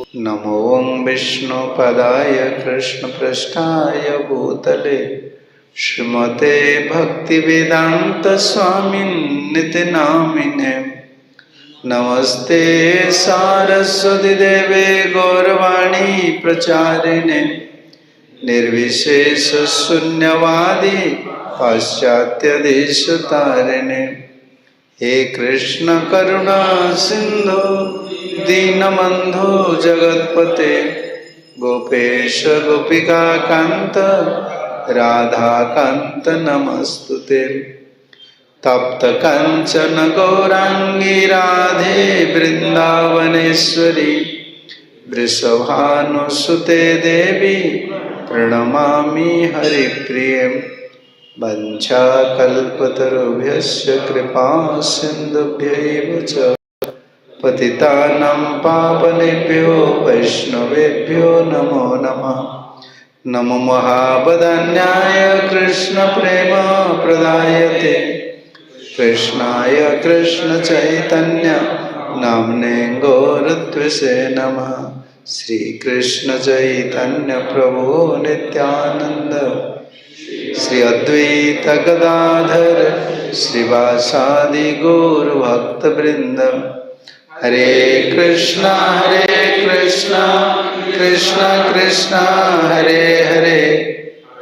नमो विष्णुपदाय कृष्णपृष्ठाय भूतले श्रीमते भक्तिवेदांत स्वामिन्निति नामिने। नमस्ते सारस्वती देवे गौरवाणी प्रचारिणे निर्विशेष शून्यवादी पाश्चात्य देशतारिणे। हे कृष्ण करुणा सिंधु दीनबंधु जगतपते गोपेश गोपिका कांत राधा कांत नमस्तुते। तप्त कंचन गौरांगी राधे वृंदावनेश्वरी वृषभानुसुते देवी प्रणमामि हरिप्रिये। वंशाकल्पतरुभ्यश्च कृपा सिन्धुभ्यैव च पतितानां पावनेभ्यो वैष्णवेभ्यो नमो नमः। नमो महावदान्याय कृष्णप्रेम प्रदायते कृष्णाय कृष्णचैतन्य नाम्ने गौरत्वसे नमः। श्रीकृष्ण चैतन्य प्रभु नित्यानंद श्री अद्वैत गदाधर श्रीवासादि गौर भक्तवृंद। हरे कृष्णा कृष्णा कृष्णा हरे हरे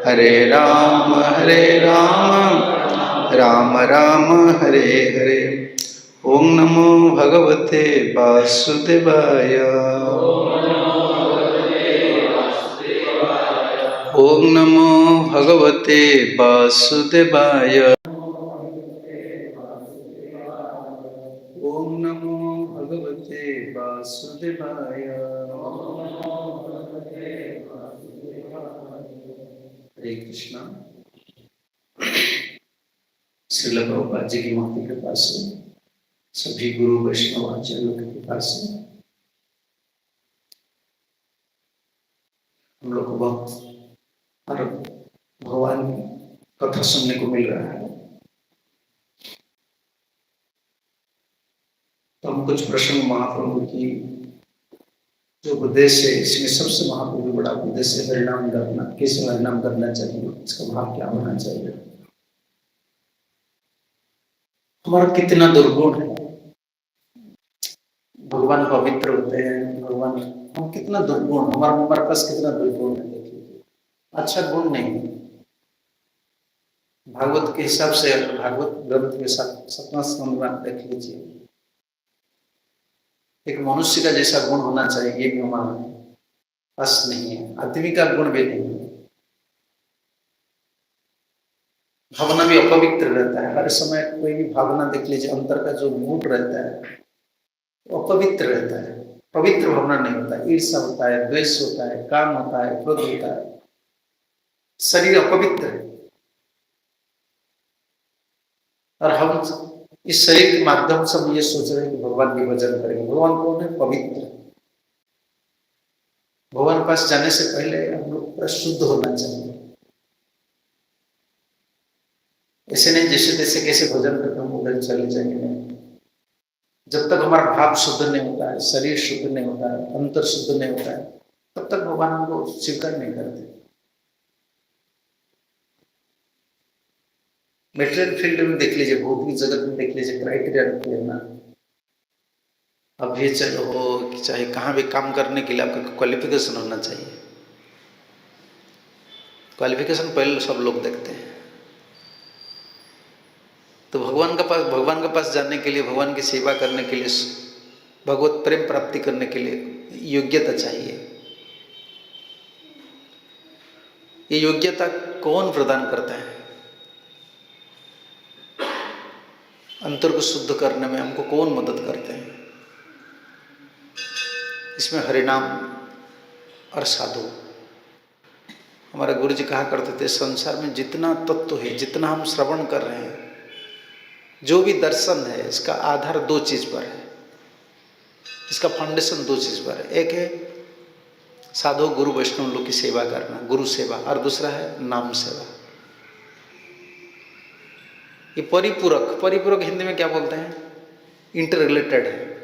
हरे राम राम राम हरे हरे। ओम नमो भगवते वासुदेवाय। ओम नमो भगवते वासुदेवाय। ओम नमो भगवते वासुदेवाय। हरे कृष्णा। श्रील प्रभुपाद जी की महती कृपा से सभी गुरु वैष्णव आचार्यों की कृपा से हम लोग को बहुत भगवान की कथा सुनने को मिल रहा है। तो हम कुछ प्रश्न महाप्रभु की जो उद्देश्य है, इसमें सबसे महाप्रभु बड़ा उद्देश्य हरिनाम करना। कैसे हरिनाम करना चाहिए, इसका भाव क्या होना चाहिए, हमारा कितना दुर्गुण है। भगवान पवित्र होते हैं, भगवान हम कितना दुर्गुण, हमारे पास कितना दुर्गुण है। देखिए अच्छा गुण नहीं। भागवत के हिसाब से, भागवत ग्रंथ के साथ सपना संग्राम देख लीजिए, एक मनुष्य का जैसा गुण होना चाहिए ये भी हमारे पास नहीं है। आदमी का गुण भी नहीं है। भावना भी अपवित्र रहता है। हर समय कोई भी भावना देख लीजिए, अंतर का जो मूड रहता है वो अपवित्र रहता है। पवित्र भावना नहीं होता है। ईर्ष्या होता है, द्वेष होता है, काम होता है, क्रोध होता है। शरीर अपवित्र है। और हम इस शरीर के माध्यम से हम ये सोच रहे हैं कि भगवान की भजन करेंगे। भगवान कौन है? पवित्र। भगवान के पास जाने से पहले हम लोग पूरा शुद्ध होना चाहिए। ऐसे नहीं जैसे तैसे कैसे भजन करके हम उधर चले जाएंगे। जब तक हमारा भाव शुद्ध नहीं होता है, शरीर शुद्ध नहीं होता है, अंतर शुद्ध नहीं होता है, तब तक भगवान हमको स्वीकार नहीं करते। मेटेरियल फील्ड में देख लीजिए, भौतिक जगत में देख लीजिए, क्राइटेरिया रखते हैं ना। अब ये चलो हो चाहे कहाँ भी काम करने के लिए आपका क्वालिफिकेशन होना चाहिए। क्वालिफिकेशन पहले सब लोग देखते हैं। तो भगवान के पास जाने के लिए, भगवान की सेवा करने के लिए, भगवत प्रेम प्राप्ति करने के लिए योग्यता चाहिए। ये योग्यता कौन प्रदान करता है? अंतर को शुद्ध करने में हमको कौन मदद करते हैं? इसमें हरिनाम और साधु। हमारे गुरु जी कहा करते थे, संसार में जितना तत्व है, जितना हम श्रवण कर रहे हैं, जो भी दर्शन है, इसका आधार दो चीज पर है। इसका फाउंडेशन दो चीज पर है। एक है साधु गुरु वैष्णव लोग की सेवा करना, गुरु सेवा, और दूसरा है नाम सेवा। ये परिपूरक हिंदी में क्या बोलते हैं? इंटर रिलेटेड है।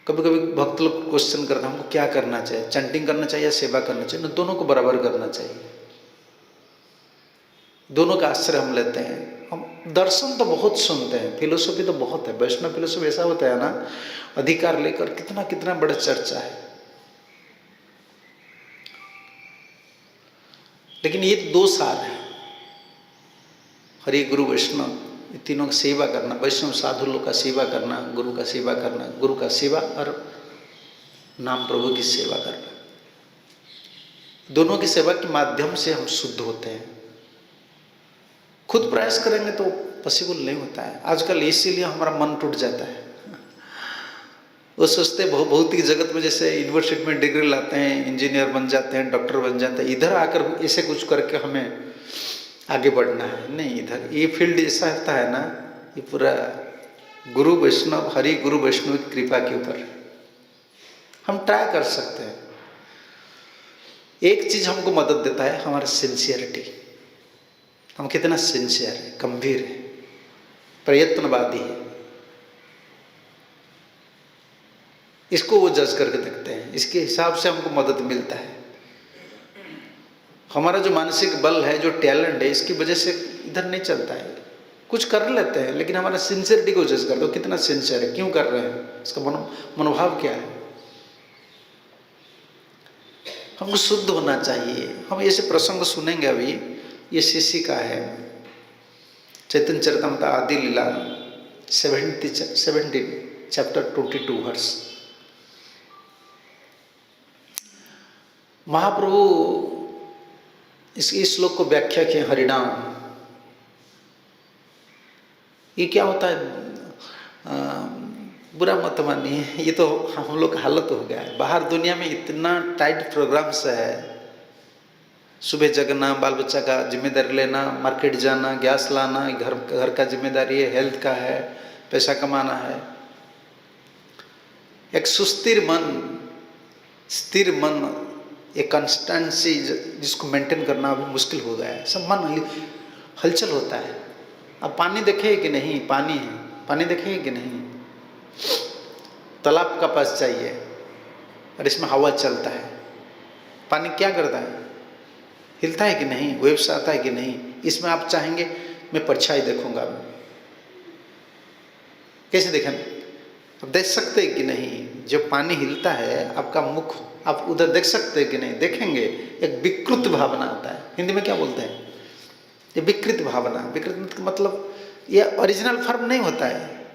कभी कभी भक्त लोग क्वेश्चन करते हैं हमको क्या करना चाहिए, चैंटिंग करना चाहिए या सेवा करना चाहिए? दोनों को बराबर करना चाहिए, दोनों का आश्रय हम लेते हैं। हम दर्शन तो बहुत सुनते हैं, फिलोसॉफी तो बहुत है, वैष्णव फिलोसॉफी ऐसा होता है ना, अधिकार लेकर कितना कितना बड़ा चर्चा है। लेकिन ये दो सार है, हरि गुरु वैष्णव, ये तीनों की सेवा करना, वैष्णव साधु लोग का सेवा करना, गुरु का सेवा करना, गुरु का सेवा और नाम प्रभु की सेवा करना, दोनों की सेवा के माध्यम से हम शुद्ध होते हैं। खुद प्रयास करेंगे तो पॉसिबल नहीं होता है। आजकल इसीलिए हमारा मन टूट जाता है। वो सोचते भौतिक जगत में जैसे यूनिवर्सिटी में डिग्री लाते हैं, इंजीनियर बन जाते हैं, डॉक्टर बन जाते हैं, इधर आकर ऐसे कुछ करके हमें आगे बढ़ना है। नहीं, इधर ये फील्ड ऐसा होता है ना, ये पूरा गुरु वैष्णव, हरि गुरु वैष्णव की कृपा के ऊपर हम ट्राई कर सकते हैं। एक चीज हमको मदद देता है, हमारा सिंसियरिटी, हम कितना सिंसियर है, गंभीर है, प्रयत्नवादी है, इसको वो जज करके देखते हैं, इसके हिसाब से हमको मदद मिलता है। हमारा जो मानसिक बल है, जो टैलेंट है, इसकी वजह से इधर नहीं चलता है। कुछ कर लेते हैं लेकिन हमारा सिंसियरिटी को जज कर दो, कितना सिंसियर है, क्यों कर रहे हैं, इसका मनोभाव क्या है। हमको शुद्ध होना चाहिए। हम ऐसे प्रसंग सुनेंगे अभी, ये शिशि का है, चैतन्य चरितमृत आदि लीला 17 चैप्टर 22 वर्स। महाप्रभु इस श्लोक को व्याख्या किए, हरिनाम। ये क्या होता है, बुरा मत मानिए, ये तो हम लोग का हालत हो गया है। बाहर दुनिया में इतना टाइट प्रोग्राम्स है, सुबह जगना, बाल बच्चा का जिम्मेदारी लेना, मार्केट जाना, गैस लाना, घर का जिम्मेदारी है, हेल्थ का है, पैसा कमाना है। एक सुस्थिर मन, स्थिर मन, एक कंस्टेंसी जिसको मेंटेन करना अभी मुश्किल हो गया है। सब मन हलचल होता है। अब पानी देखे कि नहीं, पानी है, पानी देखे कि नहीं, तालाब का पास चाहिए और इसमें हवा चलता है, पानी क्या करता है, हिलता है कि नहीं, वेव्स आता है कि नहीं। इसमें आप चाहेंगे मैं परछाई देखूंगा, कैसे देखें, आप देख सकते हैं कि नहीं। जब पानी हिलता है, आपका मुख आप उधर देख सकते हैं कि नहीं, देखेंगे। एक विकृत भावना आता है, हिंदी में क्या बोलते हैं, ये विकृत भावना। विकृत मतलब ये ओरिजिनल फॉर्म नहीं होता है,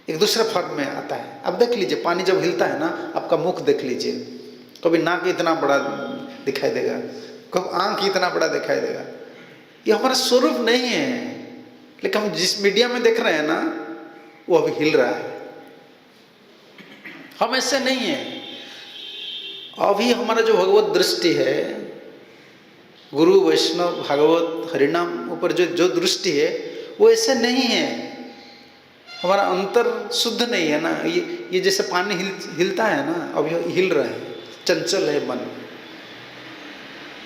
एक दूसरा फॉर्म में आता है। अब देख लीजिए, पानी जब हिलता है ना, आपका मुख देख लीजिए, कभी नाक इतना बड़ा दिखाई देगा, कभी आंख इतना बड़ा दिखाई देगा। ये हमारा स्वरूप नहीं है, लेकिन हम जिस मीडिया में देख रहे हैं ना, वो अभी हिल रहा है। हम ऐसे नहीं है। अभी हमारा जो भगवत दृष्टि है, गुरु वैष्णव भागवत हरिनाम ऊपर जो दृष्टि है, वो ऐसे नहीं है। हमारा अंतर शुद्ध नहीं है ना। ये जैसे पानी हिलता है ना, अभी हिल रहे हैं, चंचल है मन,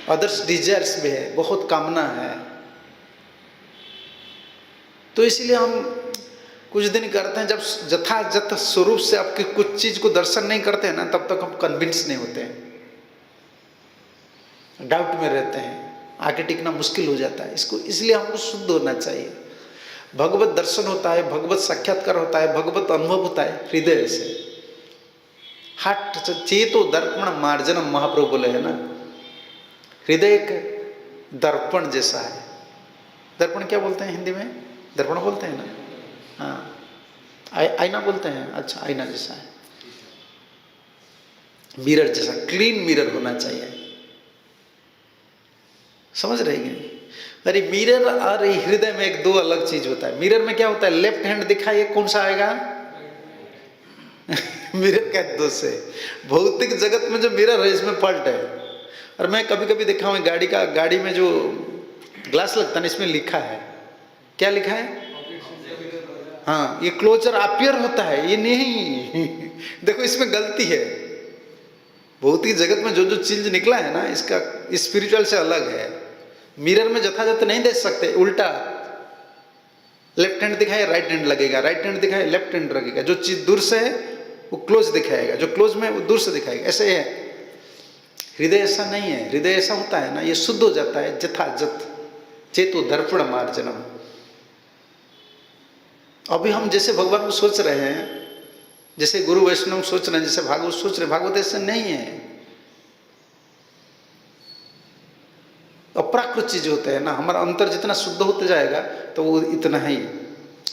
अदर्स डिजायर्स भी है, बहुत कामना है। तो इसलिए हम कुछ दिन करते हैं, जब यथाजथ स्वरूप से आपके कुछ चीज को दर्शन नहीं करते हैं ना, तब तक हम कन्विंस नहीं होते हैं, डाउट में रहते हैं, आगे टिकना मुश्किल हो जाता है। इसलिए हमको शुद्ध होना चाहिए। भगवत दर्शन होता है, भगवत साक्षात्कार होता है, भगवत अनुभव होता है हृदय से। हार्ट चेतो दर्पण मार्जनम, महाप्रभु बोले है ना, हृदय एक दर्पण जैसा है। दर्पण क्या बोलते हैं हिंदी में, दर्पण बोलते हैं ना, हाँ, आईना बोलते हैं। अच्छा, आईना जैसा है, मिरर जैसा, क्लीन मिरर होना चाहिए। समझ रहे हैं? अरे मिरर और हृदय में एक दो अलग चीज होता है। मिरर में क्या होता है, लेफ्ट हैंड दिखाइए, कौन सा आएगा मिरर का दोष है। भौतिक जगत में जो मिरर है, इसमें फॉल्ट है। और मैं कभी कभी देखा हूँ गाड़ी में जो ग्लास लगता है ना, इसमें लिखा है, क्या लिखा है, हाँ, ये क्लोजर अपियर होता है, ये नहीं देखो इसमें गलती है। भौतिक जगत में जो चीज निकला है ना, इसका स्पिरिचुअल से अलग है। मिरर में यथाजथ नहीं देख सकते, उल्टा लेफ्ट हैंड दिखाए राइट हैंड लगेगा, राइट हैंड दिखाए लेफ्ट हैंड लगेगा। जो चीज दूर से है वो क्लोज दिखाएगा, जो क्लोज में है वो दूर से दिखाएगा। ऐसे है। हृदय ऐसा नहीं है। हृदय ऐसा होता है ना, ये शुद्ध हो जाता है जथाजथ, चेतो दर्पण मार्जनम। अभी हम जैसे भगवान को सोच रहे हैं, जैसे गुरु वैष्णव सोच रहे हैं, जैसे भागवत सोच रहे हैं, भागवत ऐसा नहीं है। अप्राकृत चीज होते हैं ना, हमारा अंतर जितना शुद्ध होते जाएगा तो वो इतना ही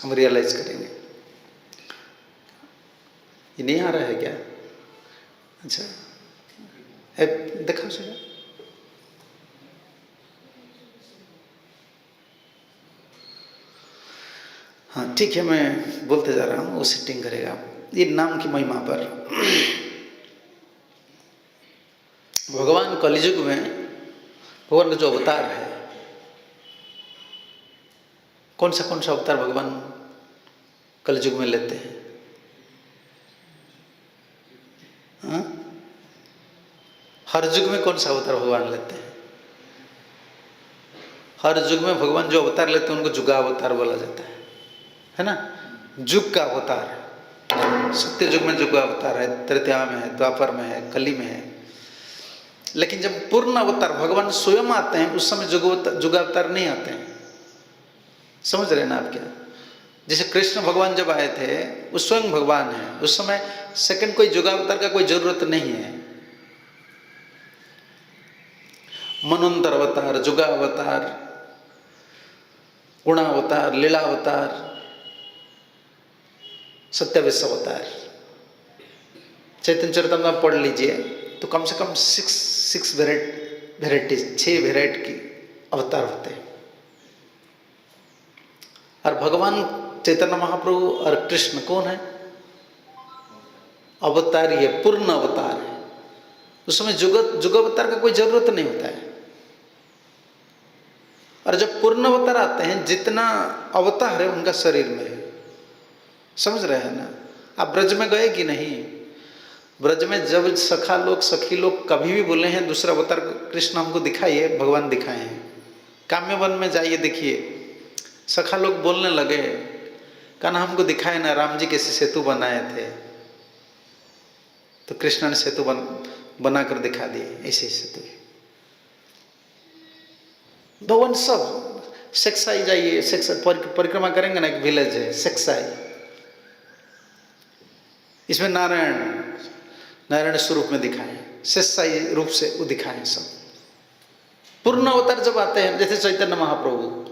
हम रियलाइज करेंगे। ये नहीं आ रहा है क्या? अच्छा है, देखा उसे। हाँ ठीक है, मैं बोलते जा रहा हूँ, वो सेटिंग करेगा। ये नाम की महिमा पर भगवान कलियुग में भगवान का जो अवतार है, कौन सा अवतार भगवान कलियुग में लेते हैं? हाँ? हर युग में कौन सा अवतार भगवान लेते हैं? हर युग में भगवान जो अवतार लेते हैं उनको जुगावतार बोला जाता है ना? युग का अवतार। सत्य युग में जुगावतार है, त्रेता में है, द्वापर में है, कली में है। लेकिन जब पूर्ण अवतार भगवान स्वयं आते हैं उस समय जुगावतार नहीं आते हैं। समझ रहे हैं ना आप क्या? जैसे कृष्ण भगवान जब आए थे वो स्वयं भगवान है, उस समय सेकंड कोई जुगावतार का कोई जरूरत नहीं है। मनोंतर अवतार, जुगावतार, गुणावतार, लीलावतार, सत्याविश अवतार, चैतन्य चरितमृत पढ़ लीजिए तो कम से कम 6 वेराइटीज 6 वेराइटी की अवतार होते हैं। और भगवान चैतन्य महाप्रभु और कृष्ण कौन है? अवतार, ये पूर्ण अवतार है। उस समय जुग अवतार का कोई जरूरत नहीं होता है। और जब पूर्ण अवतार आते हैं, जितना अवतार है उनका शरीर में है। समझ रहे हैं ना? आप ब्रज में गए कि नहीं? ब्रज में जब सखा लोग सखी लोग कभी भी बोले हैं दूसरा अवतार कृष्ण हमको दिखाइए, भगवान दिखाए हैं। काम्य वन में जाइए देखिए, सखा लोग बोलने लगे, कहना हमको दिखाए ना राम जी कैसे सेतु बनाए थे, तो कृष्ण ने सेतु बनाकर दिखा दिए, ऐसे सेतु। भगवान सब सेक्साई जाइए, सेक्साई परिक्रमा करेंगे ना, एक विलेज है सेक्साई, इसमें नारायण स्वरूप में दिखाए, सेक्साई रूप से वो दिखाए सब। पूर्ण अवतार जब आते हैं, जैसे चैतन्य महाप्रभु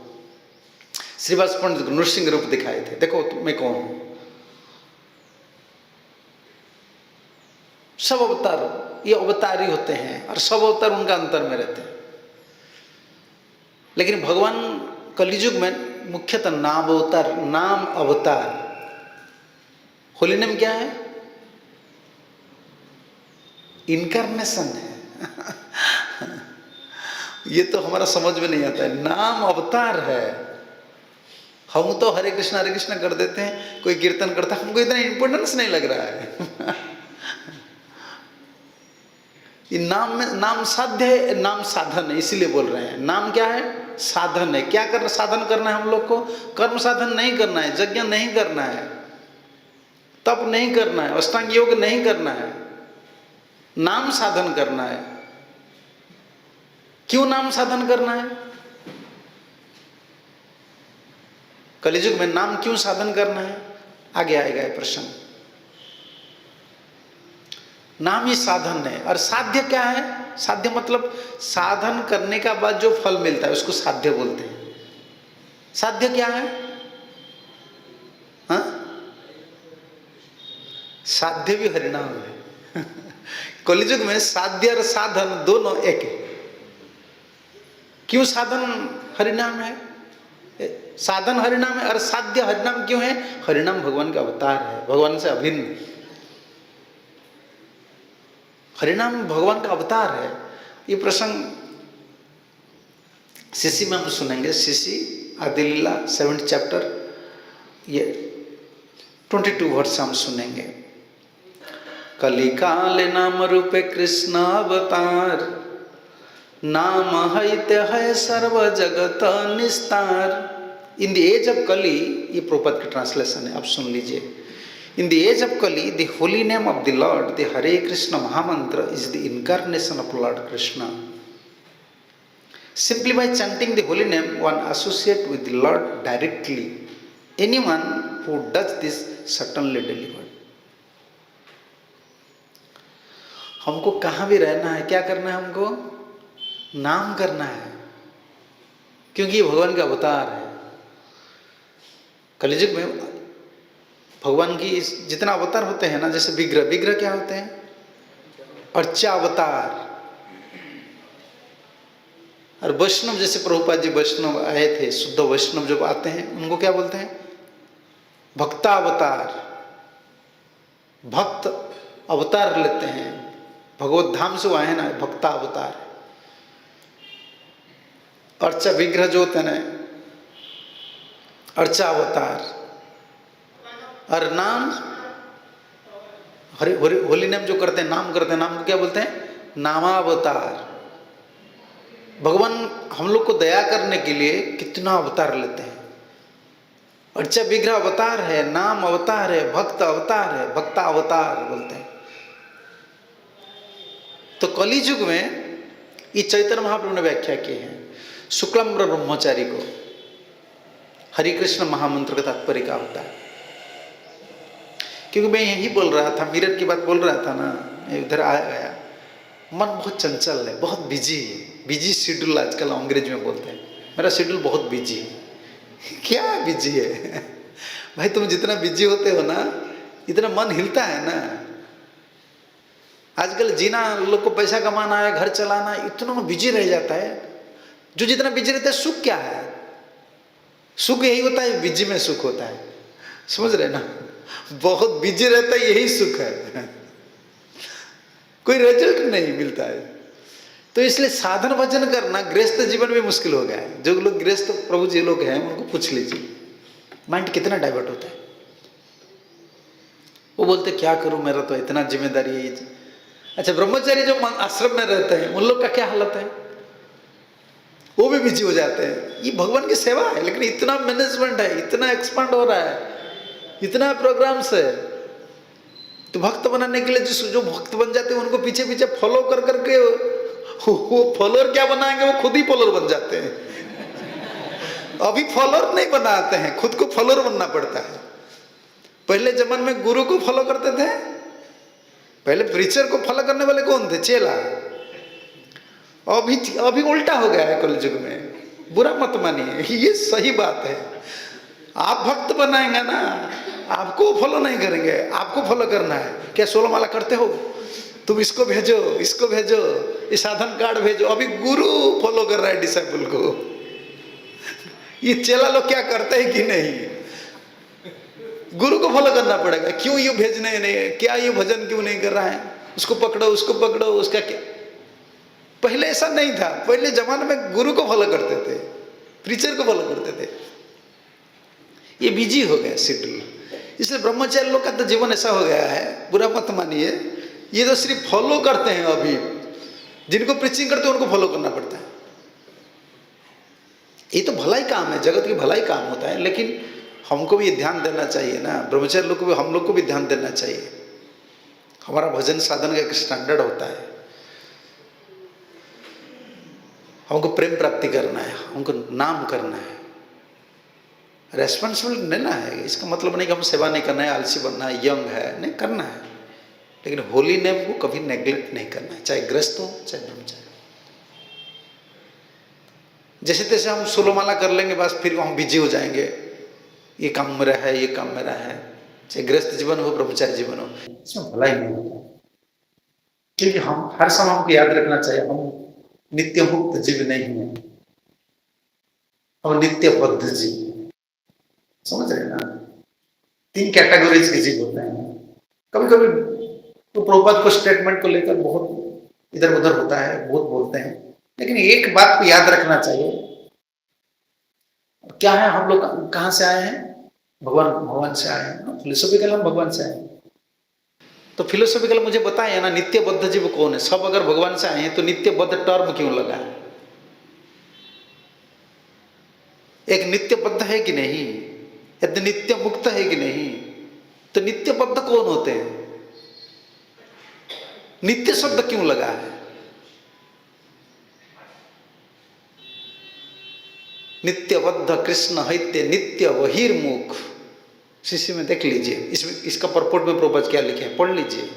श्रीवास पंडित नृसिंह रूप दिखाए थे, देखो मैं कौन हूं। सब अवतार ये अवतार ही होते हैं और सब अवतार उनका अंतर में रहते हैं। लेकिन भगवान कलियुग में मुख्यतः नाम अवतार। होली नेम क्या है? इनकारनेशन है। ये तो हमारा समझ में नहीं आता है। नाम अवतार है। हम तो हरे कृष्णा कर देते हैं, कोई कीर्तन करता है, हमको इतना इंपॉर्टेंस नहीं लग रहा है। ये नाम में नाम साध्य है, नाम साधन है, इसीलिए बोल रहे हैं। नाम क्या है? साधन है। क्या करना? साधन करना है हम लोग को। कर्म साधन नहीं करना है, यज्ञ नहीं करना है, तप नहीं करना है, अष्टांग योग नहीं करना है, नाम साधन करना है। क्यों नाम साधन करना है? कलियुग में नाम क्यों साधन करना है? आगे आएगा ये प्रश्न। नाम ही साधन है। और साध्य क्या है? साध्य मतलब साधन करने का बाद जो फल मिलता है उसको साध्य बोलते हैं। साध्य क्या है? हाँ, साध्य भी हरिनाम है। कलियुग में साध्य और साधन दोनों एक है। क्यों साधन हरिनाम है? साधन हरिनाम है और साध्य हरिनाम क्यों है? हरिनाम भगवान का अवतार है, भगवान से अभिन्न। हरिनाम भगवान का अवतार है। ये प्रसंग सीसी में हम सुनेंगे। सीसी आदि लीला 7th चैप्टर, ये 22 वर्ष हम सुनेंगे। कलिकाल नाम रूपे कृष्ण अवतार, नाम है सर्व जगत निस्तार। इन द एज ऑफ कली, ये प्रभुपाद की ट्रांसलेशन है, आप सुन लीजिए। In the age of Kali the holy name of the lord the Hare Krishna mahamantra is the incarnation of lord Krishna. Simply by chanting the holy name, one associate with the Lord directly. Anyone who does this certainly delivered. हमको कहाँ भी रहना है, क्या करना है हमको? नाम करना है, क्योंकि ये भगवान का अवतार है। कलियुग में भगवान की जितना अवतार होते हैं ना, जैसे विग्रह, विग्रह क्या होते हैं? अर्चा अवतार। और वैष्णव, जैसे प्रभुपाद जी वैष्णव आए थे, शुद्ध वैष्णव जब आते हैं उनको क्या बोलते हैं? भक्तावतार। भक्त अवतार लेते हैं, भगवत धाम से वो आए ना, भक्तावतार। अर्चा विग्रह जो होते हैं ना, अर्चा अवतार। और नाम, होली नेम जो करते हैं, नाम करते हैं, नाम को क्या बोलते हैं? नामावतार। भगवान हम लोग को दया करने के लिए कितना अवतार लेते हैं। अर्चा विग्रह अवतार है, नाम अवतार है, भक्त अवतार है, भक्ता अवतार बोलते हैं। तो कली युग में ये चैतन्य महाप्रभु ने व्याख्या की है शुक्लम्बर ब्रह्मचारी को। हरि कृष्ण महामंत्र का तात्पर्य क्या होता है? क्योंकि मैं यही बोल रहा था, मिरर की बात बोल रहा था ना, इधर आया गया, मन बहुत चंचल है, बहुत बिजी है। बिजी शेड्यूल आजकल अंग्रेज में बोलते हैं, मेरा शेड्यूल बहुत बिजी है। क्या बिजी है भाई? तुम जितना बिजी होते हो ना, इतना मन हिलता है ना। आजकल जीना, लोग को पैसा कमाना है, घर चलाना, इतना बिजी रह जाता है। जो जितना बिजी रहता है, सुख क्या है? सुख यही होता है, बिजी में सुख होता है। समझ रहे ना? बहुत बिजी रहता है, यही सुख है। कोई रिजल्ट नहीं मिलता है। तो इसलिए साधन भजन करना गृहस्थ जीवन में मुश्किल हो गया है। जो लोग गृहस्थ प्रभु जी लोग हैं, उनको पूछ लीजिए, माइंड कितना डाइवर्ट होता है। वो बोलते क्या करूं, मेरा तो इतना जिम्मेदारी है। अच्छा, ब्रह्मचारी जो आश्रम में रहते हैं, उन लोग का क्या हालत है? वो भी बिजी हो जाते हैं। ये भगवान की सेवा है, लेकिन इतना मैनेजमेंट है, इतना एक्सपांड हो रहा है, इतना प्रोग्राम्स है। तो भक्त बनाने के लिए जो भक्त बन जाते हैं, उनको पीछे पीछे फॉलो कर करके वो फॉलोअर क्या बनाएंगे? वो खुद ही फॉलोअर बन जाते हैं। अभी फॉलोअर नहीं बनाते हैं, खुद को फॉलोअर बनना पड़ता है। पहले जमाने में गुरु को फॉलो करते थे, पहले प्रीचर को फॉलो करने वाले कौन थे? चेला। अभी उल्टा हो गया है कलयुग में। बुरा मत मानिए, ये सही बात है। आप भक्त बनाएंगे ना, आपको फॉलो नहीं करेंगे, आपको फॉलो करना है। क्या 16 माला करते हो? तुम इसको भेजो, इसको भेजो, ये साधन कार्ड भेजो। अभी गुरु फॉलो कर रहा है डिसाइपल को। ये चेला लोग क्या करते हैं कि नहीं? गुरु को फॉलो करना पड़ेगा। क्यों ये भेजने नहीं, क्या ये भजन क्यों नहीं कर रहा है? उसको पकड़ो, उसको पकड़ो, उसका क्या। पहले ऐसा नहीं था। पहले जमाने में गुरु को फॉलो करते थे, प्रीचर को फॉलो करते थे। ये बिजी हो गया शेड्यूल। इसलिए ब्रह्मचारी लोग का तो जीवन ऐसा हो गया है, बुरा मत मानिए। ये तो सिर्फ फॉलो करते हैं। अभी जिनको प्रीचिंग करते हैं उनको फॉलो करना पड़ता है। ये तो भलाई काम है, जगत की भलाई काम होता है, लेकिन हमको भी ध्यान देना चाहिए ना। ब्रह्मचारी लोग को भी, हम लोग को भी ध्यान देना चाहिए। हमारा भजन साधन का एक स्टैंडर्ड होता है। हमको प्रेम प्राप्ति करना है, हमको नाम करना है, रेस्पॉन्सिबिलिटी लेना है। इसका मतलब नहीं कि हम सेवा नहीं करना है, आलसी बनना है, यंग है, नहीं करना है। लेकिन होली नेम को कभी नेग्लेक्ट नहीं करना है, चाहे ग्रस्त हो चाहे ब्रह्मचारी। जैसे तैसे हम 16 माला कर लेंगे, बस फिर हम बिजी हो जाएंगे। ये काम मेरा है, ये काम मेरा है। चाहे ग्रस्त जीवन हो, ब्रह्मचारी जीवन हो, इसमें भलाई नहीं होता। क्योंकि हम हर समय हमको याद रखना चाहिए, हम नित्य मुक्त जीव नहीं है, हम नित्य बद्ध जीव। समझ रहे ना? 3 कैटेगरीज के जीव होते हैं। कभी कभी तो प्रभुपाद को स्टेटमेंट को लेकर बहुत इधर उधर होता है, बहुत बोलते हैं, लेकिन एक बात को याद रखना चाहिए। क्या है, हम लोग कहां से आए हैं? भगवान से आए हैं। फिलोसॉफिकल हम भगवान से आए हैं। तो फिलोसॉफिकल मुझे बताए ना, नित्य बद्ध जीव कौन है? सब अगर भगवान से आए हैं तो नित्य बद्ध टर्म क्यों लगा है? एक नित्यबद्ध है कि नहीं, यदि नित्य मुक्त है कि नहीं, तो नित्यबद्ध कौन होते हैं? नित्य शब्द क्यों लगा है? नित्यबद्ध कृष्ण हैत्य नित्य बहिर्मुख, शिष्य में देख लीजिए, इसमें इसका परपोर्ट में प्रभुपाद क्या लिखे हैं, पढ़ लीजिए।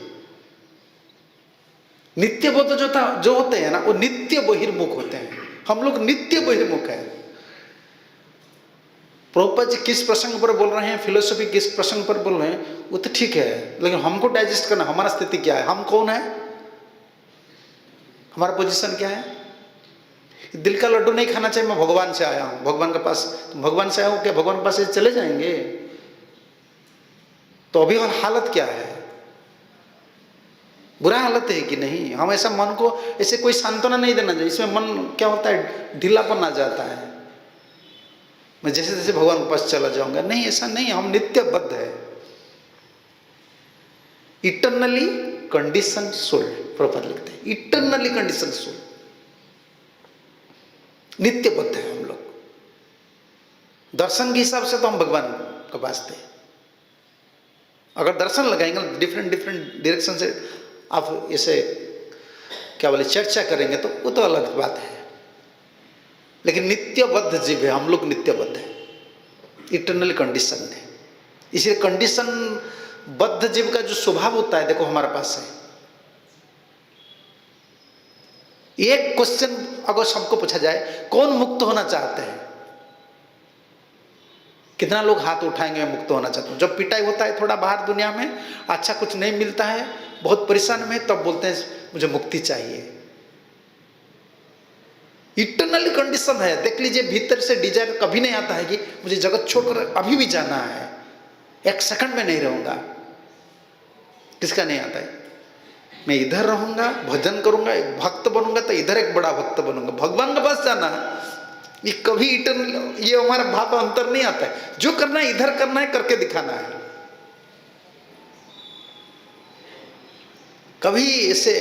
नित्यबद्ध जो होते हैं ना, वो नित्य बहिर्मुख होते हैं। हम लोग नित्य बहिर्मुख है। प्रभुपाद जी किस प्रसंग पर बोल रहे हैं, फिलोसफी किस प्रसंग पर बोल रहे हैं, वो तो ठीक है, लेकिन हमको डाइजेस्ट करना, हमारा स्थिति क्या है, हम कौन है, हमारा पोजीशन क्या है। दिल का लड्डू नहीं खाना चाहिए, मैं भगवान से आया हूं, भगवान के पास, भगवान से आया हूं, क्या भगवान के पास से चले जाएंगे? तो अभी हालत क्या है, बुरा हालत है कि नहीं? हम ऐसा मन को ऐसे कोई सांत्वना नहीं देना चाहिए। इसमें मन क्या होता है, ढीलापन आ जाता है, मैं जैसे जैसे भगवान के पास चला जाऊंगा। नहीं, ऐसा नहीं, हम नित्यबद्ध है, इटरनली कंडीशन सोल। प्रभुपाद लिखते हैं इटरनली कंडीशन सोल, नित्यबद्ध है हम लोग। दर्शन के हिसाब से तो हम भगवान के पास थे। अगर दर्शन लगाएंगे डिफरेंट डिफरेंट डायरेक्शन से, आप इसे क्या बोले चर्चा करेंगे, तो वो तो अलग बात है। लेकिन नित्यबद्ध जीव है हम लोग, नित्यबद्ध है, इटरनल कंडीशन है। इसलिए कंडीशन बद्ध जीव का जो स्वभाव होता है, देखो हमारे पास है। एक क्वेश्चन अगर सबको पूछा जाए, कौन मुक्त होना चाहते हैं, कितना लोग हाथ उठाएंगे मैं मुक्त होना चाहता हूं। जब पिटाई होता है थोड़ा बाहर दुनिया में, अच्छा कुछ नहीं मिलता है, बहुत परेशान में, तब बोलते हैं मुझे मुक्ति चाहिए। इटरनल कंडीशन है, देख लीजिए, भीतर से डिजायर कभी नहीं आता है कि मुझे जगत छोड़कर अभी भी जाना है, एक सेकंड में नहीं रहूंगा। किसका नहीं आता है? मैं इधर रहूंगा, भजन करूंगा, एक भक्त बनूंगा, तो इधर एक बड़ा भक्त बनूंगा, भगवान के पास जाना है। ये कभी इटरनल, ये हमारा भाव अंतर नहीं आता है। जो करना है इधर करना है, करके दिखाना है। कभी ऐसे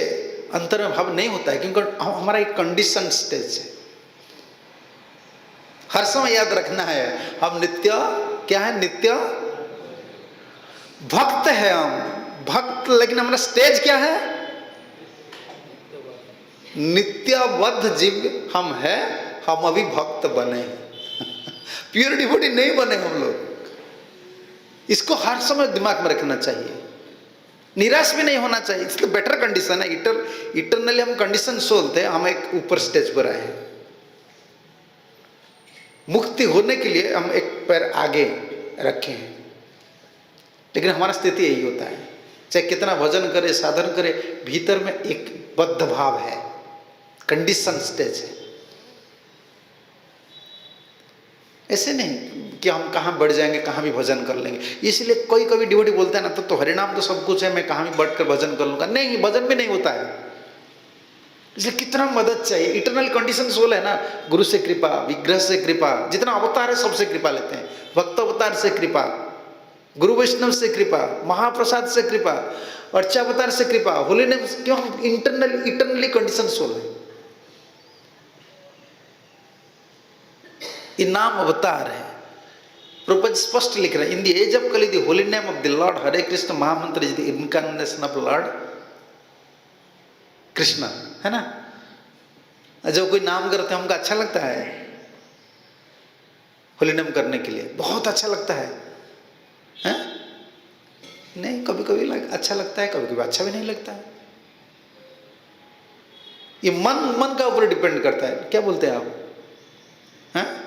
अंतर में भाव नहीं होता है, क्योंकि हमारा एक कंडीशन स्टेज है। हर समय याद रखना है, हम नित्य क्या है, नित्य भक्त है हम, भक्त, लेकिन हमारा स्टेज क्या है, नित्यबद्ध जीव हम है, हम अभी भक्त बने, प्योर डिवोटी नहीं बने हम लोग। इसको हर समय दिमाग में रखना चाहिए, निराश भी नहीं होना चाहिए। इसलिए बेटर कंडीशन है, इटरनली हम कंडीशन सोलते हैं, हम एक ऊपर स्टेज पर आए हैं। मुक्ति होने के लिए हम एक पैर आगे रखे हैं, लेकिन हमारा स्थिति यही होता है, चाहे कितना भजन करे, साधन करे, भीतर में एक बद्ध भाव है, कंडीशन स्टेज है। ऐसे नहीं कि हम कहाँ बढ़ जाएंगे, कहाँ भी भजन कर लेंगे। इसलिए कोई कभी डिवोटी बोलता है ना, तो हरिनाम तो सब कुछ है, मैं कहाँ भी बढ़कर भजन कर लूंगा। नहीं, भजन भी नहीं होता है। इसलिए कितना मदद चाहिए, इटरनल कंडीशन सोल है ना, गुरु से कृपा, विग्रह से कृपा, जितना अवतार है सबसे कृपा लेते हैं। भक्त अवतार से कृपा, गुरु वैष्णव से कृपा, महाप्रसाद से कृपा, अर्चावतार से कृपा, होली नेम, क्यों? इटरनली कंडीशन सोल है। ये नाम अवतार है। प्रभुपाद स्पष्ट लिख रहे हैं, in the age of Kali the holy name of the lord Hare Krishna mahamantra is the incarnation of lord Krishna, है ना। जब कोई नाम करते हैं हमको अच्छा लगता है, होली नेम करने के लिए बहुत अच्छा लगता है, हैं? नहीं, कभी कभी अच्छा लगता है, कभी कभी अच्छा भी नहीं लगता है। ये मन का ऊपर डिपेंड करता है। क्या बोलते हैं आप, हैं?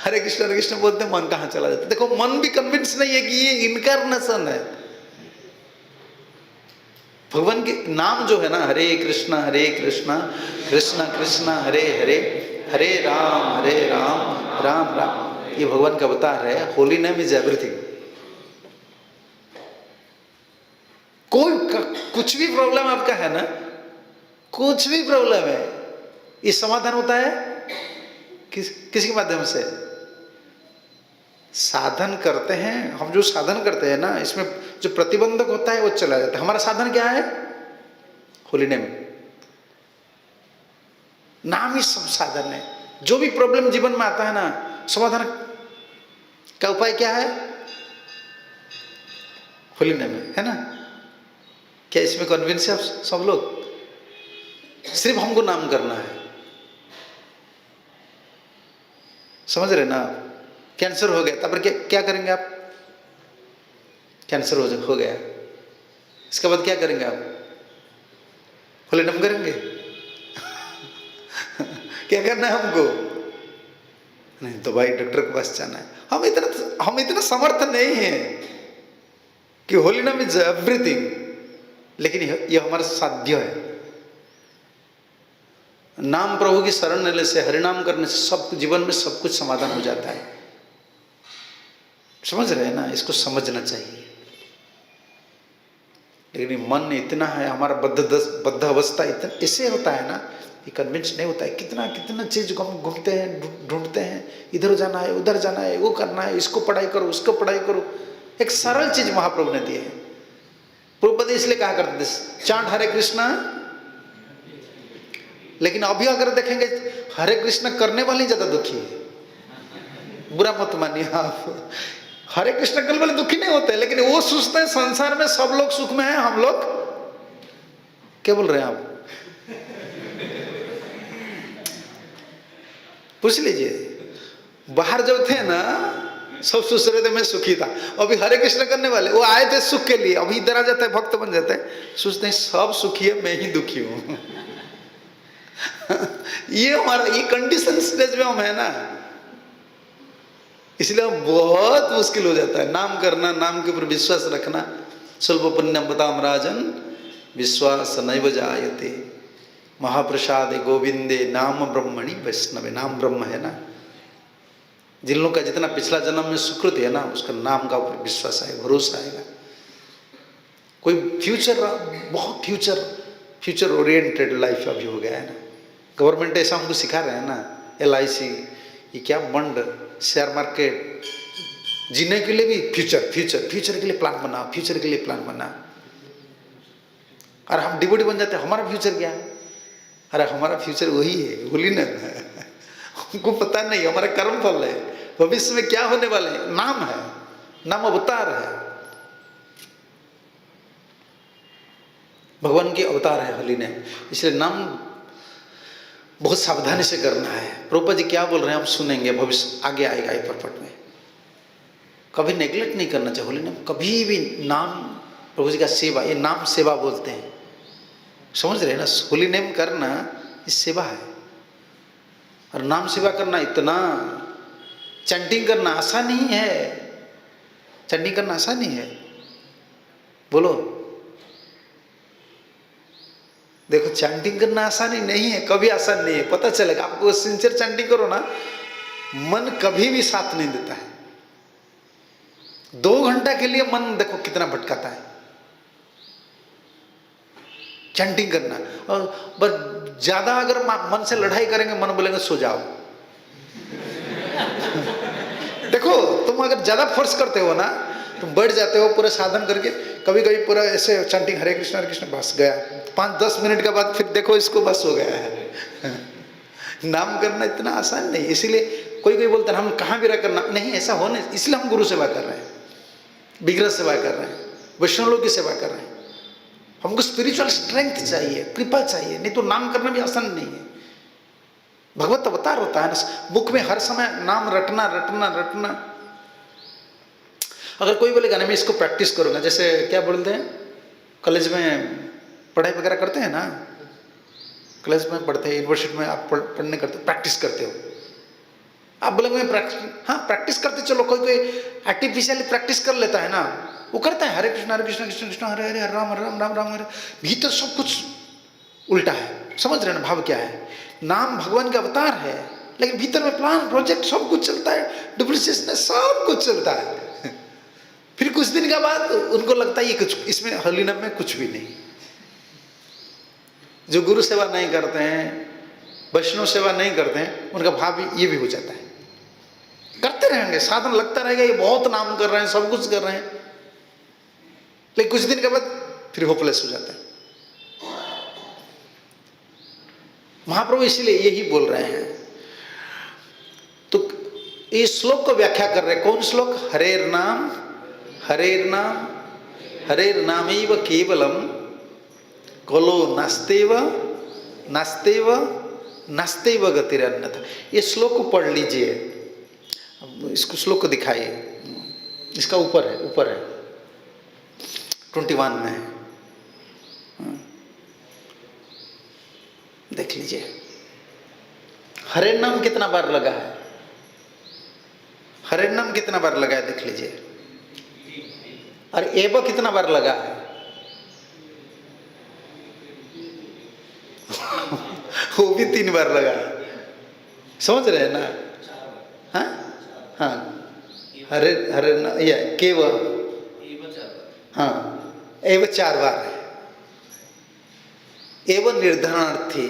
हरे कृष्ण बोलते हैं, मन कहाँ चला जाता है। देखो, मन भी कन्विंस नहीं है कि ये इनकारनेशन है। भगवान के नाम जो है ना, हरे कृष्णा कृष्ण कृष्ण हरे हरे, हरे राम राम राम, ये भगवान का अवतार है। Holy name is everything. कोई कुछ भी प्रॉब्लम आपका है ना, कुछ भी प्रॉब्लम है, ये समाधान होता है किसके माध्यम से? साधन करते हैं हम, जो साधन करते हैं ना, इसमें जो प्रतिबंधक होता है वो चला जाता है। हमारा साधन क्या है? होली नेम, नाम ही सब साधन है। जो भी प्रॉब्लम जीवन में आता है ना, समाधान का उपाय क्या है? होली नेम है ना। क्या इसमें कन्विंस है सब लोग? सिर्फ हमको नाम करना है, समझ रहे ना। कैंसर हो गया, तब क्या करेंगे आप? कैंसर हो गया, इसके बाद क्या करेंगे आप? होली नेम करेंगे? क्या करना है हमको? नहीं तो भाई डॉक्टर के पास जाना है। हम इतना समर्थ नहीं है कि होली नेम इज एवरीथिंग, लेकिन ये हमारा साध्य है। नाम प्रभु की शरण लेने से, हरिनाम करने से सब जीवन में सब कुछ समाधान हो जाता है। समझ रहे हैं ना, इसको समझना चाहिए। लेकिन मन इतना है, हमारा बद्ध अवस्था इतना ऐसे होता है ना, ये कन्विंस नहीं होता है। कितना कितना चीज को हम घूमते हैं, ढूंढते हैं, इधर जाना है, उधर जाना है, वो करना है, इसको पढ़ाई करो, उसको पढ़ाई करो। एक सरल चीज महाप्रभु ने दी है। प्रभुपद इसलिए कहा करते थे चांट हरे कृष्णा, लेकिन अभी अगर देखेंगे हरे कृष्णा करने वाले ज्यादा दुखी है। बुरा मत मानिए आप, हरे कृष्ण करने वाले दुखी नहीं होते, लेकिन वो सोचते हैं संसार में सब लोग सुख में हैं, हम लोग क्या बोल रहे हैं आप? पूछ लीजिए, बाहर जब थे ना सब सोच रहे थे मैं सुखी था, अभी हरे कृष्ण करने वाले वो आए थे सुख के लिए, अभी इधर आ जाते हैं, भक्त बन जाते हैं, सोचते हैं सब सुखी है, मैं ही दुखी हूं। ये हमारा ये कंडीशन स्टेज में हम है ना, इसलिए बहुत मुश्किल हो जाता है नाम करना, नाम के ऊपर विश्वास रखना। स्वल्प पुण्यम बताम राजन विश्वास नैव जायते, महाप्रसाद गोविंदे नाम ब्रह्मणि वैष्णवे। नाम ब्रह्म है ना, जिन लोगों का जितना पिछला जन्म में सुकृति है ना, उसका नाम का ऊपर विश्वास आएगा, भरोसा आएगा। कोई फ्यूचर, बहुत फ्यूचर ओरिएंटेड लाइफ अभी हो गया है ना। गवर्नमेंट ऐसा हमको सिखा रहे हैं ना, LIC, ये क्या बंड, शेयर मार्केट, जीने के लिए भी फ्यूचर के लिए प्लान बनाओ, फ्यूचर के लिए प्लान बनाओ। और हम डिवोटी बन जाते हैं, हमारा फ्यूचर क्या है? अरे हमारा फ्यूचर वही है, होली नेम है। हमको पता नहीं, हमारा कर्म फल है, भविष्य में क्या होने वाले हैं, नाम है, नाम अवतार है, भगवान की अवतार है होली नेम। इसलिए नाम बहुत सावधानी से करना है। प्रभुपाद जी क्या बोल रहे हैं हम सुनेंगे, भविष्य आगे आएगा ये परपट में। कभी नेग्लेक्ट नहीं करना चाहिए होली नेम, कभी भी नाम प्रभु जी का सेवा, ये नाम सेवा बोलते हैं, समझ रहे हैं ना। होली नेम करना ये सेवा है, और नाम सेवा करना इतना, चैंटिंग करना आसान नहीं है, चैंटिंग करना आसान नहीं है, बोलो। देखो चैंटिंग करना आसानी नहीं है, कभी आसान नहीं है, पता चलेगा आपको। सिंसियर चैंटिंग करो ना, मन कभी भी साथ नहीं देता है। 2 घंटा के लिए मन देखो कितना भटकाता है चैंटिंग करना। और बस ज्यादा अगर मन से लड़ाई करेंगे, मन बोलेंगे सो जाओ। देखो तुम अगर ज्यादा फोर्स करते हो ना, तुम बढ़ जाते हो पूरा साधन करके, कभी कभी पूरा ऐसे चैंटिंग हरे कृष्ण बस गया, 5-10 मिनट के बाद फिर देखो इसको बस हो गया है। नाम करना इतना आसान नहीं। इसीलिए कोई बोलता है हम कहाँ विरह करना नहीं, ऐसा होने, इसलिए हम गुरु सेवा कर रहे हैं, विग्रह सेवा कर रहे हैं, वैष्णव लोग की सेवा कर रहे हैं। हमको स्पिरिचुअल स्ट्रेंथ चाहिए, कृपा चाहिए, नहीं तो नाम करना भी आसान नहीं है। भगवत अवतार होता है ना, मुख में हर समय नाम रटना रटना रटना। अगर कोई बोलेगा ना मैं इसको प्रैक्टिस करूंगा, जैसे क्या बोलते हैं कॉलेज में पढ़ाई वगैरह करते हैं ना, कॉलेज में पढ़ते हैं, यूनिवर्सिटी में आप पढ़ने करते प्रैक्टिस करते हो, आप बोलेंगे मैं प्रैक्टिस, हाँ प्रैक्टिस करते चलो। कोई आर्टिफिशियली प्रैक्टिस कर लेता है ना, वो करता है हरे कृष्ण कृष्ण कृष्ण हरे हरे, हरे राम राम राम राम हरे, भीतर सब कुछ उल्टा है। समझ रहे हैं ना भाव क्या है? नाम भगवान का अवतार है, लेकिन भीतर में प्लान प्रोजेक्ट सब कुछ चलता है, डुप्लीकेशन सब कुछ चलता है। फिर कुछ दिन के बाद उनको लगता है ये कुछ, इसमें होली नेम में कुछ भी नहीं। जो गुरु सेवा नहीं करते हैं, वैष्णव सेवा नहीं करते हैं, उनका भाव भी ये भी हो जाता है। करते रहेंगे, साधन लगता रहेगा, ये बहुत नाम कर रहे हैं, सब कुछ कर रहे हैं, लेकिन कुछ दिन के बाद फिर होपलेस हो जाता है। महाप्रभु इसीलिए यही बोल रहे हैं, इस श्लोक को व्याख्या कर रहे, कौन श्लोक? हरेर नाम हरेर नाम हरेर नामैव केवलम कलो नास्तेव नास्तेव नास्तेव गतिरन्यथा। ये श्लोक को पढ़ लीजिए, इसको श्लोक को दिखाइए, इसका ऊपर है 21 में है, देख लीजिए। हरेर नाम कितना बार लगा है? हरेर नाम कितना बार लगा है देख लीजिए। और एव कितना बार लगा है? वो भी 3 बार लगा है, समझ रहे हैं ना? हाँ हाँ, हरे हरे ये केव, हाँ एव 4 बार है। एव निर्धारणार्थी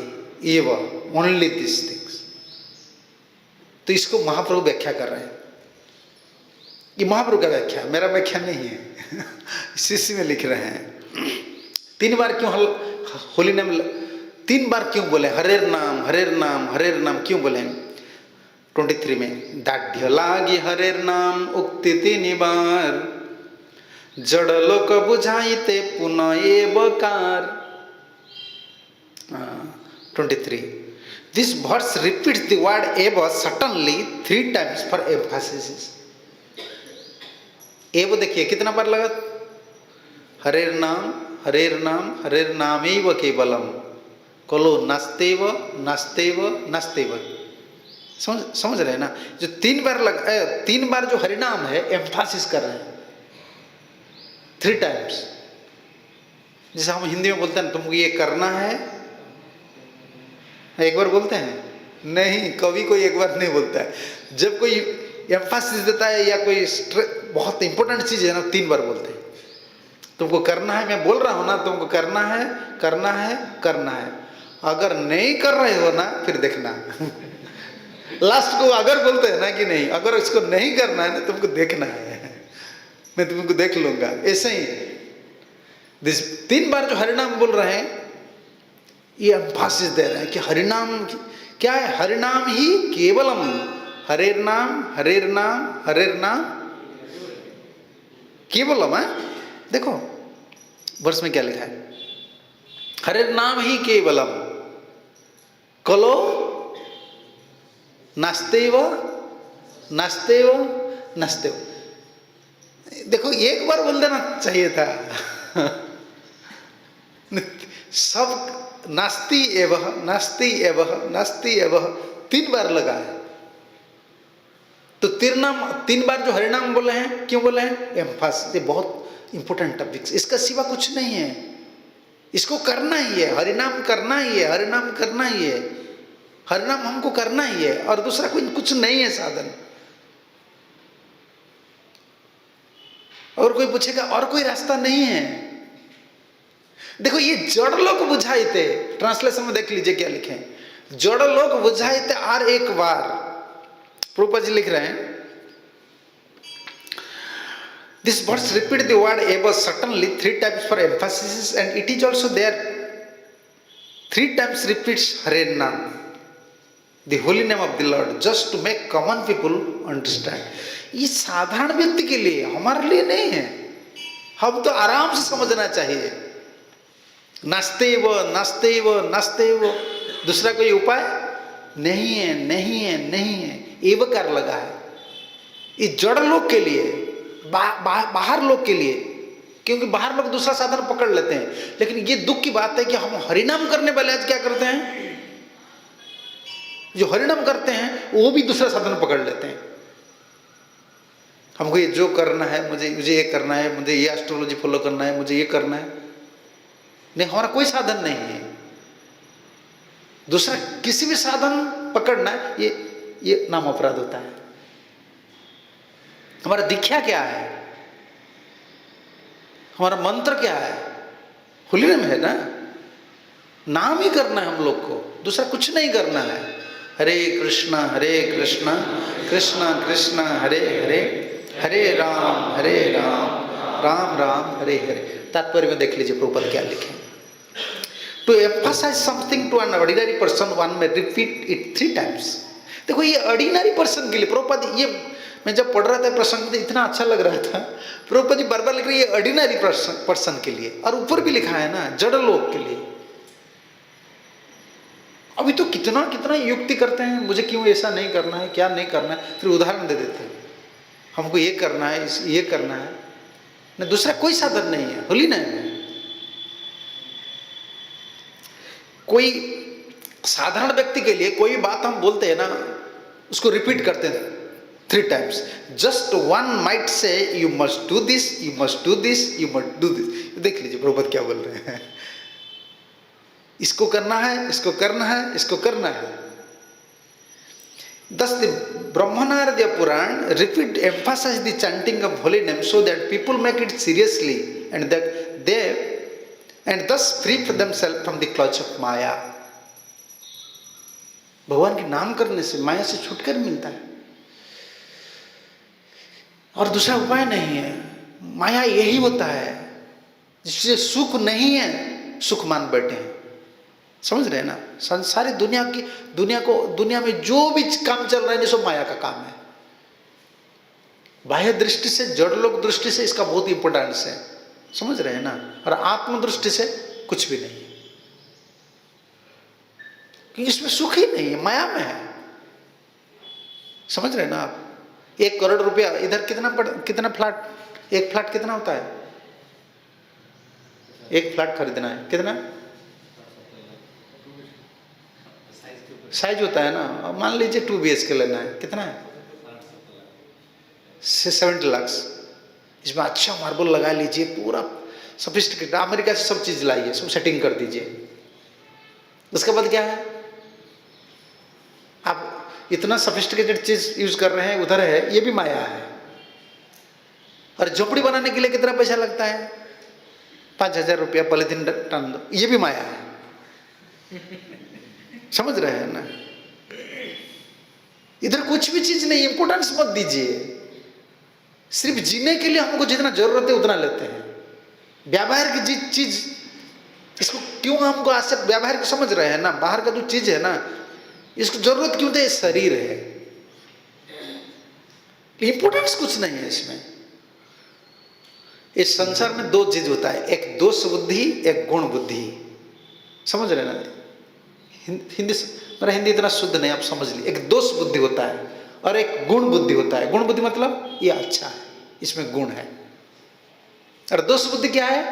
एव, ओनली दिस थिंग्स। तो इसको महाप्रभु व्याख्या कर रहे हैं। ये महाप्रभु का व्याख्या, मेरा व्याख्या नहीं है। शिष्य में लिख रहे हैं 3 बार क्यों होली नेम 3 बार क्यों बोले? हरेर नाम हरेर नाम हरेर नाम क्यों बोले? 23 में दाढ़ लागी हरेर नाम उक्ति 3 बार, जड़ लोक बुझाइते पुनः एवकार। 23 this verse repeats the word एव सडनली 3 times फॉर एम्फासिस। एव देखिए कितना बार लगा? हरेर नाम हरेर नामैव केवलम कलो नास्तेव नास्तेव नास्तेव। समझ रहे हैं ना? जो 3 बार लगा, 3 बार जो हरिनाम है एम्फासिस कर रहे हैं 3 times। जैसे हम हिंदी में बोलते हैं तुमको ये करना है, एक बार बोलते हैं? नहीं, कभी कोई एक बार नहीं बोलता है। जब कोई एम्फासिस देता है या कोई बहुत इंपॉर्टेंट चीज है ना, 3 बार बोलते हैं। तुमको करना है, मैं बोल रहा हूं ना, तुमको करना है करना है करना है। अगर नहीं कर रहे हो ना फिर देखना। लास्ट को अगर बोलते हैं ना कि नहीं, अगर इसको नहीं करना है ना तुमको देखना है, मैं तुमको देख लूंगा। ऐसे ही 3 बार जो हरिनाम बोल रहे हैं ये एम्फासिस दे रहे हैं कि हरिनाम क्या है? हरिनाम ही केवलम, हरेर नाम हरेर नाम हरेर नाम केवलम है। देखो वर्ष में क्या लिखा है? हरेर नाम ही केवलम कलो नास्तेव नास्तेव नास्तेव। देखो एक बार बोल देना चाहिए था। सब नास्ति एवं नास्ति एवं नास्ति एवं 3 बार लगा है। तो 3 बार जो हरिनाम बोले हैं, क्यों बोले हैं? एम्फासिस। ये बहुत इंपॉर्टेंट टॉपिक्स, इसका सिवा कुछ नहीं है। इसको करना ही है, हरिनाम करना ही है, हरिनाम करना ही है, हरिनाम हमको करना ही है, और दूसरा कोई कुछ नहीं है साधन। और कोई पूछेगा और कोई रास्ता नहीं है। देखो ये जड़ लोग बुझाइते, ट्रांसलेशन में देख लीजिए क्या लिखे हैं, जड़ लोग बुझाइते और एक बार। प्रभुपाद जी लिख रहे हैं this words repeat the word एव certainly 3 times for emphasis, and it is also there 3 times repeats Hare Nam, the holy name of the Lord, just to make common people understand. ये साधारण व्यक्ति के लिए, हमारे लिए नहीं है। हम तो आराम से समझना चाहिए। नास्तेव नास्तेव नास्तेव, दूसरा कोई उपाय नहीं है, नहीं है, नहीं है। एवकार लगा है। ये जड़ लोग के लिए, बाहर लोग के लिए, क्योंकि बाहर लोग दूसरा साधन पकड़ लेते हैं। लेकिन ये दुख की बात है कि हम हरिनाम करने वाले आज क्या करते हैं, जो हरिनाम करते हैं वो भी दूसरा साधन पकड़ लेते हैं। हमको ये जो करना है, मुझे ये करना है, मुझे ये एस्ट्रोलॉजी फॉलो करना है, मुझे ये करना है। नहीं, हमारा कोई साधन नहीं है। दूसरा किसी भी साधन पकड़ना है, ये नाम अपराध होता है। हमारा दीक्षा क्या है, हमारा मंत्र क्या है? होली नेम है ना, नाम ही करना है हम लोग को, दूसरा कुछ नहीं करना है। हरे कृष्णा कृष्ण कृष्ण हरे हरे, हरे राम राम राम हरे हरे। तात्पर्य में देख लीजिए प्रभुपाद क्या लिखे। To emphasize something to an ordinary person, one may repeat it 3 times. देखो ये ऑर्डिनरी पर्सन के लिए प्रभुपाद, ये मैं जब पढ़ रहा था प्रसंग तो इतना अच्छा लग रहा था। प्रभुपाद जी बार बार लिख रहे हैं ये ऑर्डिनरी पर्सन के लिए, और ऊपर भी लिखा है ना जड़ लोग के लिए। अभी तो कितना कितना युक्ति करते हैं, मुझे क्यों ऐसा नहीं करना है, क्या नहीं करना है, फिर उदाहरण दे देते हैं हमको ये करना है, ये करना है ना, दूसरा कोई साधन नहीं है। होली ना कोई साधारण व्यक्ति के लिए कोई बात हम बोलते हैं ना, उसको रिपीट करते हैं 3 times। Just one might say you must do this, you must do this, you must do this. देख लीजिए प्रभुपाद क्या बोल रहे हैं, इसको करना है, इसको करना है, इसको करना है। Thus the Brahmanarya Puran repeat emphasize the chanting of holy name so that people make it seriously and that they and thus free themselves from the clutch of Maya। भगवान के नाम करने से माया से छुटकारा मिलता है, और दूसरा उपाय नहीं है। माया यही होता है जिससे सुख नहीं है, सुख मान बैठे हैं। समझ रहे हैं ना, संसारी दुनिया में जो भी काम चल रहा है सब माया का काम है। बाह्य दृष्टि से, जड़ लोक दृष्टि से इसका बहुत इंपॉर्टेंस है, समझ रहे हैं ना। और आत्म दृष्टि से कुछ भी नहीं है, क्योंकि इसमें सुख ही नहीं है, माया में है। समझ रहे हैं ना आप। 1 करोड़ रुपया इधर कितना फ्लैट, एक फ्लैट कितना होता है, एक फ्लैट खरीदना है कितना साइज होता है ना, मान लीजिए 2 BHK लेना है, कितना है 70 लाख। इसमें अच्छा मार्बल लगा लीजिए, पूरा सोफिस्टिकेटेड, अमेरिका से सब चीज लाइए, सब सेटिंग कर दीजिए। उसके बाद क्या है, आप इतना सोफिस्टिकेटेड चीज यूज कर रहे हैं, उधर है, ये भी माया है। और झोपड़ी बनाने के लिए कितना पैसा लगता है, 5000 रुपया पॉलिथीन टन दो, ये भी माया है। समझ रहे हैं ना। इधर कुछ भी चीज नहीं, इंपोर्टेंस मत दीजिए। सिर्फ जीने के लिए हमको जितना जरूरत है उतना लेते हैं। व्यावहार की चीज इसको क्यों हमको आज से व्यावहार को समझ रहे हैं ना, बाहर का जो चीज है ना इसको जरूरत क्यों दे, शरीर है, इंपोर्टेंस कुछ नहीं है इसमें। इस संसार में 2 चीज होता है, एक दोष बुद्धि, एक गुण बुद्धि। समझ रहे ना। मेरा हिंदी इतना शुद्ध नहीं, आप समझ लीजिए। एक दोष बुद्धि होता है और एक गुण बुद्धि होता है। गुण बुद्धि मतलब ये अच्छा है, इसमें गुण है। और दोष बुद्धि क्या है,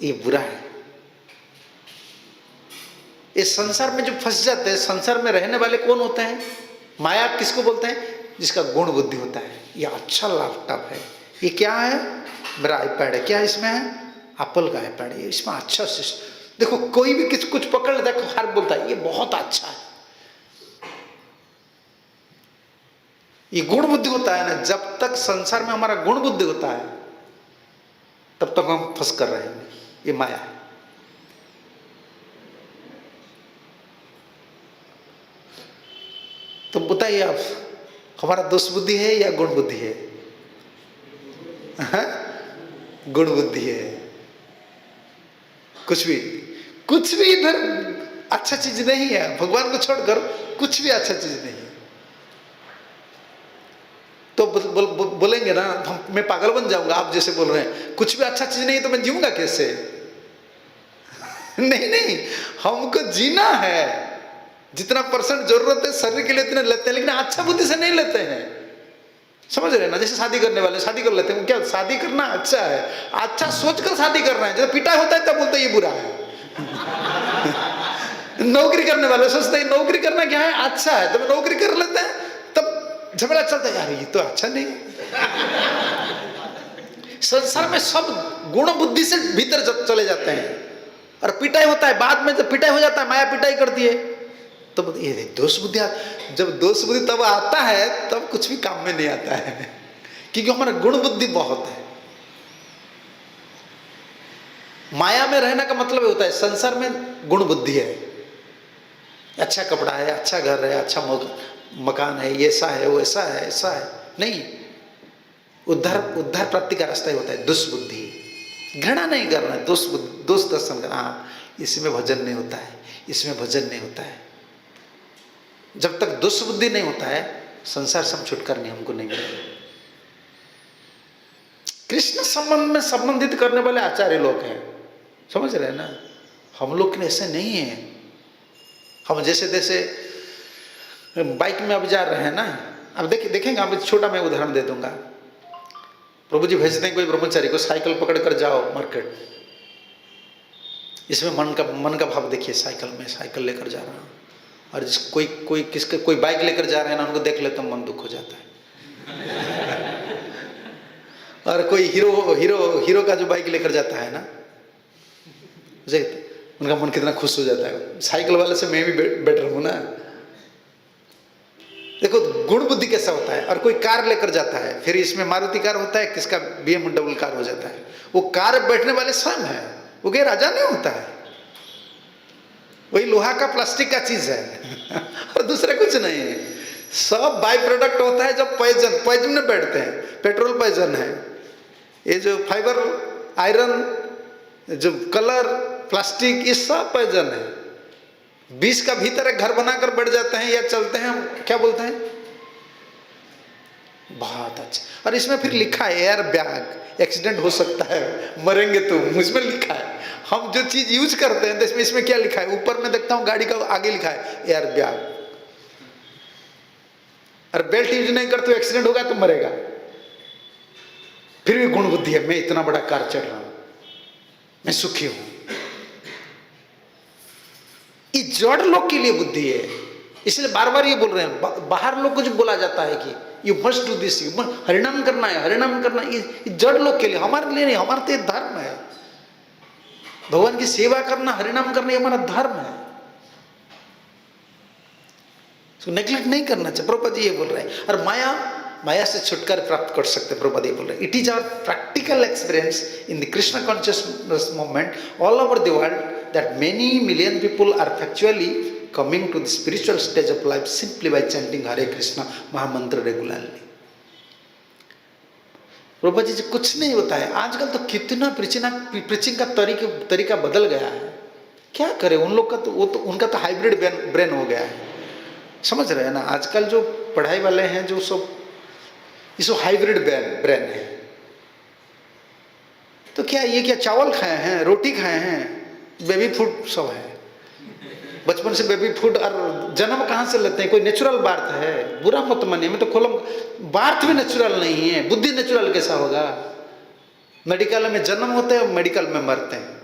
ये बुरा है। इस संसार में जो फंस जाते हैं, संसार में रहने वाले कौन होते हैं, माया किसको बोलते हैं, जिसका गुण बुद्धि होता है। ये अच्छा लैपटॉप है, ये क्या है, मेरा आईपैड है, क्या इसमें है, एप्पल का आईपैड है, इसमें अच्छा देखो कोई भी कुछ पकड़ लेता है, हर बोलता है ये बहुत अच्छा है। ये गुण बुद्धि होता है ना। जब तक संसार में हमारा गुण बुद्धि होता है तब तक हम फंस कर रहे हैं, ये माया है। तो बताइए आप, हमारा दोष बुद्धि है या गुण बुद्धि है? गुण बुद्धि है। कुछ भी इधर अच्छा चीज नहीं है, भगवान को छोड़कर कुछ भी अच्छा चीज नहीं है। तो बोलेंगे ना मैं पागल बन जाऊंगा, आप जैसे बोल रहे हैं कुछ भी अच्छा चीज नहीं है तो मैं जीऊंगा कैसे? नहीं, हमको जीना है। जितना % जरूरत है शरीर के लिए उतना लेते हैं, लेकिन अच्छा बुद्धि से नहीं लेते हैं। समझ रहे हैं ना। जैसे शादी करने वाले शादी कर लेते हैं, क्या शादी करना अच्छा है, अच्छा सोचकर शादी कर रहे हैं। जब पिटाई होता है तब बोलते हैं ये बुरा है। नौकरी करने वाले सोचते हैं नौकरी करना क्या है, अच्छा है, तब नौकरी कर लेते हैं, तब झगड़ा चलता है, यार ये तो अच्छा नहीं। संसार में सब गुण बुद्धि से भीतर चले जाते हैं, और पिटाई होता है बाद में। जब पिटाई हो जाता है, माया पिटाई करती है, तो ये दोष बुद्धि। जब दोष बुद्धि तब आता है तब कुछ भी काम में नहीं आता है, क्योंकि हमारा गुण बुद्धि बहुत है। माया में रहने का मतलब होता है संसार में गुण बुद्धि है, अच्छा कपड़ा है, अच्छा घर है, अच्छा मकान है, ये ऐसा है, वो ऐसा है, ऐसा है। नहीं, उद्धार प्राप्ति का रास्ता ही होता है दुष्बुद्धि। घृणा नहीं करना, दोष दर्शन करना। हाँ, इसमें भजन नहीं होता है, इसमें भजन नहीं होता है। जब तक दुष्बुद्धि नहीं होता है संसार से हम छुटकारा नहीं, हमको नहीं मिलेगा। कृष्ण संबंध में संबंधित करने वाले आचार्य लोग हैं, समझ रहे हैं ना। हम लोग ऐसे नहीं है। हम जैसे तैसे बाइक में अब जा रहे हैं ना, अब देखेंगे, अब छोटा मैं उदाहरण दे दूंगा। प्रभु जी भेजते हैं कोई ब्रह्मचारी को, साइकिल पकड़ कर जाओ मार्केट, इसमें मन का भाव देखिए, साइकिल लेकर जा रहा हूँ, और जिस कोई बाइक लेकर जा रहे हैं ना, उनको देख लेता मन दुख हो जाता है। और कोई हीरो का जो बाइक लेकर जाता है ना, उनका मन कितना खुश हो जाता है, साइकिल वाले से मैं भी बेटर हूं ना। देखो गुण बुद्धि कैसा होता है। और कोई कार लेकर जाता है, फिर इसमें मारुति कार होता है, किसका BMW कार हो जाता है, वो कार बैठने वाले स्वयं है, वो कोई राजा नहीं होता है, वही लोहा का प्लास्टिक का चीज है और दूसरा कुछ नहीं है। सब बाई प्रोडक्ट होता है। जब पॉइजन में बैठते हैं, पेट्रोल पॉइजन है, ये जो फाइबर, आयरन, जो कलर, प्लास्टिक, ये सब पॉइजन है। 20 का भीतर एक घर बनाकर बैठ जाते हैं या चलते हैं, क्या बोलते हैं, बहुत अच्छा। और इसमें फिर लिखा है एयर बैग, एक्सीडेंट हो सकता है, मरेंगे तुम, इसमें लिखा है। हम जो चीज यूज करते हैं तो इसमें क्या लिखा है, ऊपर में देखता हूं गाड़ी का आगे लिखा है एयर बैग। और बेल्ट यूज नहीं करते, एक्सीडेंट होगा तो मरेगा। फिर भी गुण बुद्धि है, मैं इतना बड़ा कार चढ़ रहा हूं, मैं सुखी हूं। ये जड़ लोग के लिए बुद्धि है। इसलिए बार बार ये बोल रहे हैं, बाहर लोग को जो बोला जाता है कि you must do this, you हरिनाम करना है, हरिनाम करना है, ये जड़ लोग के लिए, हमारे लिए नहीं। हमारा तो धर्म है, भगवान की सेवा करना, हरिनाम करना, हमारा धर्म है। तो नेग्लेक्ट नहीं करना चाहिए। प्रभुपाद जी ये बोल रहे हैं। और माया से छुटकारा प्राप्त कर सकते हैं, प्रभुपाद ये बोल रहे हैं। It is our practical experience in the Krishna consciousness movement all over the world that many million people are factually coming to the spiritual stage of life simply by chanting Hare Krishna महामंत्र regularly. Prabhupada ji कुछ नहीं होता है। आजकल तो कितना preaching का तरीका बदल गया है, क्या करें। उन लोग का तो वो तो उनका तो हाइब्रिड ब्रेन हो गया है, समझ रहे हैं ना। आजकल जो पढ़ाई वाले हैं जो सब, ये सब हाइब्रिड ब्रेन है। तो क्या ये क्या चावल खाए हैं, रोटी खाए हैं, बेबी फूड सब है, बचपन से बेबी फूड। और जन्म कहाँ से लेते हैं, कोई नेचुरल बार्थ है, बुरा मत मानिए, मैं तो खोलम, बार्थ भी नेचुरल नहीं है, बुद्धि नेचुरल कैसा होगा। मेडिकल में जन्म होते हैं, मेडिकल में मरते हैं।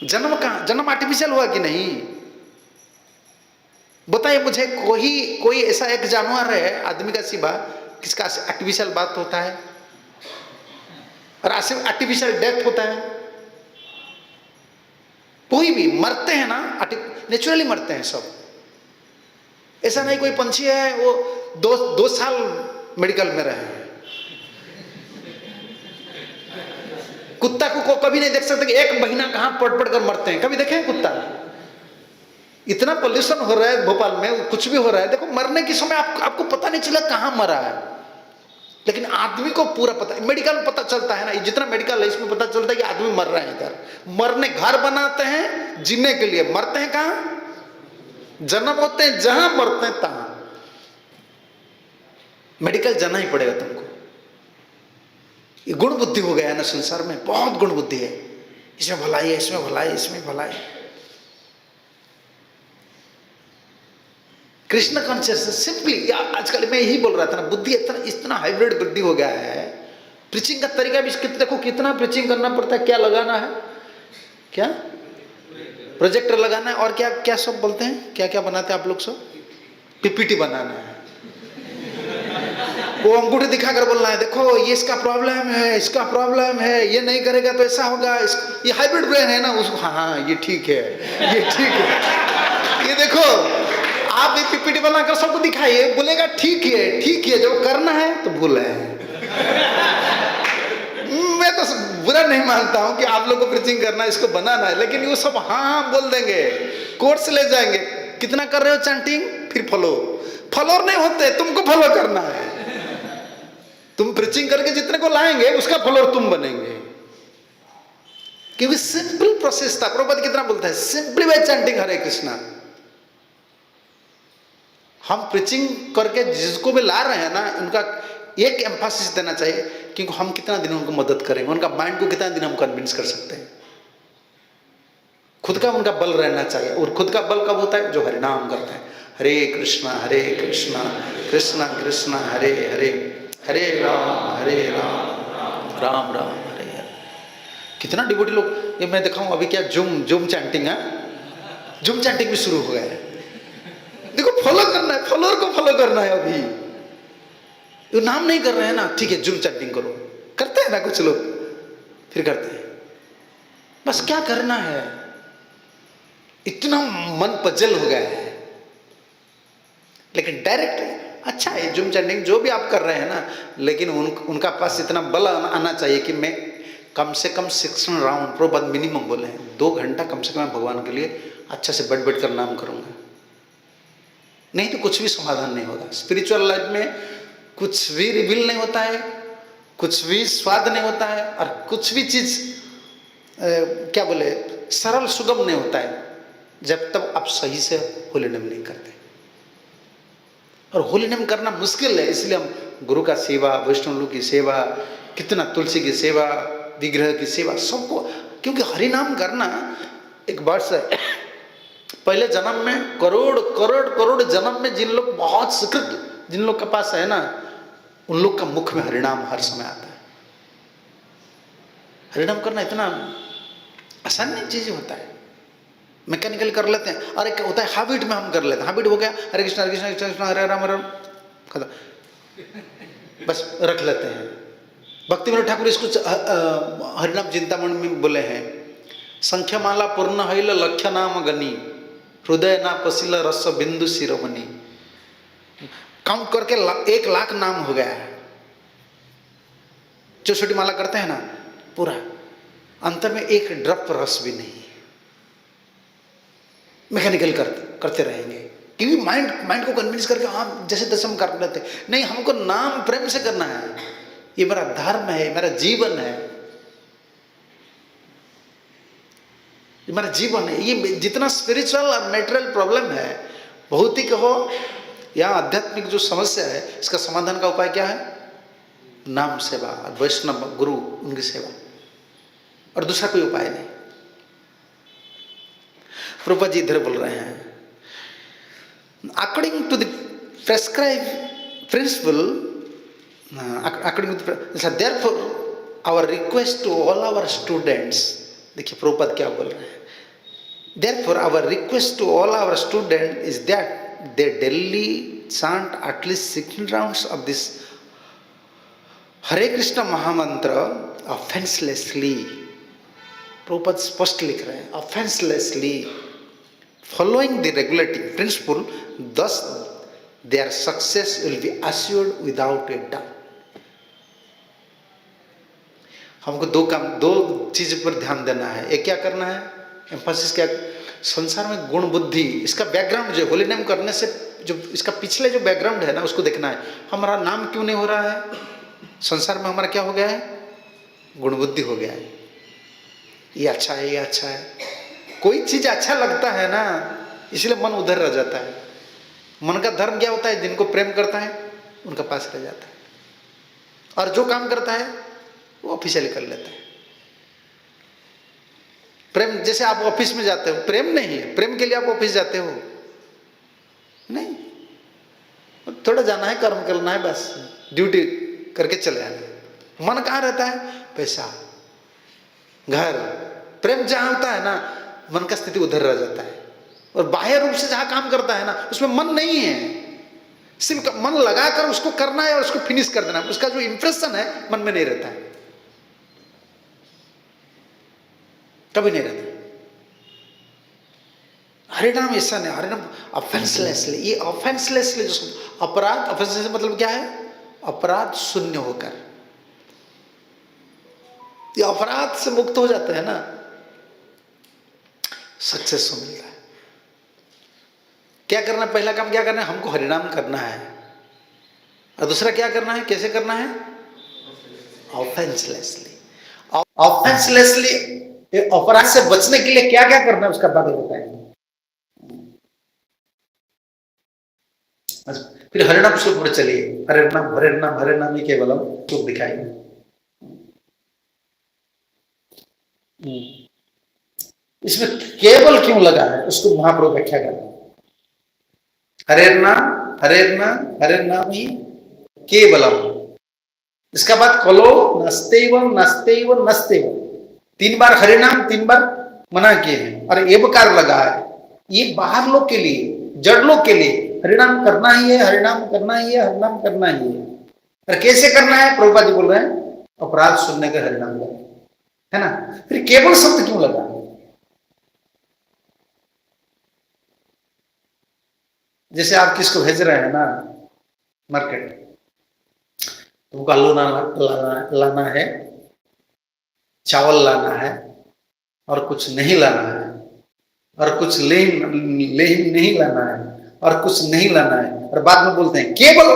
जन्म कहाँ, जन्म आर्टिफिशियल हुआ कि नहीं, बताइए मुझे। कोई ऐसा एक जानवर है आदमी का सिवा किसका आर्टिफिशियल बात होता है और आर्टिफिशियल डेथ होता है। कोई भी मरते हैं ना, नेचुरली मरते हैं सब। ऐसा नहीं कोई पंछी है वो 2 साल मेडिकल में रहे। कुत्ता को कभी नहीं देख सकते कि 1 महीना कहां पड़ कर मरते हैं, कभी देखे कुत्ता। इतना पोल्यूशन हो रहा है भोपाल में, कुछ भी हो रहा है, देखो मरने के समय आपको पता नहीं चला कहां मरा है। लेकिन आदमी को पूरा पता है, मेडिकल में पता चलता है ना, जितना मेडिकल है इसमें पता चलता है कि आदमी मर रहा है। इधर मरने घर बनाते हैं जीने के लिए, मरते हैं कहां, जन्म होते हैं जहां, मरते हैं तहां। मेडिकल जाना ही पड़ेगा तुमको। ये गुण बुद्धि हो गया है ना संसार में, बहुत गुण बुद्धि है। इसमें भलाई है, इसमें भलाई, इसमें भलाई। कृष्ण कॉन्शियसनेस सिंपली, आजकल मैं यही बोल रहा था ना, बुद्धि इतना हाइब्रिड बुद्धि हो गया है। प्रीचिंग का तरीका भी देखो, कितना प्रीचिंग करना पड़ता है, क्या लगाना है, क्या प्रोजेक्टर लगाना है, और क्या क्या सब बोलते हैं, क्या क्या बनाते हैं आप लोग सब, पीपीटी बनाना है, वो अंगूठे दिखाकर बोलना है, देखो ये इसका प्रॉब्लम है, इसका प्रॉब्लम है, ये नहीं करेगा तो ऐसा होगा। ये हाइब्रिड ब्रेन है ना, उसको हाँ ये ठीक है, ये ठीक है, ये देखो आप एक पीपीटी बनाकर सबको दिखाइए, बोलेगा ठीक है, जब करना है तो भूल है। मैं तो बुरा नहीं मानता हूं कि आप लोग को प्रीचिंग करना, इसको बनाना है, लेकिन वो सब हाँ बोल देंगे, कोर्स ले जाएंगे, कितना कर रहे हो चैंटिंग, फिर फॉलोअर नहीं होते, तुमको फॉलो करना है। तुम प्रीचिंग करके जितने को लाएंगे उसका फॉलोअर तुम बनेंगे, क्योंकि सिंपल प्रोसेस था। प्रभुपाद कितना बोलता है, सिंपली बाय चैंटिंग हरे कृष्णा। हम प्रीचिंग करके जिसको भी ला रहे हैं ना, उनका एक एम्फासिस देना चाहिए कि हम कितना दिन उनको मदद करेंगे, उनका माइंड को कितना दिन हम कन्विंस कर सकते हैं। खुद का उनका बल रहना चाहिए, और खुद का बल कब होता है? जो हरिनाम करते हैं, हरे कृष्णा कृष्णा कृष्णा हरे हरे, हरे राम राम राम हरे हरे। कितना डिवोटी लोग, ये मैं दिखाऊं अभी क्या जूम चैंटिंग है, जूम चैंटिंग भी शुरू हो गया है। देखो फॉलो करना है, फॉलोअर को फॉलो करना है। अभी वो नाम नहीं कर रहे हैं ना, ठीक है जूम चैंटिंग करो, करते हैं ना कुछ लोग, फिर करते हैं। बस क्या करना है, इतना मन पजल हो गया है। लेकिन डायरेक्ट अच्छा है जूम चैंटिंग जो भी आप कर रहे हैं ना, लेकिन उनका पास इतना बल आना चाहिए कि मैं कम से कम 16 राउंड प्रभुपाद मिनिमम बोले हैं, 2 घंटा कम से कम मैं भगवान के लिए अच्छा से बैठ कर नाम करूंगा, नहीं तो कुछ भी समाधान नहीं होगा। स्पिरिचुअल लाइफ में कुछ भी रिवील नहीं होता है, कुछ भी स्वाद नहीं होता है, और कुछ भी चीज क्या बोले सरल सुगम नहीं होता है जब तक आप सही से होली नेम नहीं करते। और होली नेम करना मुश्किल है, इसलिए हम गुरु का सेवा, वैष्णव लोग की सेवा, कितना तुलसी की सेवा, विग्रह की सेवा, सबको, क्योंकि हरि नाम करना एक वर्ष है। पहले जन्म में करोड़ जन्म में जिन लोग बहुत सुकृत जिन लोग के पास है ना, उन लोग का मुख में हरिनाम हर समय आता है। हरिनाम करना इतना आसान नहीं चीज होता है, मैकेनिकल कर लेते हैं, और एक होता है हैबिट में हम कर लेते हैं। हैबिट हो गया हरे कृष्ण कृष्ण हरे राम खत्म, बस रख लेते हैं। भक्ति विनोद ठाकुर इसको हरिनाम चिंतामणि में बोले हैं, संख्यामाला पूर्ण हईल लक्ष्य नाम गनी, हृदय ना पसील रस बिंदु शिरोमणि। काउंट करके 1 लाख नाम हो गया है। जो छोटी माला करते हैं ना, पूरा अंतर में एक ड्रॉप रस भी नहीं, मैकेनिकल करते रहेंगे, क्योंकि माइंड को कन्विंस करके हाँ जैसे दसम कर लेते नहीं, हमको नाम प्रेम से करना है, ये मेरा धर्म है, मेरा जीवन है, ये मेरा जीवन है। ये जितना स्पिरिचुअल और मेटेरियल प्रॉब्लम है, भौतिक हो या आध्यात्मिक जो समस्या है, इसका समाधान का उपाय क्या है? नाम सेवा और वैष्णव गुरु उनकी सेवा, और दूसरा कोई उपाय नहीं। प्रभुपाद जी इधर बोल रहे हैं, according to the prescribe principle, according to therefore our request to all our students, देखिए प्रभुपाद क्या बोल रहे हैं, therefore our request to all our student is that they daily chant at least 16 rounds of this Hare Krishna Mahamantra offenselessly. Prabhupada स्पष्ट लिख रहे हैं, offenselessly, following the regulating principle, thus their success will be assured without a doubt. हमको दो चीज पर ध्यान देना है। एक क्या करना है, एम्फोसिस क्या, संसार में गुण बुद्धि, इसका बैकग्राउंड जो होली नेम करने से जो इसका पिछले जो बैकग्राउंड है ना, उसको देखना है। हमारा नाम क्यों नहीं हो रहा है? संसार में हमारा क्या हो गया है? गुण बुद्धि हो गया है। ये अच्छा है, ये अच्छा है, कोई चीज अच्छा लगता है ना, इसलिए मन उधर रह जाता है। मन का धर्म क्या होता है? जिनको प्रेम करता है उनका पास रह जाता है, और जो काम करता है वो ऑफिशियली कर लेता है। प्रेम जैसे आप ऑफिस में जाते हो, प्रेम नहीं है, प्रेम के लिए आप ऑफिस जाते हो नहीं, थोड़ा जाना है, कर्म करना है, बस ड्यूटी करके चले आना। मन कहाँ रहता है? पैसा, घर। प्रेम जहाँ होता है ना, मन का स्थिति उधर रह जाता है, और बाह्य रूप से जहाँ काम करता है ना, उसमें मन नहीं है, सिर्फ मन लगाकर उसको करना है और उसको फिनिश कर देना, उसका जो इंप्रेशन है मन में नहीं रहता है, कभी नहीं रहता। हरिनाम ऐसा नहीं, हरिनाम ऑफेंसलेसली, ये ऑफेंसलेसली जो अपराध, ऑफेंसलेस मतलब क्या है? अपराध शून्य होकर, ये अपराध से मुक्त हो जाते हैं ना, सक्सेस मिलता है। क्या करना, पहला काम क्या करना है? हमको हरिनाम करना है, और दूसरा क्या करना है, कैसे करना है? ऑफेंसलेसली। ऑफेंसलेसली अपराध से बचने के लिए क्या क्या करना है उसका बारे में बताएंगे। अच्छा, फिर हरिनाम श्लोक पर चलिए। हरे नाम हरे नाम हरे नाम ही केवलम श्लोक दिखाइए। इसमें केवल क्यों लगा है उसको महाप्रभु व्याख्या कर रहे हैं। हरे नाम ही केवलम। इसका बाद कलो नस्तेव नस्तेव नस्तेव, 3 बार हरे नाम 3 बार मना किए हैं और एवकार लगा है। ये बाहर लोग के लिए, जड़ लोग के लिए हरिनाम करना ही है, हरिनाम करना ही है, हरिनाम करना ही है। और कैसे करना है प्रभुपाद जी बोल रहे हैं, अपराध सुनने का हरिनाम करें, है ना। फिर केवल शब्द क्यों लगा। जैसे आप किसको भेज रहे हैं ना मार्केट, तुमको आलू लाना है, चावल लाना है और कुछ नहीं लाना है, और कुछ ले नहीं लाना है, और कुछ नहीं लाना है, और बाद में बोलते हैं केवल।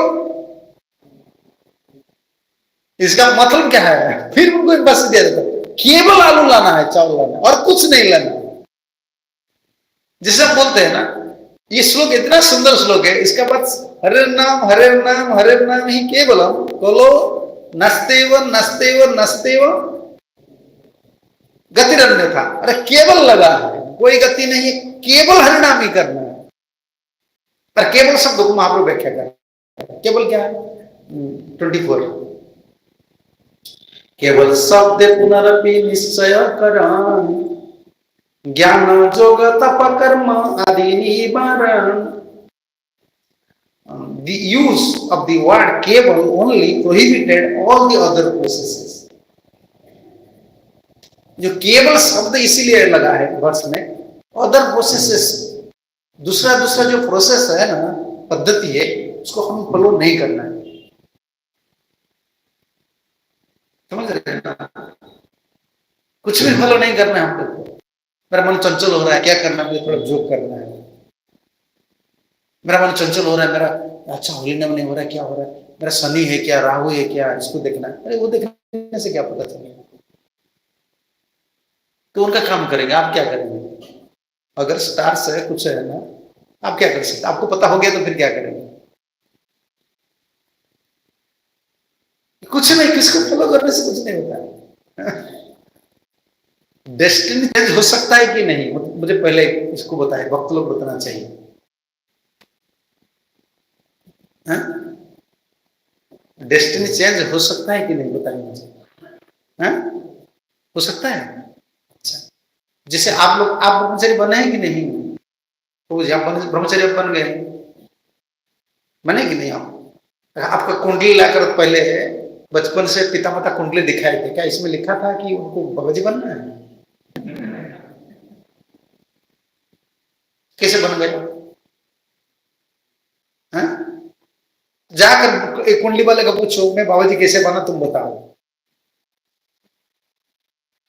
इसका मतलब क्या है, फिर उनको एक बस दिया जाता है केवल आलू लाना है, चावल लाना है और कुछ नहीं लाना है। जैसे आप बोलते हैं ना, ये श्लोक इतना सुंदर श्लोक है। इसका बाद हरे नाम ही केवलम बोलो नस्तेव नस्तेव नस्तेव गतिरन्य था। अरे केवल लगा है, कोई गति नहीं है, केवल हरिनाम ही करना है। पर केवल शब्द को महाप्रभु व्याख्या कर, केवल क्या है 24, केवल शब्द पुनरपि निश्चय करान, ज्ञान जोग तप कर्म आदि निवारण। The use of the word केवल only prohibited all the other processes। जो केवल शब्द इसीलिए लगा है वर्ष में, अदर प्रोसेसेस, दूसरा जो प्रोसेस है ना, पद्धति है, उसको हम फॉलो नहीं करना है। समझ रहे हैं ना, कुछ भी फॉलो नहीं करना है हमको। मेरा मन चंचल हो रहा है, क्या करना है, मुझे थोड़ा जोग करना है। मेरा मन चंचल हो रहा है, मेरा अच्छा होली नाम नहीं हो रहा है, क्या हो रहा है, मेरा शनि है क्या, राहु है क्या, इसको देखना है। अरे वो देखने से क्या पता चलेगा, तो उनका काम करेंगे, आप क्या करेंगे। अगर स्टार्स है कुछ है ना, आप क्या कर सकते, आपको पता हो गया तो फिर क्या करेंगे, कुछ नहीं, किसको फॉलो करने से कुछ नहीं होता। डेस्टिनी चेंज हो सकता है कि नहीं, मुझे पहले इसको बताए, वक्त लोग बताना चाहिए। डेस्टिनी चेंज हो सकता है कि नहीं, बताइए मुझे। हो सकता है। अच्छा, जैसे आप लोग, आप ब्रह्मचारी बने हैं कि नहीं, तो आप ब्रह्मचारी बन गए, बने कि नहीं आप। आपका कुंडली लाकर पहले बचपन से पिता माता कुंडली दिखाए थे, क्या इसमें लिखा था कि उनको बाबाजी बनना है। कैसे बन गए, जाकर एक कुंडली वाले का पूछो, मैं बाबाजी कैसे बना, तुम बताओ।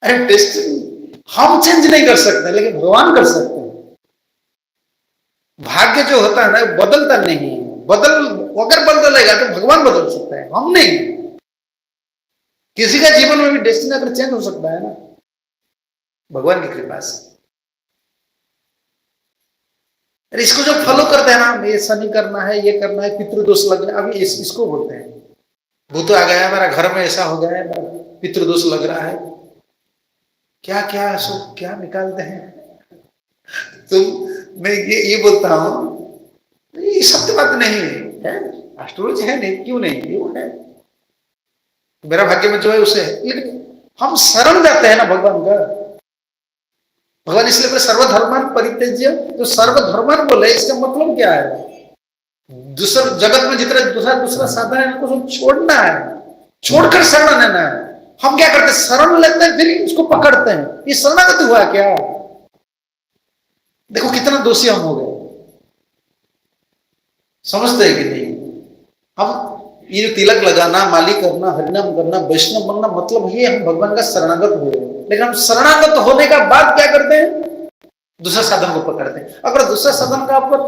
अरे डेस्टिनी हम चेंज नहीं कर सकते, लेकिन भगवान कर सकते हैं। भाग्य जो होता है ना बदलता नहीं है, अगर बदलेगा तो भगवान बदल सकता है, हम नहीं। किसी का जीवन में भी डेस्टिनी अगर चेंज हो सकता है ना, भगवान की कृपा से। अरे इसको जो फॉलो करते हैं ना, ये शनि करना है, ये करना है, पितृदोष लग रहा है, अभी इसको बोलते हैं भूत आ गया है, मेरा घर में ऐसा हो गया है, मेरा पितृदोष लग रहा है, क्या क्या सब क्या निकालते हैं। तो मैं ये बोलता हूं, ये सत्य बात नहीं है, एस्ट्रोलॉजी है नहीं, क्यों नहीं, ये है मेरा भाग्य में जो है उसे है। लेकिन हम शरण जाते हैं ना भगवान का, भगवान इसलिए बोले सर्वधर्मान परित्यज्य, तो सर्वधर्मान बोले इसका मतलब क्या है, दूसरा जगत में जितना दूसरा साधन है उनको सब छोड़ना है, छोड़कर शरण लेना है। हम क्या करते हैं, शरण लेते हैं फिर उसको पकड़ते हैं, ये शरणागति हुआ क्या। देखो कितना दोषी हम हो गए, समझते हैं कि नहीं। हम ये तिलक लगाना, माली करना, हरिनाम करना, वैष्णव बनना, मतलब ये हम भगवान का शरणागत हुए। लेकिन हम शरणागत होने का बाद क्या करते हैं, दूसरा साधन को पकड़ते हैं। अगर दूसरा साधन का ऊपर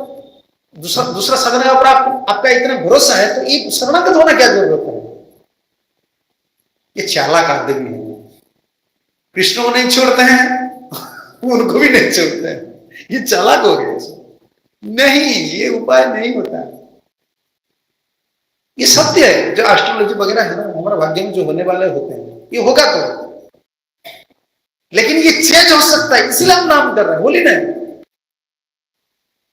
दूसरा साधन के ऊपर आपका इतना भरोसा है, तो ये शरणागत होना क्या जरूरत है। ये चालाक आदमी है, कृष्ण को नहीं छोड़ते हैं, उनको भी नहीं छोड़ते हैं, ये चालाक हो गए। नहीं, ये उपाय नहीं होता। ये सत्य है। जो एस्ट्रोलॉजी वगैरह है ना, हमारे भाग्य में जो होने वाले होते हैं ये होगा तो, लेकिन ये चेंज हो सकता है, इसलिए हम नाम कर रहे हैं। होली नहीं,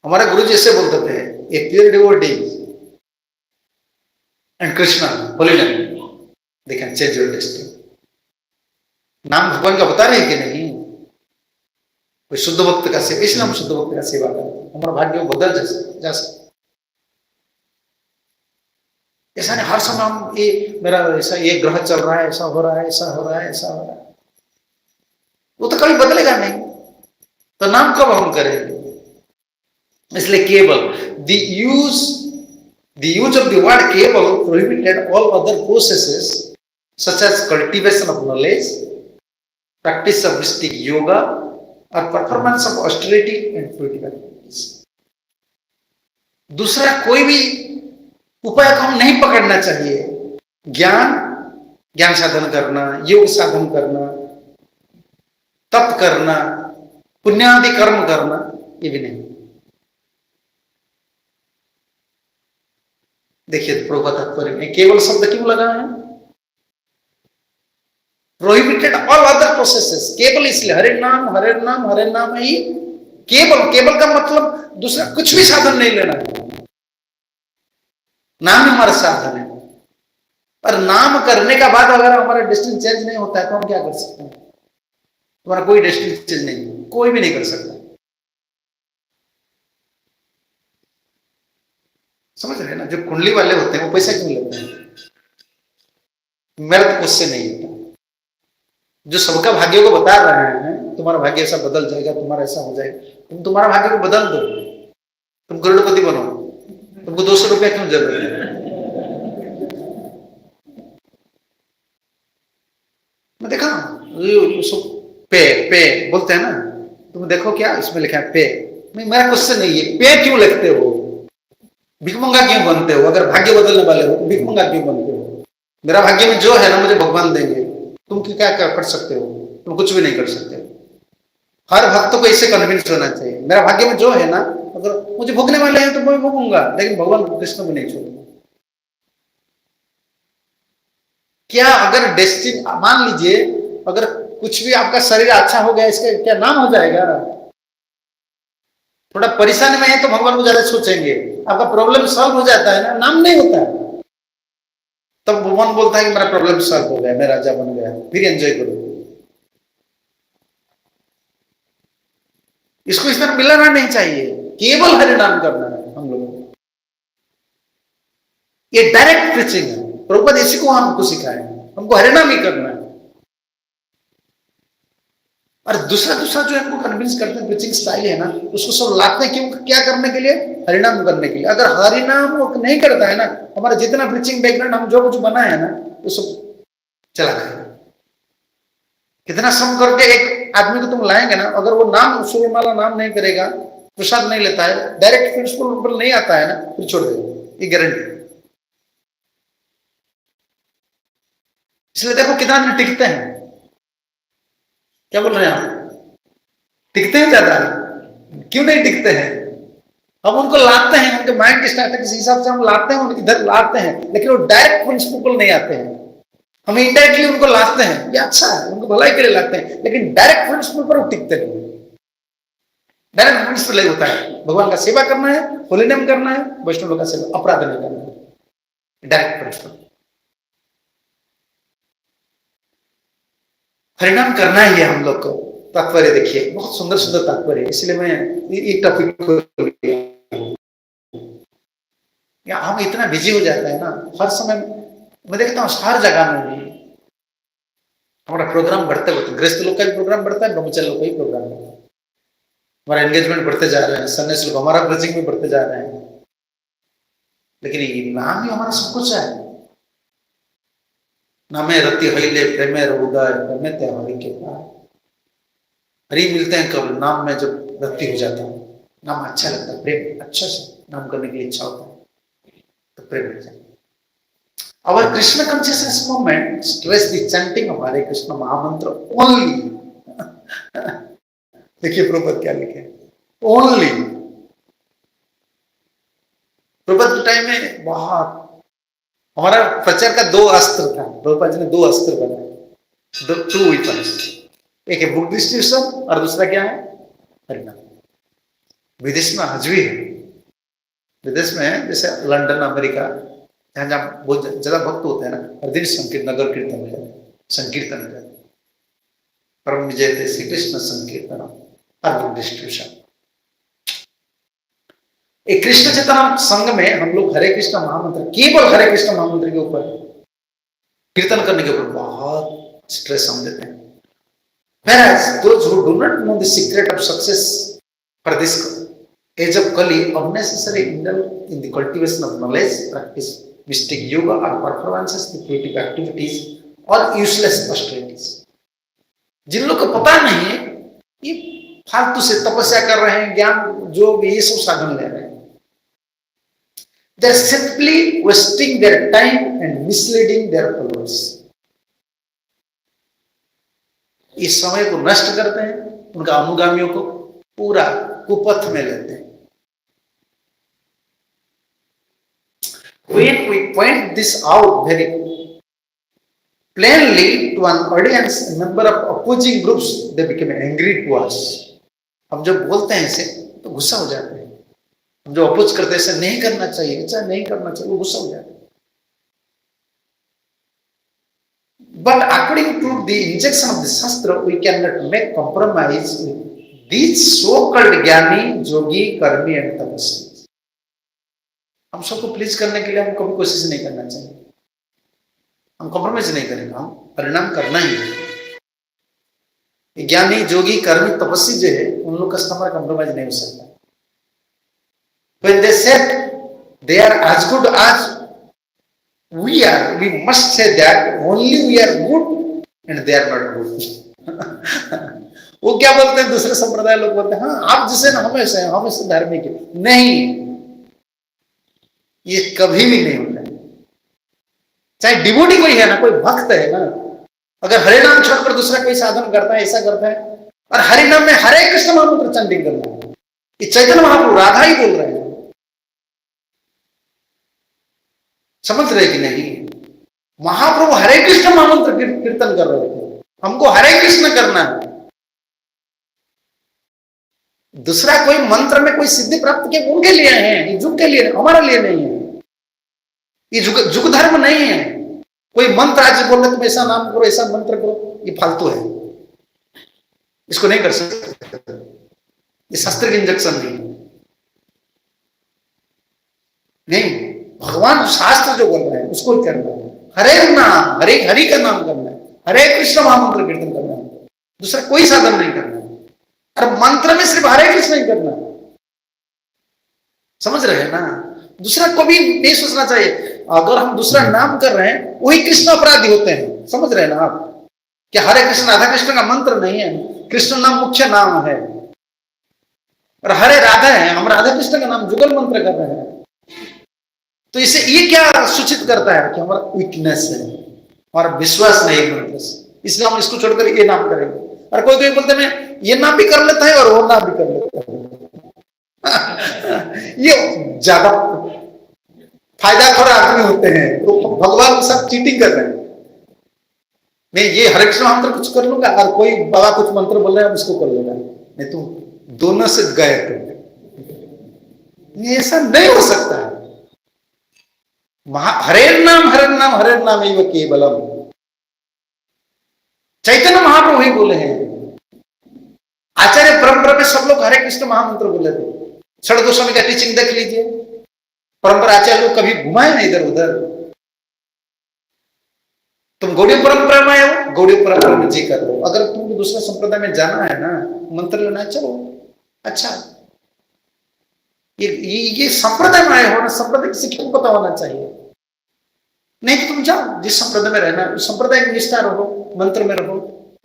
हमारे गुरु जी ऐसे बोलते थे, a pure devotee and Krishna holy नहीं, they can change your destiny. नाम भगवान का बता रहे हैं कि नहीं, कोई शुद्ध भक्त का सेवा, इसलिए हम शुद्ध भक्त का सेवा करते हैं, हमारा भाग्य बदल जा सकता। ऐसा नहीं हर समय हम ये मेरा ऐसा ये ग्रह चल रहा है, ऐसा हो रहा है, ऐसा हो रहा है, ऐसा हो रहा है, वो तो कभी बदलेगा नहीं, तो नाम कब हम करेंगे? इसलिए केवल the use of the word केवल prohibited all other processes such as cultivation of knowledge, practice of mystic yoga or performance of austerity and spiritual activities। दूसरा कोई भी उपाय को हम नहीं पकड़ना चाहिए। ज्ञान साधन करना, योग साधन करना, तप करना, पुण्यादि कर्म करना, ये भी नहीं। देखिए प्रभुपाद तात्पर्य में केवल शब्द क्यों लगा है? प्रोहिबिटेड ऑल अदर प्रोसेसेस, केवल इसलिए हरे नाम हरे नाम हरे नाम ही केवल। केवल का मतलब दूसरा कुछ भी साधन नहीं लेना है, नाम हमारा साधन है। पर नाम करने का बाद अगर हमारा डेस्टिनी चेंज नहीं होता है तो हम क्या कर सकते हैं? तुम्हारा कोई डेस्टिनी चेंज नहीं, कोई भी नहीं कर सकता। समझ रहे हैं ना? जो कुंडली वाले होते हैं वो पैसा क्यों लेते हैं? मेरा तो उससे नहीं होता। जो सबका भाग्य को बता रहे हैं, तुम्हारा भाग्य ऐसा बदल जाएगा, तुम्हारा ऐसा हो जाएगा, तुम तुम्हारा भाग्य को बदल दो, तुम करोड़पति बनो, तुमको 200 रुपया क्यों जरूरत है? मैं देखा पे बोलते हैं ना, तुम देखो क्या इसमें लिखा है पे। मेरा क्वेश्चन नहीं है पे क्यों लिखते हो, भिखमंगा क्यों बनते हो? अगर भाग्य बदलने वाले हो तो भिखमंगा क्यों बनते हो? मेरा भाग्य में जो है ना मुझे भगवान देंगे, तुम क्या कर सकते हो? तुम कुछ भी नहीं कर सकते। हर भक्त को इससे कन्विंस होना चाहिए, मेरा भाग्य में जो है ना, अगर मुझे भोगने वाले हैं तो मैं भोगूंगा, लेकिन भगवान कृष्ण को नहीं छोड़ूंगा। क्या अगर डेस्टिनी, मान लीजिए अगर कुछ भी आपका शरीर अच्छा हो गया, इसका क्या नाम हो जाएगा? थोड़ा परेशानी में है तो भगवान को ज्यादा सोचेंगे, आपका प्रॉब्लम सॉल्व हो जाता है ना, नाम नहीं होता है, तब भगवान बोलता है कि मेरा प्रॉब्लम सॉल्व हो गया, मैं राजा बन गया, फिर एंजॉय करो। इसको इस तरह मिलाना नहीं चाहिए, केवल हरि नाम करना है हम लोगों को। ये डायरेक्ट प्रीचिंग है, प्रभुपाद इसी को हमको सिखाए, हमको हरि नाम ही करना है। और दूसरा जो हमको कन्विंस करते हैं प्रीचिंग स्टाइल है ना, उसको सब लाते हैं क्यों? क्या करने के लिए? हरिनाम करने के लिए। अगर हरिनाम नहीं करता है ना, हमारा जितना प्रीचिंग बैकग्राउंड हम जो कुछ बना है ना, वो सब चला जाएगा। कितना श्रम करके एक आदमी को तुम लाएंगे ना, अगर वो नाम सूर्यमाला नाम नहीं करेगा, प्रसाद नहीं लेता है, डायरेक्ट प्रिंसिपल पर नहीं आता है ना, फिर छोड़ देगा, ये गारंटी। इसलिए देखो कितना दिन टिकते हैं, क्या बोल रहे हैं आप? टिकते हैं ज्यादा? क्यों नहीं टिकते हैं? हम उनको लाते हैं, उनके माइंड के स्ट्रक्चर के हिसाब से हम लाते हैं, उनके इधर लाते हैं, लेकिन वो डायरेक्ट प्रिंसिपल नहीं आते हैं, हम इनडायरेक्टली उनको लाते हैं। ये अच्छा है, उनको भलाई के लिए लाते हैं, लेकिन डायरेक्ट प्रिंसिपल पर वो टिकते नहीं। डायरेक्ट प्रिंसिपल होता है भगवान का सेवा करना है, होली नेम करना है, वैष्णव का सेवा, अपराध नहीं करना है, डायरेक्ट प्रिंसिपल। हरिनाम करना ही है हम लोग को। तात्पर्य देखिए, बहुत सुंदर सुंदर तात्पर्य, इसलिए मैं एक टॉपिक को, हम इतना बिजी हो जाता है ना, हर समय मैं देखता हूँ हर जगह में भी हमारा प्रोग्राम बढ़ते बढ़ते, गृहस्थ लोग का भी प्रोग्राम बढ़ता है, ब्रह्मचारी लोग का भी प्रोग्राम बढ़ता है, हमारा एंगेजमेंट बढ़ते जा रहे हैं, सन्यासी लोग हमारा ब्रजिंग भी बढ़ते जा रहे हैं, लेकिन ये नाम ही हमारा सब कुछ है। नामे रति हईले प्रेमे उदार प्रेमे हरि के पार। हरि मिलते हैं कब? नाम में जब रति हो जाता है, नाम अच्छा लगता है, प्रेम अच्छा से नाम करने की इच्छा होता है, तो प्रेम मिल जाता है। Our Krishna consciousness movement stress the chanting of Hare Krishna महामंत्र only। देखिए प्रभुपाद क्या लिखे, ओनली। प्रभुपाद के टाइम में बहुत हमारा प्रचार का दो अस्त्र था, प्रभुपाद जी ने दो अस्त्र बनाए, टू वेपन्स। एक है बुक डिस्ट्रीब्यूशन और दूसरा क्या है, हरिनाम। विदेश में आज भी है, विदेश में जैसे लंदन अमेरिका, जहाँ जहाँ बहुत ज्यादा भक्त होते हैं ना, हर दिन संकीर्तन नगर कीर्तन हो जाते हैं, संकीर्तन हो जाते हैं, परम विजय थे श्री कृष्ण संकीर्तन और बुक डिस्ट्रीब्यूशन। एक कृष्ण चेतना संघ में हम लोग हरे कृष्ण महामंत्र, केवल हरे कृष्ण महामंत्र के ऊपर, कीर्तन करने के ऊपर बहुत स्ट्रेस हम देते हैं। Whereas those who do not know the secret of success for this age of Kali unnecessarily indulge in the cultivation of knowledge, practice mystic yoga or performances, the creative activities or useless austerities। जिन लोग को पता नहीं है, ये फालतू से तपस्या कर रहे हैं, ज्ञान जो भी ये सब साधन ले रहे हैं, they are simply wasting their time and misleading their followers। इस समय को नष्ट करते हैं, उनका अनुगामियों को पूरा कुपथ में लेते हैं। When we point this out very plainly to an audience, a number of opposing groups, they become angry to us। हम जब बोलते हैं इसे तो गुस्सा हो जाते हैं, हम जो अपोज करते हैं ऐसा नहीं करना चाहिए, ऐसा नहीं करना चाहिए, वो गुस्सा हो जाते हैं। But according to the injection of the Shastra, we cannot make compromise with these so-called ज्ञानी, योगी, कर्मी and तपस्वी। हम सबको प्लीज करने के लिए हम कभी कोशिश नहीं करना चाहिए, हम कॉम्प्रोमाइज नहीं करेंगे, हम परिणाम करना ही है। ज्ञानी, योगी, कर्मी, तपस्वी जो है, उन लोग का हमारा कॉम्प्रोमाइज नहीं हो सकता। When they said they are as good as we are, we must say that only we are good and they are not good। वो क्या बोलते हैं, दूसरे संप्रदाय लोग बोलते हैं, हाँ आप जिसे ना हम ऐसे हैं, हम ऐसे धार्मिक है। नहीं, ये कभी भी नहीं होता है। चाहे डिवोटी कोई है ना, कोई भक्त है ना, अगर हरे नाम छोड़कर दूसरा कोई साधन करता है, ऐसा करता है, और हरि नाम में हरे कृष्ण महामंत्र चैंटिंग करना है, ये चैतन्य महाप्रभु राधा ही बोल रहे हैं। समझ रहे कि नहीं? महाप्रभु हरे कृष्ण महामंत्र कीर्तन कर रहे थे, हमको हरे कृष्ण करना है। दूसरा कोई मंत्र में कोई सिद्धि प्राप्त किया, उनके लिए है, ये जुग के लिए, हमारे लिए नहीं है। ये जुग धर्म नहीं है। कोई मंत्र आज बोल रहे तुम ऐसा नाम करो, ऐसा मंत्र करो, ये फालतू है, इसको नहीं कर सकते। ये शास्त्र के इंजेक्शन नहीं, भगवान शास्त्र जो बोल रहे हैं उसको ही करना है। हरे नाम, हरे हरि का नाम करना है, हरे कृष्ण महामंत्र कीर्तन करना है, दूसरा कोई साधन नहीं करना है। और मंत्र में सिर्फ हरे कृष्ण ही करना है। समझ रहे हैं ना? दूसरा को भी नहीं सोचना चाहिए। अगर हम दूसरा नाम कर रहे हैं, वही कृष्ण अपराधी होते हैं। समझ रहे हैं ना आप? क्या हरे कृष्ण राधा कृष्ण का मंत्र नहीं है? कृष्ण नाम मुख्य नाम है और हरे राधा है, हम राधा कृष्ण का नाम जुगल मंत्र कर रहे हैं। तो इसे ये क्या सूचित करता है कि हमारा वीकनेस है, हमारा विश्वास नहीं मंत्र से, इसलिए हम इसको छोड़कर ये नाम करेंगे। और कोई कोई बोलते हैं ये नाम भी कर लेता है और वो नाम भी कर लेता है। ये ज्यादा फायदाखोर आदमी होते हैं, तो भगवान सब चीटिंग कर रहे हैं। मैं ये हरे कृष्ण मंत्र कुछ कर लूंगा और कोई बाबा कुछ मंत्र बोल रहे हैं उसको कर लूंगा, नहीं तो दोनों से गए तो ऐसा नहीं हो सकता है। हरे नाम हरे नाम एव केवलम, चैतन्य महाप्रभु ही बोले हैं। आचार्य परंपरा में सब लोग हरे कृष्ण महामंत्र बोले थे। षड गोस्वामी का टीचिंग देख लीजिए, परंपरा आचार्य लोग कभी घुमाए ना इधर उधर। तुम गौड़ीय परंपरा में आए हो, गौड़ीय परंपरा में जी कर लो। अगर तुमको दूसरे संप्रदाय में जाना है ना, मंत्र लेना, चलो अच्छा। ये संप्रदाय में आए हो ना, संप्रदाय की शिक्षा को पता होना चाहिए। नहीं तो तुम जाओ जिस संप्रदाय में रहना, उस संप्रदाय में निष्ठा रहो, मंत्र में रहो,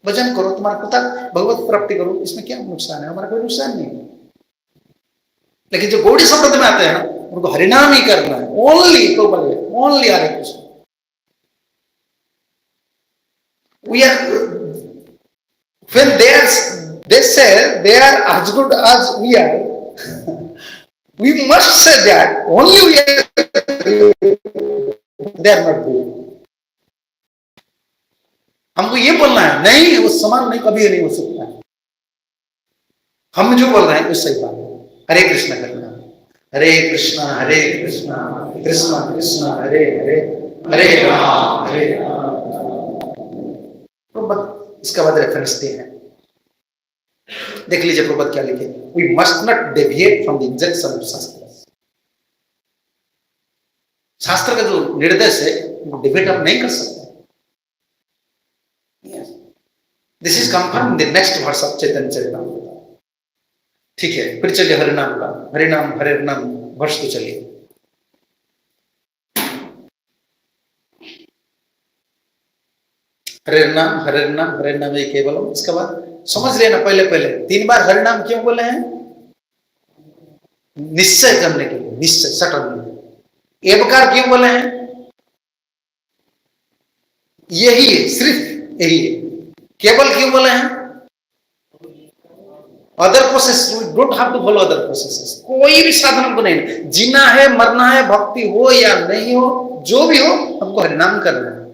भजन करो, तुम्हारा पिता भगवत प्राप्ति करो। इसमें क्या नुकसान है? हमारा कोई नुकसान नहीं है। लेकिन जो गौड़ी संप्रदाय में आते हैं ना, उनको हरिनाम ही करना है, only Hare Krishna. We are, when they say they are as good as we are, we must say that only we are they are not good. हमको ये बोलना है नहीं, वो समान नहीं, कभी नहीं हो सकता है। हम जो बोल रहे हैं वो सही बात है। हरे कृष्णा करना, हरे कृष्णा कृष्णा कृष्णा हरे हरे, हरे राम। प्रभुपाद इसका बाद रेफरेंस दिया है, देख लीजिए प्रभुपाद क्या लिखे, we must not deviate from the injunction of shastra. शास्त्र का जो निर्देश है वो डिबेट आप नहीं कर सकते। This is confirm in the next verse of Chaitanya Charitamrita. ठीक है, फिर चलिए हरिनाम का, हरिनाम हरे नाम वर्ष तो चलिए। हरे नाम हरे नाम हरे नाम ये केवलम। इसके बाद समझ लेना, पहले 3 बार हरि नाम क्यों बोले हैं? निश्चय करने के लिए, निश्चय सटन। एवकार क्यों बोले हैं? यही है, सिर्फ यही है। केवल क्यों बोले हैं? Other process, don't have to follow other processes. कोई भी साधन हमको नहीं, जीना है मरना है, भक्ति हो या नहीं हो, जो भी हो हमको हरिनाम करना है।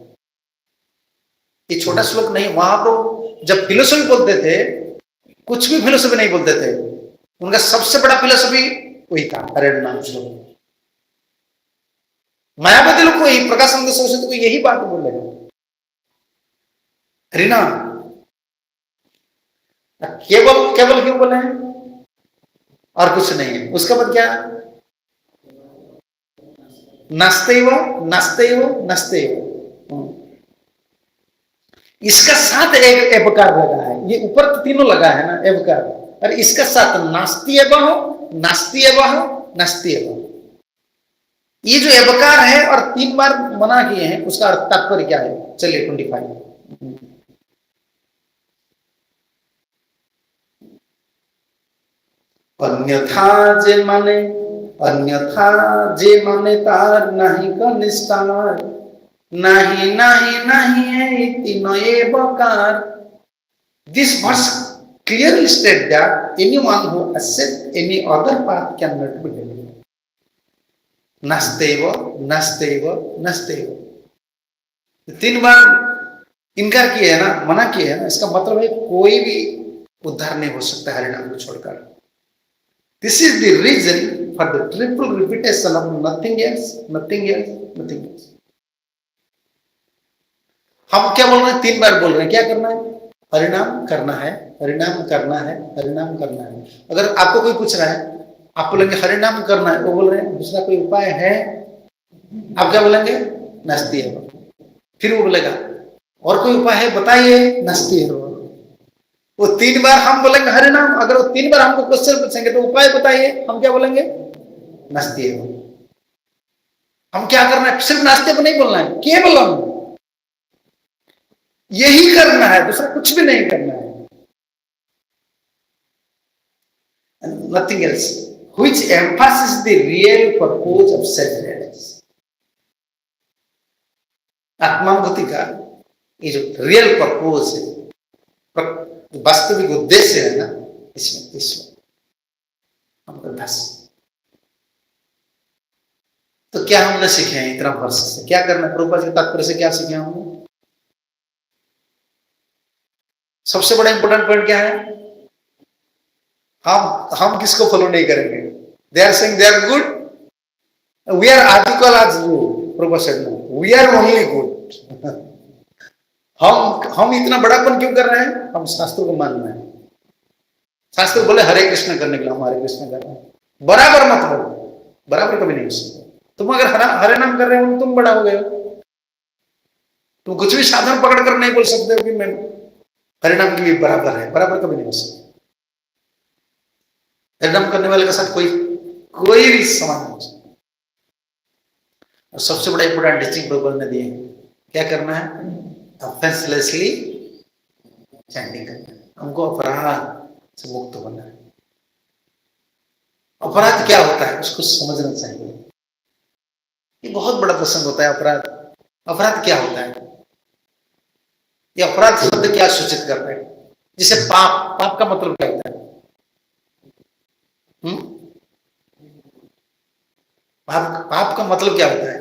ये छोटा श्लोक नहीं, वहां तो जब फिलोसफी बोलते थे, कुछ भी फिलोसफी नहीं बोलते थे, उनका सबसे बड़ा फिलोसफी वही था, हरे नाम श्लोक। मायावती लोग को यही, प्रकाशानंद सरस्वती को यही बात बोल रहे हैं, हरिनाम। केवल केवल क्यों बोले हैं? और कुछ नहीं है। उसके बाद क्या? नास्तेव नास्तेव नास्तेव। इसका साथ एक एवकार लगा है, ये ऊपर तो तीनों लगा है ना एवकार, और इसका साथ नास्ति एवं नास्ति एवं नास्ति एवं। ये जो एवकार है और 3 बार मना किए हैं, उसका अर्थ तात्पर्य क्या है? चलिए 25। अन्यथा जे माने, अन्यथा जे माने तार नहीं का निस्तार, नहीं नहीं नहीं है तीनों एवकार। This verse clearly states that anyone who accepts any other path cannot be delivered. नास्तेव नास्तेव नास्तेव 3 बार इनकार किया है ना, मना किया है ना, इसका मतलब है कोई भी उद्धार नहीं हो सकता हरिनाम को छोड़कर। This is the reason for the triple repetition of nothing else, nothing else, nothing else. हम क्या बोल रहे हैं? 3 बार बोल रहे हैं, क्या करना है? हरिनाम करना है, हरिनाम करना है, हरिनाम करना है। अगर आपको कोई पूछ रहा है, आप बोलेंगे हरिनाम करना है, वो बोल रहे हैं दूसरा कोई उपाय है, आप क्या बोलेंगे? नास्ति है। फिर वो बोलेगा और कोई उपाय है बताइए, नास्ति है। वो 3 बार हम बोलेंगे हरिनाम, अगर वो 3 बार हमको क्वेश्चन पूछेंगे तो उपाय बताइए, हम क्या बोलेंगे? नास्ति है। हम क्या करना है? सिर्फ नास्ते को नहीं बोलना है, केवलम यही करना है, दूसरा कुछ भी नहीं करना है। Nothing else, which emphasizes the real purpose of self-realization. आत्मानुभूति का ये जो रियल पर्पज है, वास्तविक उद्देश्य है ना, इसमें हमको बस। तो क्या हमने सीखे हैं इतना वर्ष से? क्या करना है? प्रभुपाद के तात्पर्य से क्या सीखे हमने? सबसे बड़ा इंपॉर्टेंट पॉइंट क्या है? हम किसको फॉलो नहीं करेंगे? They are saying they are good, we are article as good. Prabhupada said no, we are only good. हम इतना बड़ापन क्यों कर रहे हैं? हम शास्त्र को मानना है। शास्त्र बोले हरे कृष्ण करने के लिए हम हरे कृष्ण कर रहे हैं। बराबर मत बोलो, बराबर कभी नहीं हो सकता। तुम अगर हरे नाम कर रहे हो तुम बड़ा हो गए हो। तुम कुछ भी साधन पकड़ कर नहीं बोल सकते हो कि मैं हरे नाम के लिए बराबर है, बराबर कभी नहीं हो सकता। हरे नाम करने वाले के साथ कोई भी समान नहीं हो सकता। और सबसे बड़ा इंपोर्टेंट टीचिंग प्रभुपाद ने दिए, क्या करना है? ऑफेंसलेसली चैंटिंग करना है। हमको अपराध से मुक्त होना है। अपराध क्या होता है उसको समझना चाहिए। ये बहुत बड़ा प्रसंग होता है अपराध। अपराध क्या होता है? ये अपराध शब्द क्या सूचित करता है? जिसे पाप का मतलब क्या होता है? पाप का मतलब क्या होता है?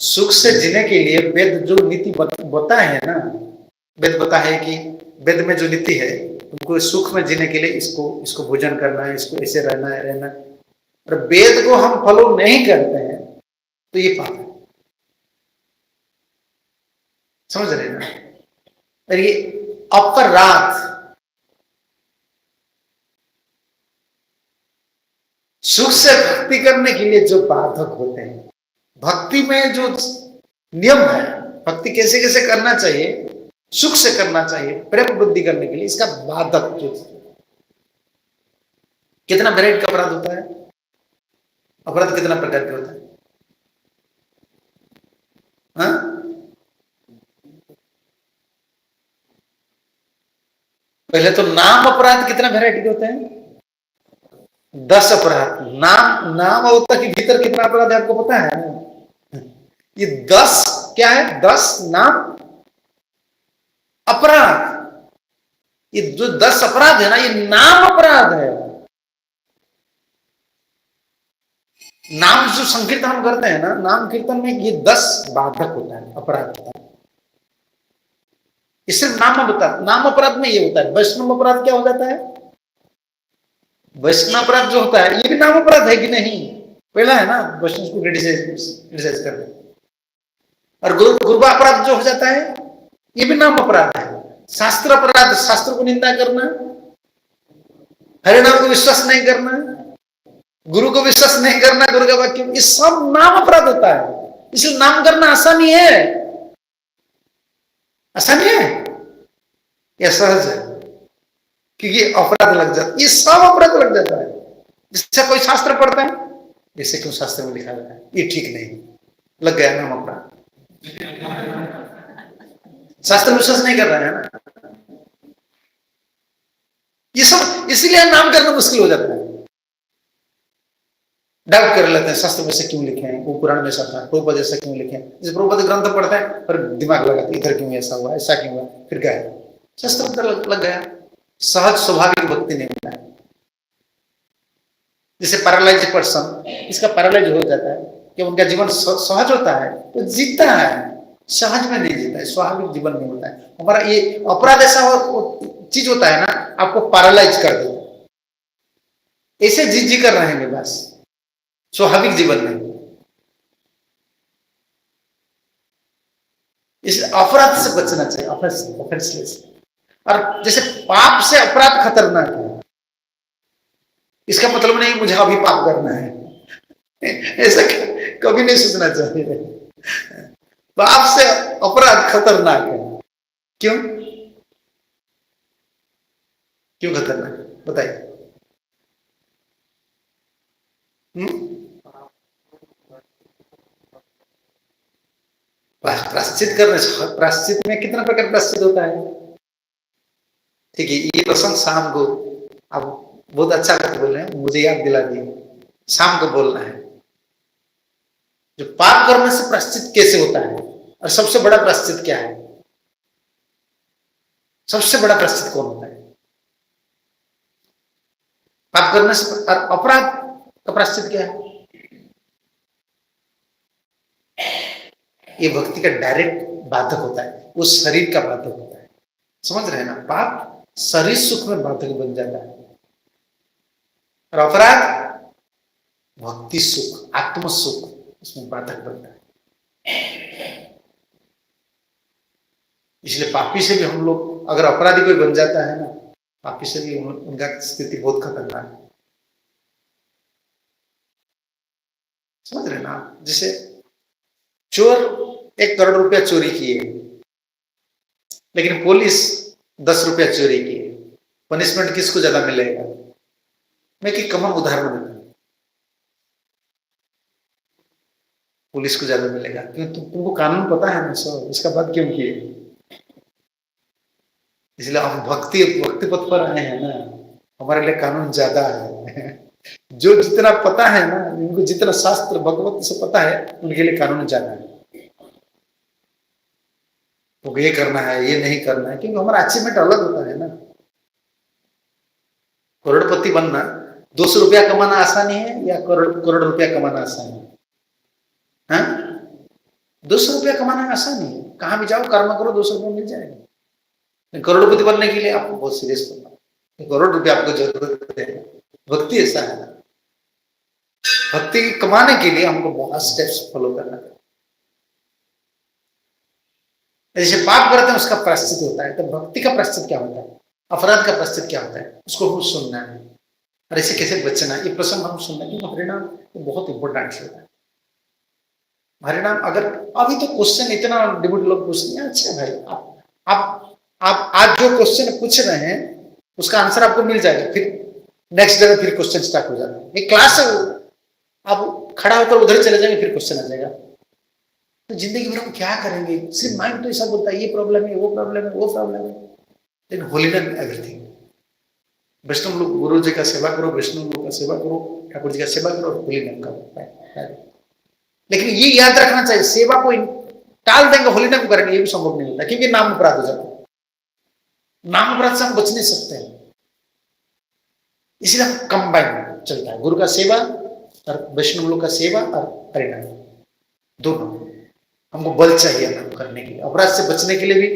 सुख से जीने के लिए वेद जो नीति बताए है ना, वेद बता है कि वेद में जो नीति है, तुमको सुख में जीने के लिए इसको इसको भोजन करना है, इसको ऐसे रहना है रहना। और वेद को हम फॉलो नहीं करते हैं तो ये पाप है, समझ रहे ना। और ये अपराध, सुख से भक्ति करने के लिए जो बाधक होते हैं, भक्ति में जो नियम है, भक्ति कैसे कैसे करना चाहिए, सुख से करना चाहिए, प्रेम वृद्धि करने के लिए, इसका बाधक जो कितना वेराइटी का अपराध होता है, अपराध कितना प्रकार के होता है, हाँ? पहले तो नाम अपराध कितना वेराइटी के होते हैं, 10 अपराध। नाम नाम होता कि भीतर कितना अपराध है आपको पता है? ये 10 क्या है, 10 नाम अपराध। ये जो 10 अपराध है ना, ये नाम अपराध है। नाम जो संकीर्तन हम करते हैं ना, नाम कीर्तन में ये 10 बाधक होता है, अपराध होता है। ये सिर्फ नाम अपराध, नाम अपराध में ये होता है। वैष्णव अपराध क्या हो जाता है, वैष्णव अपराध जो होता है ये भी नाम अपराध है कि नहीं? पहला है ना वैष्णव को क्रिटिसाइज करना। और गुरु अपराध जो हो जाता है ये भी नाम अपराध है। शास्त्र अपराध, शास्त्र को निंदा करना, हरिनाम को विश्वास नहीं करना, गुरु को विश्वास नहीं करना, गुरु का वाक्य, ये सब नाम अपराध होता है। इसलिए नाम करना आसानी है, आसानी है या सहज है? क्योंकि अपराध लग जाता है, ये सब अपराध लग जाता है। जिससे कोई शास्त्र पढ़ता है, जैसे क्यों शास्त्र में लिखा है ये ठीक नहीं, लग गया नाम अपराध। शास्त्र विश्वास नहीं कर रहा है ना, ये सब इसलिए नाम करना मुश्किल हो जाता है। डाउट कर लेते हैं शास्त्र में से क्यों लिखे हैं, वो पुराण में ऐसा था, प्रभुपाद ऐसा क्यों लिखे हैं। जैसे प्रभुपाद ग्रंथ पढ़ता है पर दिमाग लगाते इधर क्यों ऐसा हुआ, ऐसा क्यों हुआ, फिर क्या है शास्त्र लग गया। सहज स्वाभाविक भक्ति नहीं होता है। जैसे पैरालाइज पर्सन, इसका पैरालाइज हो जाता है कि उनका जीवन सहज होता है तो जीता है, सहज में नहीं जीता है, स्वाभाविक जीवन नहीं होता है। हमारा ये अपराध ऐसा चीज होता है ना, आपको पैरालाइज कर देता है, ऐसे जी कर रहेंगे बस, स्वाभाविक जीवन में। इस अपराध से बचना चाहिए, ऑफेंस। और जैसे पाप से अपराध खतरनाक है, इसका मतलब नहीं मुझे अभी पाप करना है, ऐसा कभी नहीं सोचना चाहिए। पाप से अपराध खतरनाक है। क्यों क्यों खतरनाक बताइए? प्राश्चित करने से, प्राश्चित में कितना प्रकार प्राश्चित होता है? ठीक है, ये प्रसंग शाम को, आप बहुत अच्छा बात बोल रहे हैं, मुझे याद दिला दिए, शाम को बोलना है। जो पाप करने से प्राश्चित कैसे होता है और सबसे बड़ा प्राश्चित क्या है? सबसे बड़ा प्राश्चित कौन होता है? पाप करने से। और अपराध का प्राश्चित क्या है? ये भक्ति का डायरेक्ट बाधक होता है, वो शरीर का बाधक होता है। समझ रहे हैं ना? पाप शरीर सुख में बाधक बन जाता है और अपराध भक्ति सुख, आत्म सुख, उसमें बाधक बनता है। इसलिए पापी से भी हम लोग, अगर अपराधी कोई बन जाता है ना, पापी से भी उनका स्थिति बहुत खतरनाक है। समझ रहे ना? जैसे चोर 1 करोड़ रुपया चोरी किए, लेकिन पुलिस 10 रुपया चोरी किए, पनिशमेंट किसको ज्यादा मिलेगा? मैं कि कम उदाहरण देता हूं, पुलिस को ज्यादा मिलेगा, क्योंकि तुमको कानून पता है ना सर, इसका बात क्यों किए? इसलिए हम भक्ति पथ पर आए हैं ना, हमारे लिए कानून ज्यादा है। जो जितना पता है ना, उनको जितना शास्त्र भगवत से पता है, उनके लिए कानून ज्यादा है। तो ये करना है, ये नहीं करना है, क्योंकि हमारा अचीवमेंट अलग होता है ना। करोड़पति बनना, 200 रुपया कमाना आसानी है या करोड़ रुपया कमाना आसानी है? हाँ? 200 रुपया कमाना आसान नहीं है, कहां भी जाओ कर्म करो 200 रुपया मिल जाएगा। करोड़पति बनने के लिए आपको बहुत सीरियस बनना, करोड़ रुपया आपको जरूरत है। भक्ति ऐसा है, भक्ति कमाने के लिए हमको बहुत स्टेप्स फॉलो करना है। जैसे पाप करते हैं उसका प्रायश्चित होता है, तो भक्ति का प्रायश्चित क्या होता है, अपराध का प्रायश्चित क्या होता है, उसको हम सुनना है और ऐसे कैसे बचना है, ये प्रसंग हम सुनना है। क्योंकि हरिनाम बहुत इंपॉर्टेंट होता है। हरिनाम अगर अभी तो क्वेश्चन इतना डिबेट लोग पूछते हैं, अच्छा भाई आप आज जो क्वेश्चन पूछ रहे हैं उसका आंसर आपको मिल जाएगा, फिर नेक्स्ट डे फिर क्वेश्चन स्टार्ट हो जाता है। ये क्लास है, आप खड़ा होकर उधर चले जाएंगे फिर क्वेश्चन आ जाएगा। तो जिंदगी भर हम क्या करेंगे, सिर्फ माइंड तो ऐसा बोलता है ये प्रॉब्लम है, वो प्रॉब्लम है, वो प्रॉब्लम है। लेकिन होलीनेस एवरीथिंग। वैष्णव लोग गुरु जी का सेवा करो, वैष्णव लोग का सेवा करो, ठाकुर जी का सेवा करो, होलीनेस का। लेकिन ये याद रखना चाहिए, सेवा को टाल देंगे, होलीनेस को करेंगे, ये भी संभव नहीं होता, क्योंकि नाम अपराध हो जाता है। नाम अपराध से हम बच नहीं सकते हैं, इसलिए हम कंबाइन चलता है, गुरु का सेवा और वैष्णव लोग का सेवा और हरिनाम दोनों। हमको बल चाहिए नाम करने के लिए, अपराध से बचने के लिए भी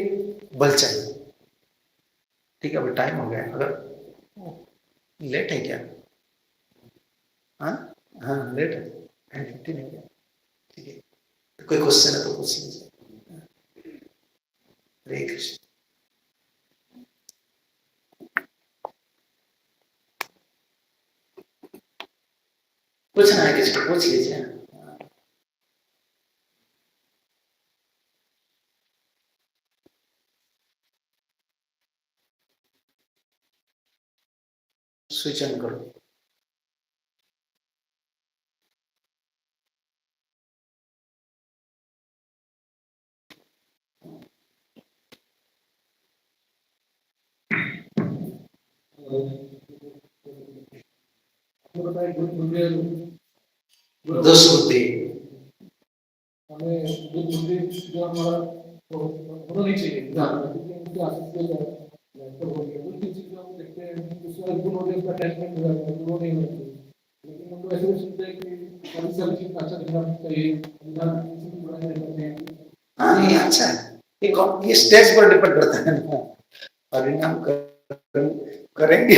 बल चाहिए। ठीक है, अभी टाइम हो गया, अगर लेट है क्या? हाँ हाँ लेट है, 10:15 हो गया। ठीक है, तो कोई क्वेश्चन है तो पूछ लीजिए। हरे कृष्ण। पूछना है किसको, पूछ लीजिए। स्विच ऑन करो। दस होते हमें जो हमारा होना नहीं चाहिए, देखते हैं उसका गुण होते उसका अटैचमेंट हो जाता है, वो नहीं होना चाहिए। लेकिन हम लोग ऐसे भी सुनते हैं कि सारी चीज अच्छा दिखना चाहिए, हाँ ये अच्छा है, ये स्टेज पर डिपेंड करता है ना। परिणाम करेंगे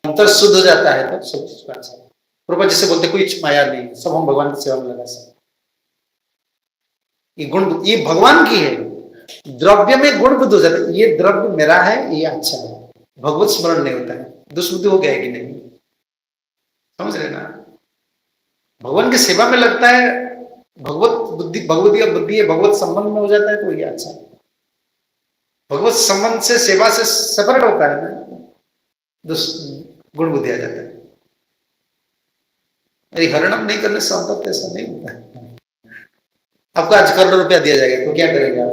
अंतर शुद्ध हो जाता है तो सब चीज का अच्छा। प्रभु जिसे बोलते कोई माया नहीं, सब हम भगवान की सेवा में लगा सकते। ये गुण ये भगवान की है, द्रव्य में गुण बुद्ध हो जाता है, ये द्रव्य मेरा है, ये अच्छा है, भगवत स्मरण नहीं होता है, दुष्बुद्धि हो गया है कि नहीं, समझ रहे ना? भगवान की सेवा में लगता है, भगवत बुद्धि, भगवती बुद्धि है, भगवत संबंध में हो जाता है तो ये अच्छा है। भगवत संबंध से सेवा से सेपरेट होता है ना, गुण बुद्धि आ जाता है। अरे हरणम नहीं करने से अंतर ऐसा नहीं होता है। आपको आज करोड़ रुपया दिया जाएगा तो क्या करेंगे आप?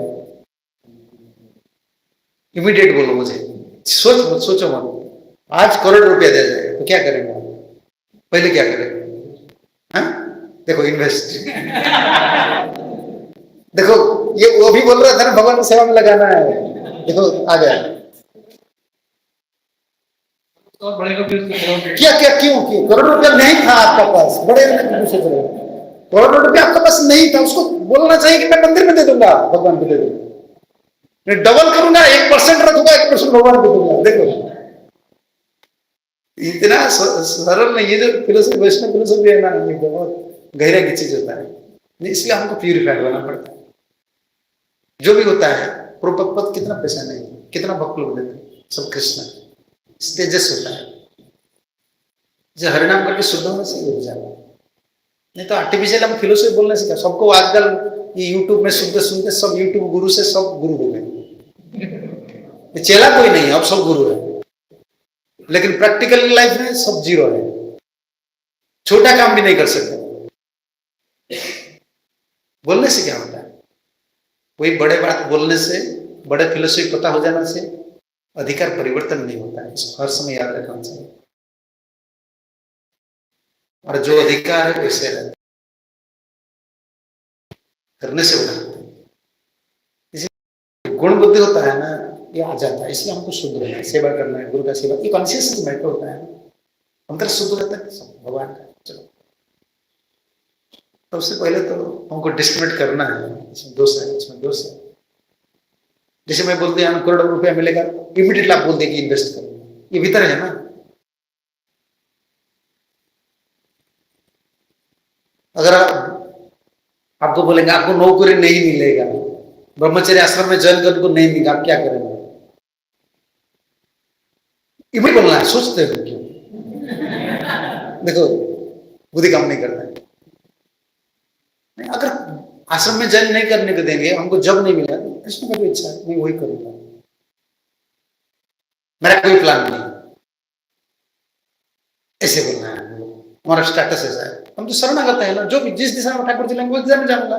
इमीडिएट बोलो मुझे, सोचो मत, आज करोड़ रुपया दिया जाएगा तो क्या करेंगे आप? पहले क्या करेंगे? हाँ देखो इन्वेस्ट देखो ये वो भी बोल रहा था ना भगवान की सेवा में लगाना है, देखो आ गया। तो क्या क्या क्यों करोड़ रुपया नहीं था आपका पास, बड़े करोड़ रुपया आपके पास नहीं था, उसको बोलना चाहिए कि मैं मंदिर में दे दूंगा, भगवान को दे दूंगा, मैं डबल करूंगा, 1% रखूंगा, 1% भगवान को दूंगा। देखो इतना सरल नहीं, ये जो फिलोसफी वैष्णव फिलोसफी है ना, ये बहुत गहरा की चीज होता है, इसलिए हमको प्यूरिफाइड होना पड़ता है। जो भी होता है प्रोपद कितना पैसा नहीं, कितना भक्त लोग देते, सब कृष्ण तेजस होता है, जो हरिनाम करके शुद्ध होने से हो जाएगा। नहीं तो आर्टिफिशियल हम फिलोसफी बोलने से क्या, सबको आजकल ये यूट्यूब में सुनते सुनते सब यूट्यूब गुरु से सब गुरु हो गए, चेला कोई नहीं, अब सब गुरु है, लेकिन प्रैक्टिकल लाइफ में सब जीरो है, छोटा काम भी नहीं कर सकते। बोलने से क्या होता है, कोई बड़े बात बोलने से, बड़े फिलोसफी पता हो जाने से अधिकार परिवर्तन नहीं होता है, इसको हर समय याद रखना चाहिए। और जो अधिकार है वैसे रहता करने से होता है, इसी गुण बुद्धि होता है ना, ये आ जाता है, इसलिए हमको शुद्ध रहना है, सेवा करना है, गुरु का सेवा, ये कॉन्शियसनेस मैटर होता है, अंतर शुद्ध रहता है भगवान का। चलो सबसे पहले तो हमको डिस्क्रिमिनेट करना है, इसमें दोष है, इसमें दोष है। जैसे मैं बोलते हैं करोड़ों रुपया मिलेगा, इमीडिएटली आप बोल दे कि इन्वेस्ट करो, ये भीतर है ना। अगर आपको बोलेंगे आपको नौकरी नहीं मिलेगा, ब्रह्मचर्य आश्रम में जल कर को नहीं मिलेगा, आप क्या करेंगे? इमीडिएट बोलना है, सोचते हो क्यों? देखो बुद्धि काम नहीं करता है। अगर आश्रम में जल नहीं करने को देंगे, हमको जब नहीं मिला, कृष्ण का भी इच्छा है मैं वही करूंगा, मेरा कोई प्लान नहीं, ऐसे बोलना है। हमारा स्टेटस ऐसा है, हम तो शरणागत है ना, जो भी जिस दिशा में ठाकुर चलेंगे उस दिशा में जाऊंगा।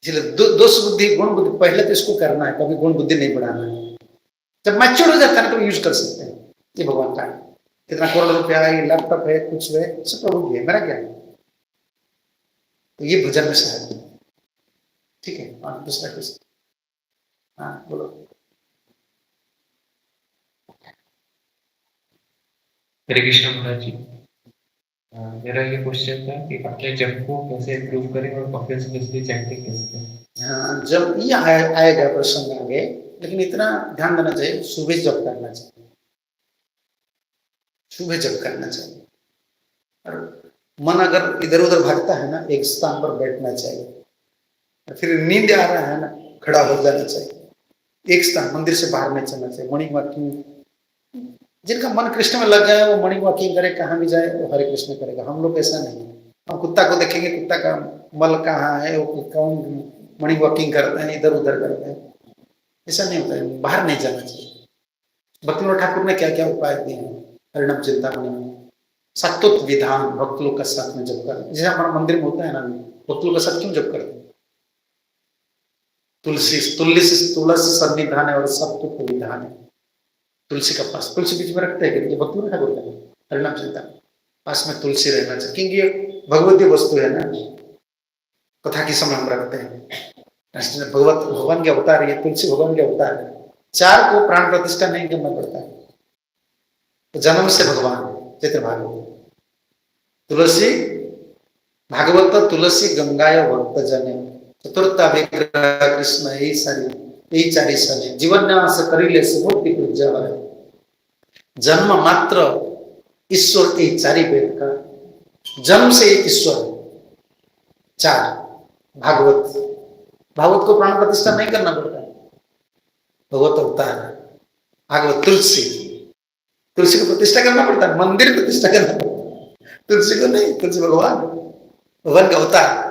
इसलिए दोष बुद्धि गुण बुद्धि पहले तो इसको करना है, कभी गुण बुद्धि नहीं बढ़ाना है। जब मैच्योर हो जाता है ना तो यूज कर सकते हैं। ये भगवान का है, कितना करोड़ रुपया है, लैपटॉप है, कुछ है, सब प्रभु की है, मेरा क्या है? तो ये भजन में शायद ठीक है। हाँ दूसरा क्वेश्चन, हाँ बोलो। हरे कृष्ण महाराज जी, मेरा ये क्वेश्चन था कि अपने जप को कैसे इम्प्रूव करें और कंटिन्यूअसली चैंटिंग कैसे करें। हाँ जब ये आएगा प्रसंग आगे, लेकिन इतना ध्यान देना चाहिए, सुबह जप करना चाहिए, सुबह जप करना चाहिए। और मन अगर इधर उधर भागता है ना, एक स्थान पर बैठना चाहिए। फिर नींद आ रहा है ना, खड़ा हो जाना चाहिए, एक स्थान, मंदिर से बाहर नहीं चलना चाहिए। मॉर्निंग वॉकिंग, जिनका मन कृष्ण में लग गया है वो मॉर्निंग वॉकिंग करे, कहाँ भी जाए वो हरे कृष्ण करेगा। हम लोग ऐसा नहीं है, हम कुत्ता को देखेंगे, कुत्ता का मल कहाँ है, वो कौन मॉर्निंग वॉकिंग करते हैं, इधर उधर करते हैं, ऐसा नहीं होता है। बाहर नहीं जाना चाहिए। भक्तिविनोद ठाकुर ने क्या क्या उपाय दिए हैं हरिनाम चिंतामणि में, सत्युत विधान, भक्त लोग का साथ में जब कर, जैसे हमारा मंदिर में होता है ना, भक्त लोग का साथ क्यों जब करते हैं? तुलसी तुलसी सन्निधान है और सत्युत विधान है। तुलसी का पास, तुलसी बीच में रखते हैं कि भक्तिविनोद ठाकुर का हरिनाम चिंता, पास में तुलसी रहना चाहिए, क्योंकि ये भगवतीय वस्तु है ना। कथा के समय हम रखते हैं, भगवान के अवतार, ये तुलसी भगवान के अवतार है। चार को प्राण प्रतिष्ठा नहीं करना पड़ता है, तो जन्म से भगवान चैत्र भागवत, तुलसी भागवत तुलसी गंगाय भक्त जने, चतुर्थ विग्रह कृष्ण, यही चारी सने, जीवन न्यास करिले सुमूर्ति पूजा है। जन्म मात्र ईश्वर के चारी वेद का, जन्म से एक ईश्वर, चार भागवत, भागवत को प्राण प्रतिष्ठा नहीं करना पड़ता है, भगवत अवतार भागवत। तुलसी, तुलसी को प्रतिष्ठा करना पड़ता है, मंदिर प्रतिष्ठा करना पड़ता है, तुलसी को नहीं, तुलसी भगवान, भगवान का अवतार।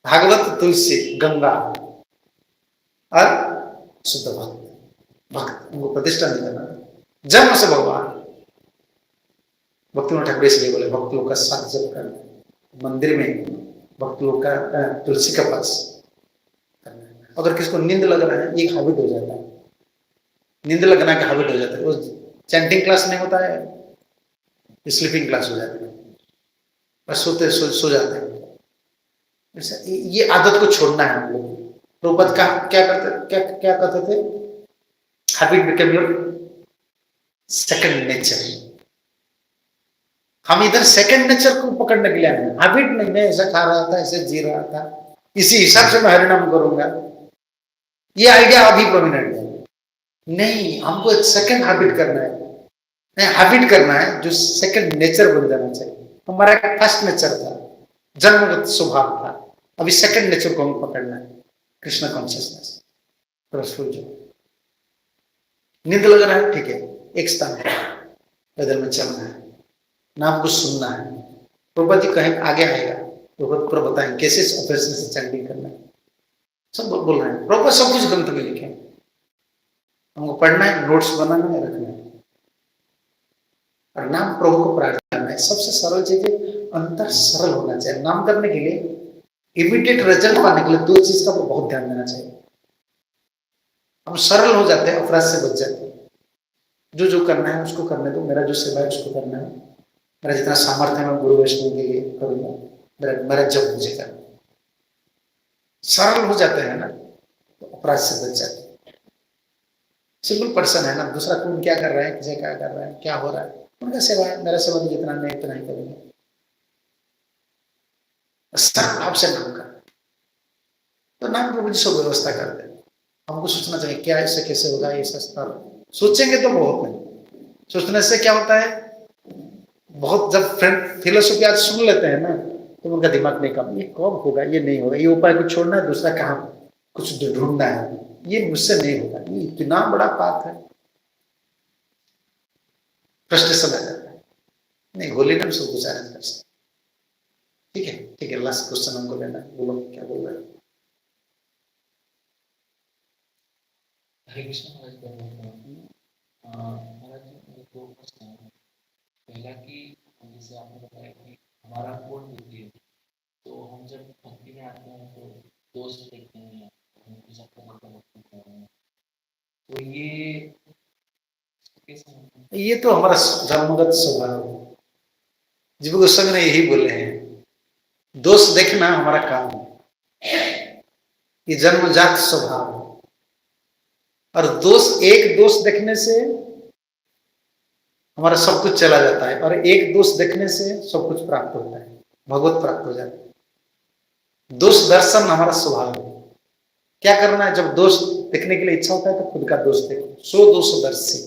भागवत तुलसी गंगा और शुद्ध भक्त, भक्त उनको प्रतिष्ठा नहीं करना, जन्म से भगवान। भक्तिविनोद ठाकुर इसलिए बोले भक्त लोग का साथ जब करना, मंदिर में भक्त लोग का तुलसी का पास करना। अगर किसी को नींद लग रहा है, एक हैबिट हो जाता है, नींद लगना का हैबिट हो जाता है, वो चैंटिंग क्लास नहीं होता है, स्लीपिंग क्लास हो जाती है, बस सोते सो जाते हैं। ये आदत को छोड़ना है हम लोग। प्रभुपाद का क्या कहते थे, habit become your second nature. हम इधर सेकंड नेचर को पकड़ने के लिए आए, हैबिट नहीं। मैं ऐसा खा रहा था, ऐसे जी रहा था, इसी हिसाब से मैं हरिनाम करूंगा, ये आइडिया अभी प्रोमिनेंट है। नहीं, हमको एक सेकंड हैबिट करना है, हैबिट करना है जो सेकंड नेचर बन जाना चाहिए। हमारा फर्स्ट नेचर था, जन्मगत स्वभाव था, अभी सेकंड नेचर को हमें पकड़ना है, कृष्ण कॉन्शियसनेस। नींद लग रहा है, ठीक है, एक स्थान है, पैदल में चलना है, नाम को सुनना है। प्रभुपाद जी कहीं आगे आएगा, प्रभुपाद पूरा बताएंगे कैसे ऑपरेशन से चैंटिंग करना है, सब बोल रहे हैं। प्रभुपाद सब कुछ ग्रंथ में लिखे, हमको पढ़ना है, नोट्स बनाना है, रखना है, और नाम प्रभु को प्रार्थना करना है। सबसे सरल चीज है, अंतर सरल होना चाहिए। नाम करने के लिए, इमीडिएट रिजल्ट पाने के लिए दो चीज का बहुत ध्यान देना चाहिए। हम सरल हो जाते हैं, अपराध से बच जाते हैं। जो करना है उसको करने दो, मेरा जो सेवा है उसको करना है, मेरा जितना सामर्थ्य है मैं गुरु वैष्णव के लिए करूंगा, मेरा जब मुझे करना। सरल हो जाते हैं ना तो अपराध से बच जाते हैं। सिंपल पर्सन है ना, दूसरा कौन क्या कर रहा है, किसे क्या कर रहा है, क्या हो रहा है, उनका सेवा है, मेरा सेवा तो जितना नहीं इतना ही करेंगे। सरल भाव से नाम करते, तो नाम प्रभु जी सब व्यवस्था करते हैं। हमको सोचना चाहिए क्या ऐसे कैसे होगा, ये सस्ता सोचेंगे तो बहुत नहीं, सोचने से क्या होता है, बहुत जब फ्रेंड फिलोसफी आज सुन लेते हैं ना, तो उनका दिमाग नहीं काम, ये कब होगा, ये नहीं होगा, ये उपाय को छोड़ना है, दूसरा काम कुछ ढूंढना है, ये मुझसे नहीं होगा, ये इतना बड़ा पाप है, फ्रस्ट्रेशन आ जाता है। नहीं, होली नाम सब कुछ अरेंज कर सकते। ठीक है, ठीक है, लास्ट क्वेश्चन हमको लेना है, बोलो क्या बोल रहे हैं। हरे कृष्ण महाराज, महाराज जी मेरे दो प्रश्न हैं। पहला कि जैसे आपने बताया कि हमारा कोण बुद्धि है, तो हम जब भक्ति में आते हैं तो दोष देखते हैं, पूजा करने का भक्ति कर रहे हैं, तो ये तो हमारा जन्मगत स्वभाव है। जीव गोस्वामी ने यही बोले हैं, दोष देखना हमारा काम है, ये जन्मजात स्वभाव है। और एक दोष देखने से हमारा सब कुछ चला जाता है, और एक दोष देखने से सब कुछ प्राप्त होता है, भगवत प्राप्त हो जाता है। दोष दर्शन हमारा स्वभाव है। क्या करना है, जब दोष देखने के लिए इच्छा होता है तो खुद का दोष देखो, सो दोषदर्शी,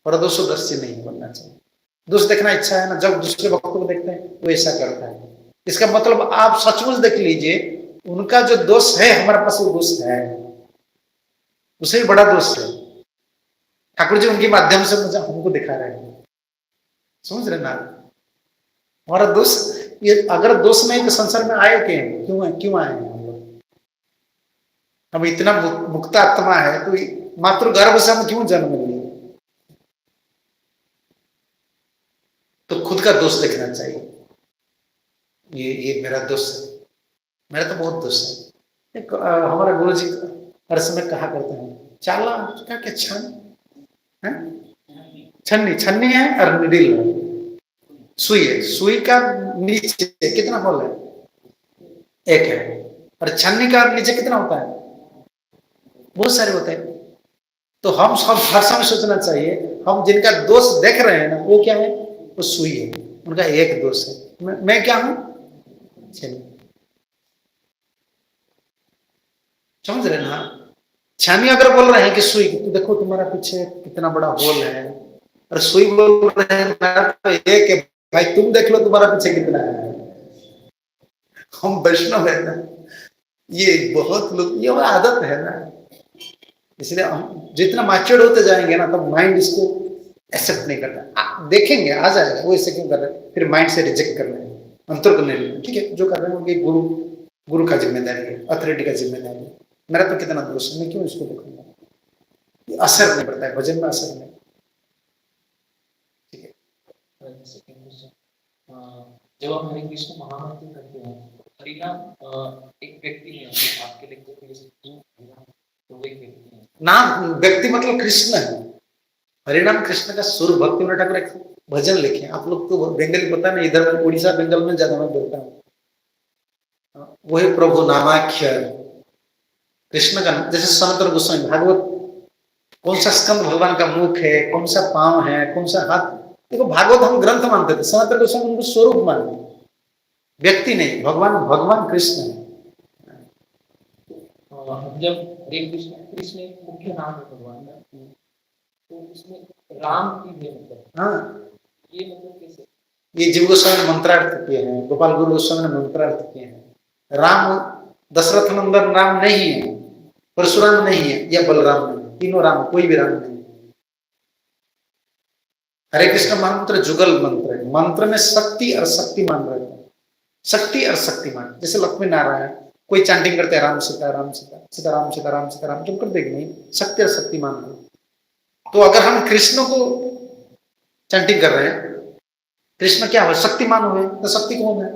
पर दोषदर्शी नहीं बनना चाहिए। दोष देखना इच्छा है ना, जब दूसरे भक्तों को देखते हैं वो ऐसा करता है, इसका मतलब आप सचमुच देख लीजिए, उनका जो दोष है हमारे पास वो दोष है, उसे भी बड़ा दोष है। ठाकुर जी उनके माध्यम से मुझे हमको दिखा रहे हैं, समझ रहे ना। हमारा दोष, ये अगर दोष नहीं तो संसार में आए क्यों आए हैं हम लोग। हम इतना मुक्त आत्मा है तो मातृ गर्भ से हम क्यों जन्म लिए, तो खुद का दोष देखना चाहिए। ये मेरा दोष है, मेरा तो बहुत दोष है। हमारा गुरु जी हर समय कहा करते हैं, चाला क्या छन है, छन्नी है और निडिल है, सुई है, सुई का नीचे कितना होल है, एक है, और छन्नी का नीचे कितना होता है, बहुत सारे होते हैं। तो हम सब हर समय सोचना चाहिए, हम जिनका दोष देख रहे हैं ना वो क्या है, वो सुई है, उनका एक दोष है, मैं क्या हूं, समझ रहे ना। छानी अगर बोल रहे हैं कि सुई, तो देखो तुम्हारा पीछे कितना बड़ा होल है, और सुई बोल रहे हैं तो एक है, भाई तुम देख लो तुम्हारा पीछे कितना है। हम वैष्णव है ना, ये बहुत लोग, ये हमारा आदत है ना, इसलिए हम जितना मैच्योर्ड होते जाएंगे ना, तब माइंड इसको एक्सेप्ट नहीं करता। देखेंगे आ जाएगा, वो ऐसे क्यों कर रहे हैं, फिर माइंड से रिजेक्ट कर रहे हैं, अंतर को नहीं, ठीक है, जो कर रहे हैं उनके गुरु का जिम्मेदारी है, अथॉरिटी का जिम्मेदारी है। मेरा तो कितना दोष है, मैं क्यों इसको देखूंगा, ये असर नहीं पड़ता है, भजन में असर नहीं। ठीक है, जब आप हरे कृष्ण महामंत्र करते हैं, हरिनाम एक व्यक्ति है, आपके लेक्चर में तो वो एक व्यक्ति है, नाम व्यक्ति मतलब कृष्ण है, हरिनाम कृष्ण का सुर। भक्ति ठाकुर एक भजन लिखे, आप लोग तो बंगाली पता नहीं, इधर उड़ीसा बंगाल में ज्यादा मैं बोलता हूँ, वही प्रभु नामाक्षर कृष्ण का। जैसे सनातन गोस्वामी भागवत, कौन सा स्कंद भगवान का मुख है, कौन सा पांव है, कौन सा हाथ, देखो भागवत हम ग्रंथ मानते थे, सनातन गोस्वामी उनको स्वरूप मानते, व्यक्ति नहीं, भगवान कृष्ण है। जब हरे कृष्ण एक मुख्य नाम है भगवान का, तो उसमें राम की भी मतलब, हाँ, ये मतलब कैसे, ये जीव गोस्वामी ने मंत्रार्थ किए हैं, गोपाल गुरु गोस्वामी ने मंत्रार्थ किए हैं। राम दशरथ नंदन राम नहीं है, परशुराम नहीं है, या बलराम नहीं, तीनों राम, कोई भी राम नहीं। हरे कृष्ण मंत्र जुगल मंत्र है, मंत्र में शक्ति और शक्तिमान रहते हैं, शक्ति और शक्तिमान। जैसे लक्ष्मी नारायण, कोई चैंटिंग करते हैं राम सीता राम सीता, सीताराम सीताराम सीताराम, तुम कर देंगे नहीं, शक्ति और शक्तिमान है। तो अगर हम कृष्ण को चैंटिंग कर रहे हैं, कृष्ण क्या हुआ, शक्तिमान हुए, तो शक्ति कौन है,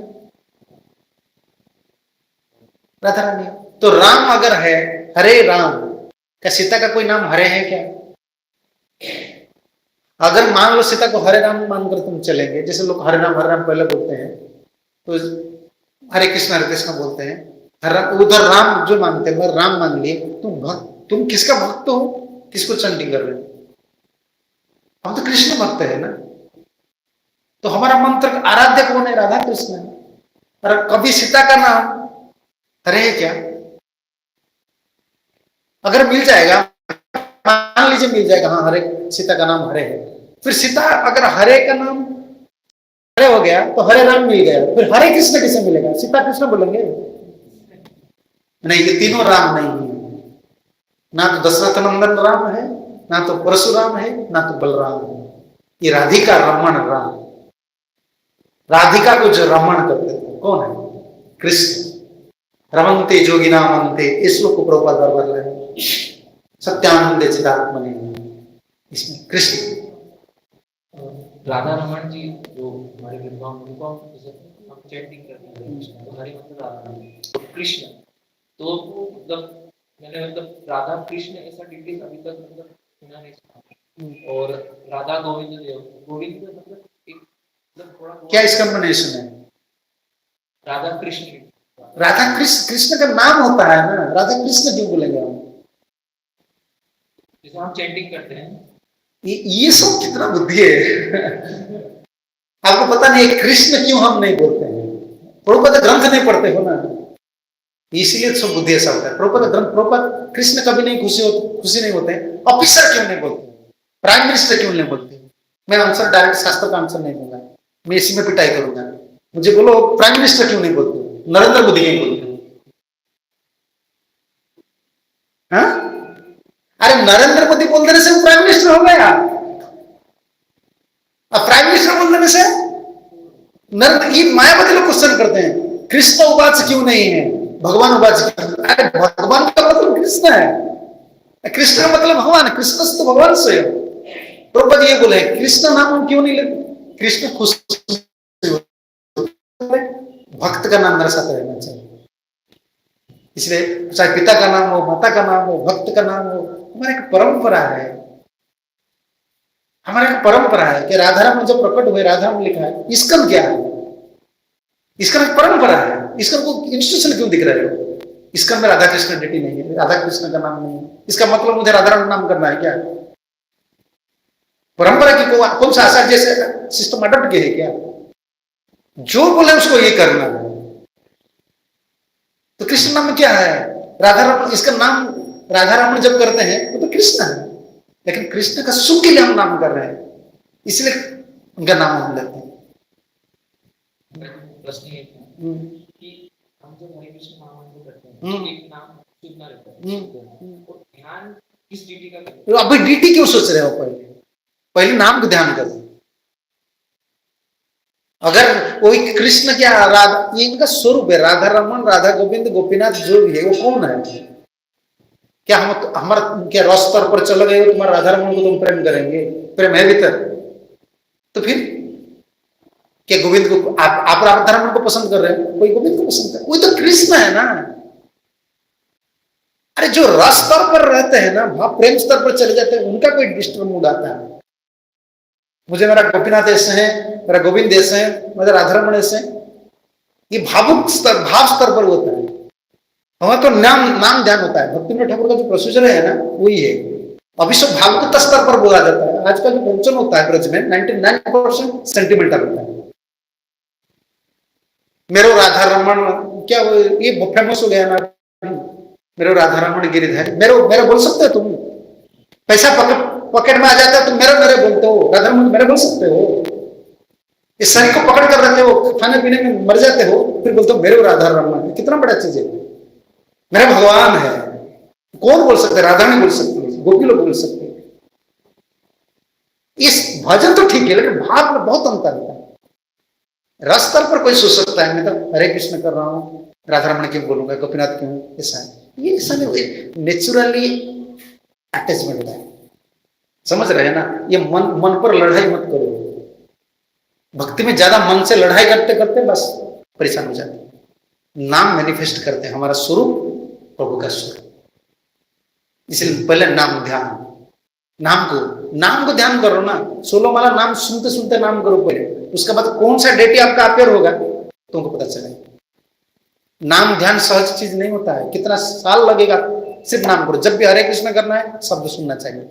राधा रानी। तो राम अगर है, हरे राम, क्या सीता का कोई नाम हरे है क्या? अगर मान लो सीता को हरे राम मानकर तुम चलेंगे, जैसे लोग हरे राम पहले बोलते हैं, तो हरे कृष्ण बोलते हैं, उधर राम जो मानते हैं राम मान लिए, तुम किसका भक्त हो, किसको चैंटिंग कर रहे हो? हम तो कृष्ण भक्त है ना। तो हमारा मंत्र आराध्य कौन है, राधा कृष्ण है। और कभी सीता का नाम हरे है क्या? अगर मिल जाएगा, मान लीजिए मिल जाएगा, हाँ हरे, सीता का नाम हरे है, फिर सीता अगर हरे का नाम हरे हो गया तो हरे राम मिल गया, फिर हरे कृष्ण कैसे मिलेगा? सीता कृष्ण बोलेंगे? नहीं, ये तीनों राम नहीं है। ना तो दशरथ नंदन राम है, ना तो परशुराम है, ना तो बलराम है। ये राधिका रमण राम, राधिका को जो रमण करते थे कौन है? कृष्ण। रमन्ते जोगिना मनते, इस श्लोक को प्रभुपाद बार रहे, सत्यानंदे चिदात्मने, इसमें कृष्ण। राधा रमन जी जो हमारे विद्वान उनको हम चैंटिंग करते हैं तो हरे मतलब राधा कृष्ण, तो मतलब मैंने मतलब राधा कृष्ण ऐसा डिटेल अभी तक मतलब सुना नहीं सुना। और राधा गोविंद देव, गोविंद मतलब एक मतलब थोड़ा क्या इसका कॉम्बिनेशन है? राधा कृष्ण, राधा कृष्ण, कृष्ण का नाम होता है ना, राधा कृष्ण क्यों बोलेंगे हम? जैसे हम चैंटिंग करते हैं, ये सब कितना बुद्धि है। आपको पता नहीं कृष्ण क्यों हम नहीं बोलते हैं? प्रभुपाद ग्रंथ नहीं पढ़ते हो ना, इसलिए सब बुद्धि ऐसा होता है। प्रभुपाद ग्रंथ, प्रभुपाद कृष्ण कभी नहीं खुशी नहीं होते। ऑफिसर क्यों नहीं बोलते? प्राइम मिनिस्टर क्यों नहीं बोलते? मैं आंसर डायरेक्ट शास्त्र का आंसर नहीं दूंगा, मैं इसी में पिटाई करूंगा। मुझे बोलो प्राइम मिनिस्टर क्यों नहीं बोलते? नरेंद्र मोदी क्यों बोलते? हाँ? अरे नरेंद्र मोदी बोल देने से वो प्राइम मिनिस्टर हो गया। अब प्राइम मिनिस्टर बोल देने से नरेंद्र, ये मायावती लोग क्वेश्चन करते हैं, कृष्ण उवाच क्यों नहीं है, भगवान उवाच क्यों? अरे भगवान का मतलब कृष्ण है, कृष्ण का मतलब भगवान, कृष्ण से तो भगवान स्वयं। प्रभुपाद ये बोले कृष्ण नाम हम क्यों नहीं लेते? कृष्ण खुश, भक्त का नाम मेरे साथ रहना चाहिए। इसलिए चाहे पिता का नाम हो, माता का नाम हो, भक्त का नाम हो, हमारी एक परंपरा है। हमारी एक परंपरा है कि राधाराम जब प्रकट हुए, राधाराम लिखा है। इसकन क्या है? इसकन एक परंपरा है। इसकन को इंस्टीट्यूशन क्यों दिख रहे हो? इसकन में राधा कृष्ण डेटी नहीं है, राधा कृष्ण का नाम नहीं है, इसका मतलब मुझे राधाराम नाम करना है क्या? परंपरा की कौन सा आचार्य जैसे सिस्टम अडॉप्ट किए है क्या? जो बोले उसको ये करना है। तो कृष्ण नाम क्या है? राधा रमन, इसका नाम राधा रमन जब करते हैं वो तो कृष्ण है, लेकिन कृष्ण का सुख के लिए हम नाम कर रहे हैं, इसलिए उनका नाम हम लेते हैं। प्रश्न ये था कि हम जब हरे कृष्ण महामंत्र करते हैं, एक नाम सुनना रहता है, और ध्यान किस डीटी का करते हैं? अभी डीटी क्यों सोच रहे हो? पहले नाम को ध्यान करो। अगर कोई कृष्ण क्या राधा, ये इनका स्वरूप है, राधा रमन, राधा गोविंद, गोपीनाथ जो भी है वो कौन है? क्या हम हमारा क्या रस स्तर पर चले गए हो? तुम्हारा राधा रमन को तुम प्रेम करेंगे? प्रेम है भीतर, तो फिर क्या गोविंद को आप राधा रमन को पसंद कर रहे हो? कोई गोविंद को पसंद कर, कोई तो कृष्ण है ना। अरे जो रस स्तर पर रहते हैं ना, भाव प्रेम स्तर पर चले जाते हैं, उनका कोई डिस्टर्ब मूड आता है। मुझे मेरा गोपीनाथ ऐसे है, मेरा गोविंद ऐसे है, मेरा राधारमण ऐसे है, ये भावुक स्तर, भाव स्तर पर होता है। हमें तो नाम ध्यान होता है। भक्ति ठाकुर का जो प्रोसीजर है ना वही है। अभी सब भावुक स्तर पर बोला जाता है। आज का जो प्रवचन होता है ब्रज में 99% सेंटिमेंटल होता है। मेरो राधा रमन क्या ये फेमस हो गया ना, मेरो राधा रमन गिरिधर, मेरो बोल सकते हो तुम? पैसा पॉकेट में आ जाता है, तुम मेरे बोलते हो, राधा रमन मेरे बोल सकते हो? इस शरीर को पकड़ कर रखते हो, खाने पीने में मर जाते हो, फिर बोलते हो मेरे राधा रमन। कितना बड़ा चीज है, मेरा भगवान है। कौन बोल सकते? राधा नहीं बोल सकती, गोपी लोग बोल सकते। इस भजन तो ठीक है, लेकिन भाव में बहुत अंतर है। रस स्तर पर कोई सोच सकता है मैं तो हरे कृष्ण कर रहा हूं, राधा रमन क्यों बोलूंगा, गोपीनाथ क्यों, ऐसा है। ये ऐसा नहीं, नेचुरली अटैचमेंट होता है। समझ रहे हैं ना? ये मन पर लड़ाई मत करो। भक्ति में ज्यादा मन से लड़ाई करते करते बस परेशान हो जाते। नाम मैनिफेस्ट करते हैं हमारा स्वरूप, प्रभु का स्वरूप। इसलिए पहले नाम ध्यान, नाम को ध्यान करो ना। 16 माला नाम सुनते सुनते नाम करो पहले, उसके बाद कौन सा डेटी आपका अपेयर होगा तुमको पता चलेगा। नाम ध्यान सहज चीज नहीं होता है, कितना साल लगेगा, सिर्फ नाम करो। जब भी हरे कृष्ण करना है शब्द सुनना चाहिए,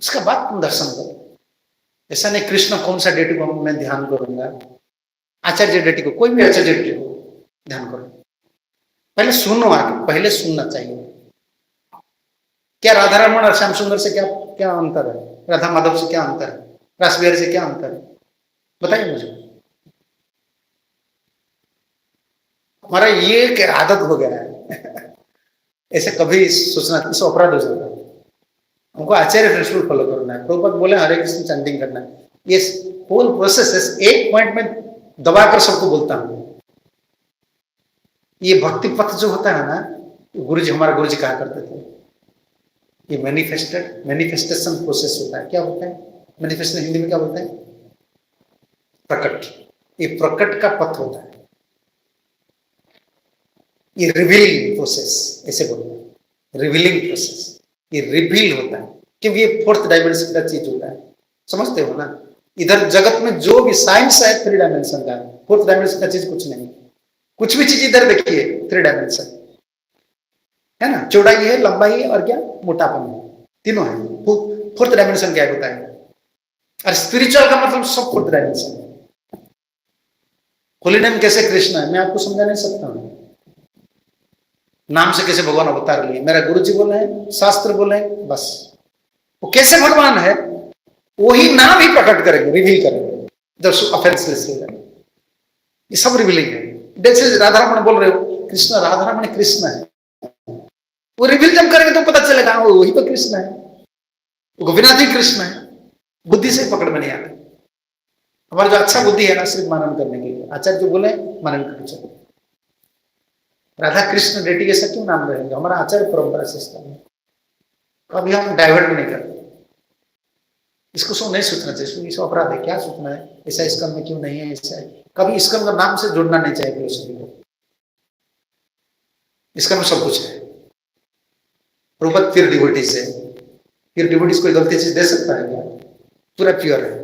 उसके बाद तुम दर्शन करो। ऐसा नहीं कृष्ण कौन सा डेटी को मैं ध्यान करूंगा, आचार्य डेटी को, कोई भी आचार्य डेटी को ध्यान करो। पहले सुनो, आगे पहले सुनना चाहिए। क्या राधा रमन और श्याम सुंदर से क्या क्या अंतर है, राधा माधव से क्या अंतर है, रास बिहारी से क्या अंतर है, बताइए मुझे। हमारा ये एक आदत हो गया है ऐसे कभी सोचना, इससे अपराध हो जाता है। हमको आचार्य प्रिंसिपल फॉलो करना है। प्रभुपाद बोले हरे कृष्ण चैंटिंग करना है, ये होल प्रोसेस एक पॉइंट में दबाकर सबको बोलता हूं। ये भक्ति पथ जो होता है ना, गुरुजी, हमारा गुरुजी कहा करते थे, ये मैनिफेस्टेशन प्रोसेस होता है। क्या होता है मैनिफेस्टेशन, हिंदी में क्या बोलते हैं, प्रकट। ये प्रकट का पथ होता है, ये रिवीलिंग प्रोसेस, ऐसे बोलते हैं रिवीलिंग प्रोसेस। ये रिवील होता है क्योंकि ये फोर्थ डायमेंशन का चीज होता है, समझते हो ना। इधर जगत में जो भी साइंस है 3 डायमेंशन का, फोर्थ डायमेंशन का चीज कुछ नहीं। कुछ भी चीज इधर देखिए 3 डायमेंशन है ना, चौड़ाई है, लंबाई है और क्या मोटापन है, तीनों है। फोर्थ डायमेंशन क्या होता है, और स्पिरिचुअल का मतलब सब फोर्थ डायमेंशन है। होली नेम कैसे कृष्ण है, मैं आपको समझा नहीं सकता हूं। नाम से कैसे भगवान अवतार लिए, मेरा गुरु जी बोले हैं, शास्त्र बोले हैं, बस। वो कैसे भगवान है, वही नाम ही प्रकट करेंगे, रिवील करेंगे जब ऑफेंसलेस हो जाए। ये सब रिवीलिंग है। जैसे राधा रमन बोल रहे हो, कृष्ण राधा रमन कृष्ण है, वो रिवील जब करेंगे तो पता चलेगा वही तो कृष्ण है, गोपीनाथ ही कृष्ण है। बुद्धि से पकड़ में नहीं आते। हमारा जो अच्छा बुद्धि है ना, सिर्फ मनन करने के लिए, आचार्य जो बोले मनन करके चलो। राधा कृष्ण रेड्डी ऐसा क्यों नाम रहेगा, हमारा आचार्य परंपरा से है। कभी हम डाइवर्ट नहीं करते। इसको सो नहीं सोचना चाहिए, इसको अपराध है, क्या सोचना है, ऐसा स्कंद में क्यों नहीं है, ऐसा है। कभी स्कंद का नाम से जुड़ना नहीं चाहिए फिलोसफी को। स्कंद में सब कुछ है। रूपक प्योर डिवोटीज है, प्योर डिवोटीज कोई गलती चीज दे सकता है क्या, पूरा प्योर है।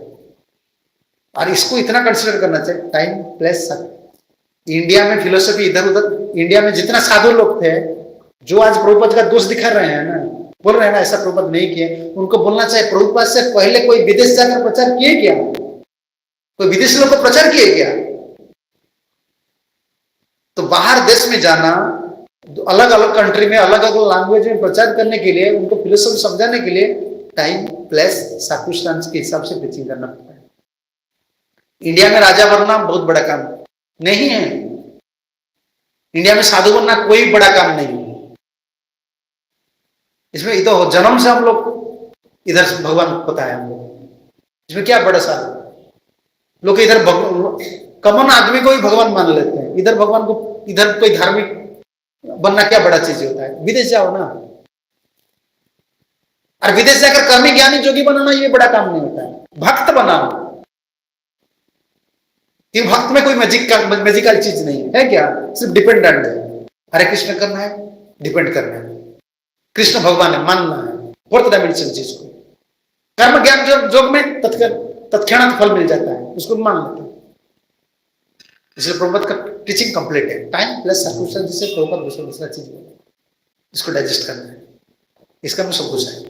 और इसको इतना कंसिडर करना चाहिए, टाइम प्लेस। इंडिया में फिलोसफी इधर उधर, इंडिया में जितना साधु लोग थे जो आज प्रभुपाद का दोष दिखा रहे हैं ना, बोल रहे हैं ना ऐसा प्रभुपाद नहीं किए, उनको बोलना चाहिए प्रभुपाद से पहले कोई विदेश जाकर प्रचार किए क्या, कोई विदेशी लोग को प्रचार किए क्या। तो बाहर देश में जाना, अलग अलग कंट्री में अलग अलग लैंग्वेज में प्रचार करने के लिए, उनको फिलोसफी समझाने के लिए टाइम प्लेस सर्कमस्टेंस के हिसाब से टीचिंग करना पड़ता है। इंडिया में राजा बनना बहुत बड़ा काम नहीं है, इंडिया में साधु बनना कोई बड़ा काम नहीं है। इसमें इधर जन्म से हम लोग इधर भगवान पता है हम लोग, इसमें क्या बड़ा साधु लोग इधर कॉमन आदमी को ही भगवान मान लेते हैं, इधर भगवान को, इधर कोई धार्मिक बनना क्या बड़ा चीज होता है। विदेश जाओ ना, और विदेश जाकर कर्मी ज्ञानी जोगी बनाना ये बड़ा काम नहीं होता है। भक्त बनाओ, कि भक्त में कोई मैजिकल चीज नहीं है क्या, सिर्फ डिपेंडेंट है। हरे कृष्ण करना है, डिपेंड करना है, कृष्ण भगवान है मानना है, फोर्थ डायमेंशन चीज को। कर्म ज्ञान जोग में तत्क्षणात फल मिल जाता है, उसको मान लेते हैं। इसलिए प्रभुपाद का टीचिंग कंप्लीट है, टाइम प्लस सर्कमस्टेंस, जिससे प्रभुपाद दूसरा चीज बोला, इसको डाइजेस्ट करना है, इसका में सब कुछ है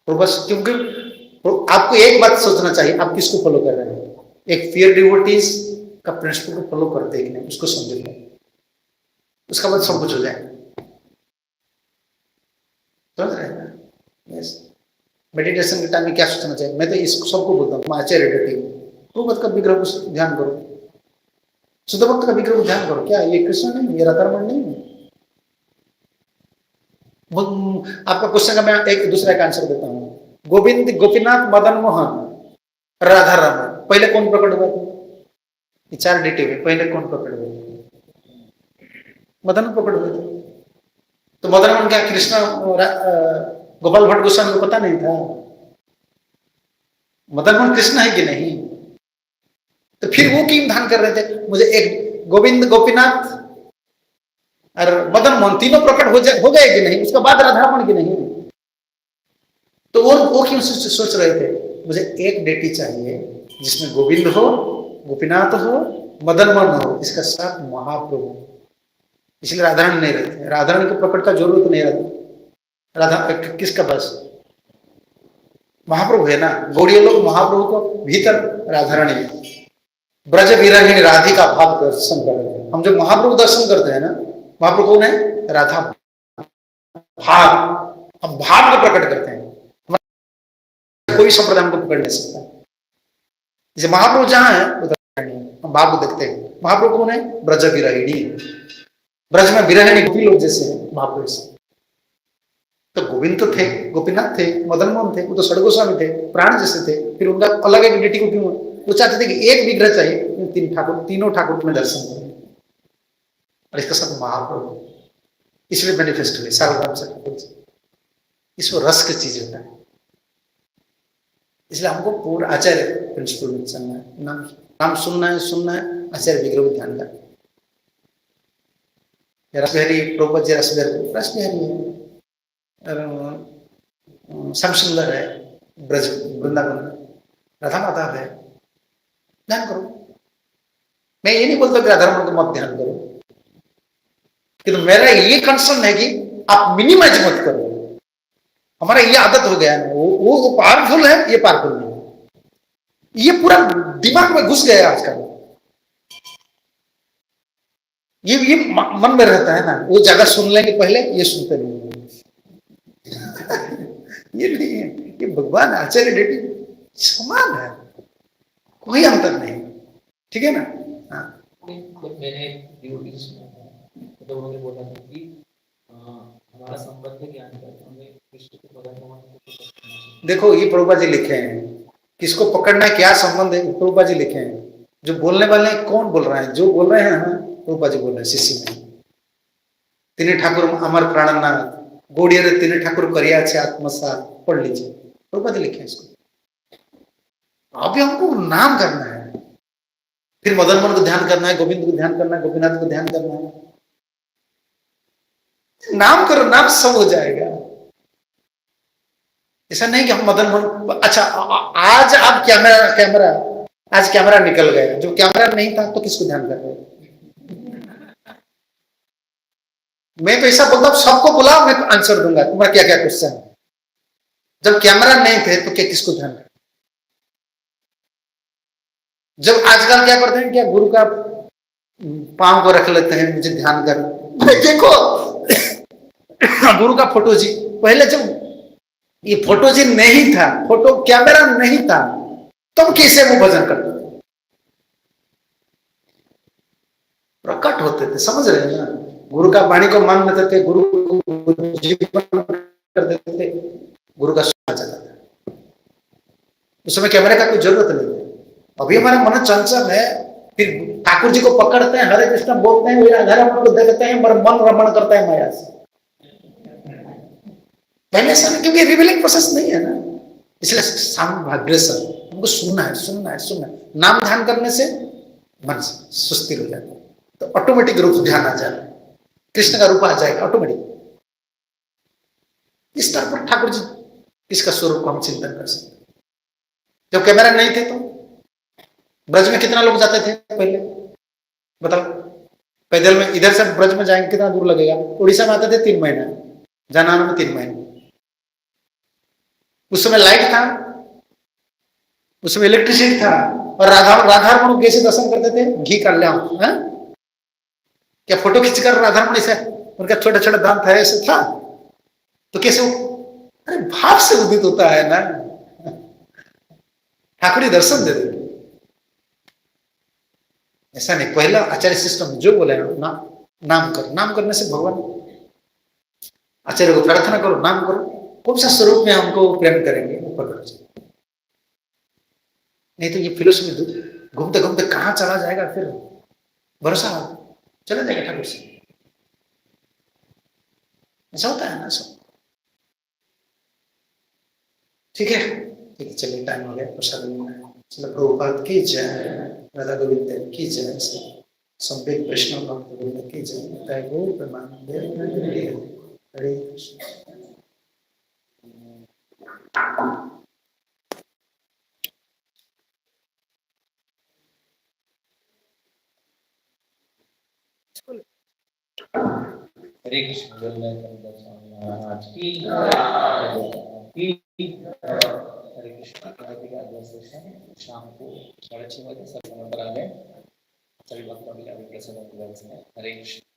प्रभुपाद। क्योंकि आपको एक बात सोचना चाहिए, आप किसको फॉलो कर रहे हैं। एक फियर डिवोटीज का प्रिंसिपल को फॉलो करते हैं कि नहीं, उसको समझ, उसका बाद सब कुछ हो जाए। समझ रहे हैं ना। यस, मेडिटेशन के टाइम में क्या सोचना चाहिए, मैं तो इसको सबको बोलता हूँ, आचार्य रेड्डी प्रभुपाद का विग्रह को ध्यान करो, शुद्ध भक्त का विग्रह को ध्यान करो। क्या ये कृष्ण नहीं, ये राधा रमन नहीं है। आपका क्वेश्चन का मैं एक दूसरा का आंसर देता हूँ। गोविंद, गोपीनाथ, मदन मोहन, राधा रमन, पहले कौन प्रकट हुआ था, ये 4 डिटेल में पहले कौन प्रकट हुआ, मदन प्रकट हुए थे। तो मदन मोहन क्या कृष्ण गोपाल भट्ट गोस्वामी को पता नहीं था मदन मोहन कृष्ण है कि नहीं, तो फिर वो क्यों ध्यान कर रहे थे। मुझे एक गोविंद, गोपीनाथ और मदन मोहन तीनों प्रकट हो गए कि नहीं, उसके बाद राधा रमन की नहीं, तो वो क्यों सोच रहे थे मुझे एक डेटी चाहिए जिसमें गोविंद हो, गोपीनाथ हो, मदन मोहन हो, इसका साथ महाप्रभु। इसलिए राधारानी नहीं रहते, राधारानी को प्रकट का जरूरत नहीं रहती। राधा किसका बस, महाप्रभु है ना, गौड़ीय लोग महाप्रभु को भीतर राधा रानी ब्रज विरहिणी राधिका भाव दर्शन कर रहे हैं। हम जब महाप्रभु दर्शन करते हैं ना, महाप्रभु कौन है? राधा भाव, हम भाव को प्रकट करते हैं। कोई संप्रदाय हमको पकड़ नहीं सकता। जैसे महाप्रभु जहां है उधर हम भाव को देखते हैं। महाप्रभु कौन है? ब्रज विरहिणी, ब्रज में विरहिणी गोपी लोग जैसे हैं महाप्रभु से। तो गोविंद तो थे, गोपीनाथ थे, मदन मोहन थे, वो तो सड़गोस्वामी थे, प्राण जैसे थे। फिर उनका अलग एक डिटी को क्यों? वो चाहते थे कि एक विग्रह चाहिए, तीन ठाकुर, तीनों ठाकुर में दर्शन करें। और इसका सब महाप्रभु इसलिए मैनिफेस्ट हुए सालग्राम से ठाकुर जी। इसको रस की चीज होता है। इसलिए हमको पूरा आचार्य प्रिंसिपल में चलना है। नाम सुनना है, सुनना है, आचार्य विग्रह को ध्यान करना। रसबिहारी प्रभुपाद जी रसबिहारी है, श्याम सुंदर है, ब्रज वृंदावन राधा माता है, ध्यान करो। मैं ये नहीं बोलता कि राधा रमन को मत ध्यान करो, कि तो मेरा ये कंसर्न है कि आप मिनिमाइज मत करो। हमारा ये आदत हो गया है, वो पावरफुल है, ये पावरफुल नहीं है, ये पूरा दिमाग में घुस गया आजकल। ये मन में रहता है ना, वो जगह सुन लेंगे पहले, ये सुनते नहीं ये नहीं है, ये भगवान आचार्य डेटी समान है, कोई अंतर नहीं। ठीक है ना? हाँ, मैंने तो उन्होंने बोला था कि हमारा संबंध ज्ञान का हमें कृष्ण को पकड़ना। देखो ये प्रभुपाद जी लिखे हैं, किसको पकड़ना है, क्या संबंध है, प्रभुपाद जी लिखे हैं। जो बोलने वाले हैं कौन बोल रहा है? जो बोल रहे हैं ना, प्रभुपाद जी बोल रहे हैं शिष्य में। तीन ठाकुर अमर प्राणनाथ, गोड़िया रे तीन ठाकुर करिया छे आत्मसात, पढ़ लीजिए, प्रभुपाद जी लिखे हैं इसको। अभी हमको नाम करना है, फिर मदन मोहन को ध्यान करना है, गोविंद को ध्यान करना है, गोपीनाथ को ध्यान करना है। नाम करो, नाम सब हो जाएगा। ऐसा नहीं कि हम मदन मोहन, अच्छा आज आप कैमरा आज कैमरा निकल गया, जो कैमरा नहीं था तो किसको ध्यान कर रहे? मैं तो ऐसा बोलता हूं, सबको बुलाओ, मैं आंसर दूंगा तुम्हारा क्या क्या क्वेश्चन है। जब कैमरा नहीं थे तो क्या किसको ध्यान कर? जब आजकल क्या करते हैं, क्या गुरु का पांव को रख लेते हैं, मुझे ध्यान कर। देखो गुरु का फोटो जी, पहले जब ये फोटो जी नहीं था, फोटो कैमरा नहीं था, तब कैसे वो भजन करते थे? प्रकट होते थे, समझ रहे हैं ना? गुरु का वाणी को मान लेते थे, गुरु को जीवन कर देते थे, गुरु का सुना जाता था। उस समय कैमरे का कोई जरूरत नहीं है। अभी हमारा मन चंचल है, फिर ठाकुर जी को पकड़ते हैं, हरे कृष्ण बोलते हैं, राधा रमन को देखते हैं, मन रमण करता है माया से। पहले ऐसा नहीं, क्योंकि रिवीलिंग प्रोसेस नहीं है ना, इसलिए साउंड वाइब्रेशन हमको सुनना है, सुनना है, सुनना है। नाम ध्यान करने से मन सुस्ती हो जाता है, तो ऑटोमेटिक रूप ध्यान आ जाता है, कृष्ण का रूप आ जाएगा ऑटोमेटिक। इस तरह पर ठाकुर जी इसका स्वरूप को हम चिंतन कर सकते। जब कैमरा नहीं थे तो ब्रज में कितना लोग जाते थे पहले, बताओ? पैदल में इधर से ब्रज में जाएंगे कितना दूर लगेगा? उड़ीसा में आते थे 3 महीना, जाना में 3 महीने। उस समय लाइट था, उस समय इलेक्ट्रिसिटी था, और राधा रमन कैसे दर्शन करते थे? घी कर लिया, क्या फोटो खींचकर राधा रमन से उनका छोटा छोटा दांत था, ऐसे था? तो कैसे वो? अरे भाव से उदित होता है ना, ठाकुर दर्शन दे दे। ऐसा नहीं, पहला आचार्य सिस्टम जो बोले ना, नाम करो, नाम करने से भगवान, आचार्य को प्रार्थना करो, नाम करो, कौन सा स्वरूप में हमको प्रेम करेंगे ऊपर। नहीं तो ये फिलोसफी घूमते घूमते कहां चला जाएगा, फिर भरोसा चला जाएगा ठाकुर से। ऐसा होता है ना सब। ठीक है, ठीक है, चलिए टाइम हो गया, प्रसाद लेना है। चलो, प्रभुपाद की जय, राधा गोविंद की जय, संवेद वैष्णव भक्त गोविंद की जय, जय गो प्रेमानंद हरे कृष्ण। हरे कृष्ण। हरे कृष्ण। आरती का अगला सेशन शाम को 6:30 बजे सभी नंबर आ गए, सभी भक्तों के लिए अभी प्रसाद हरे कृष्ण।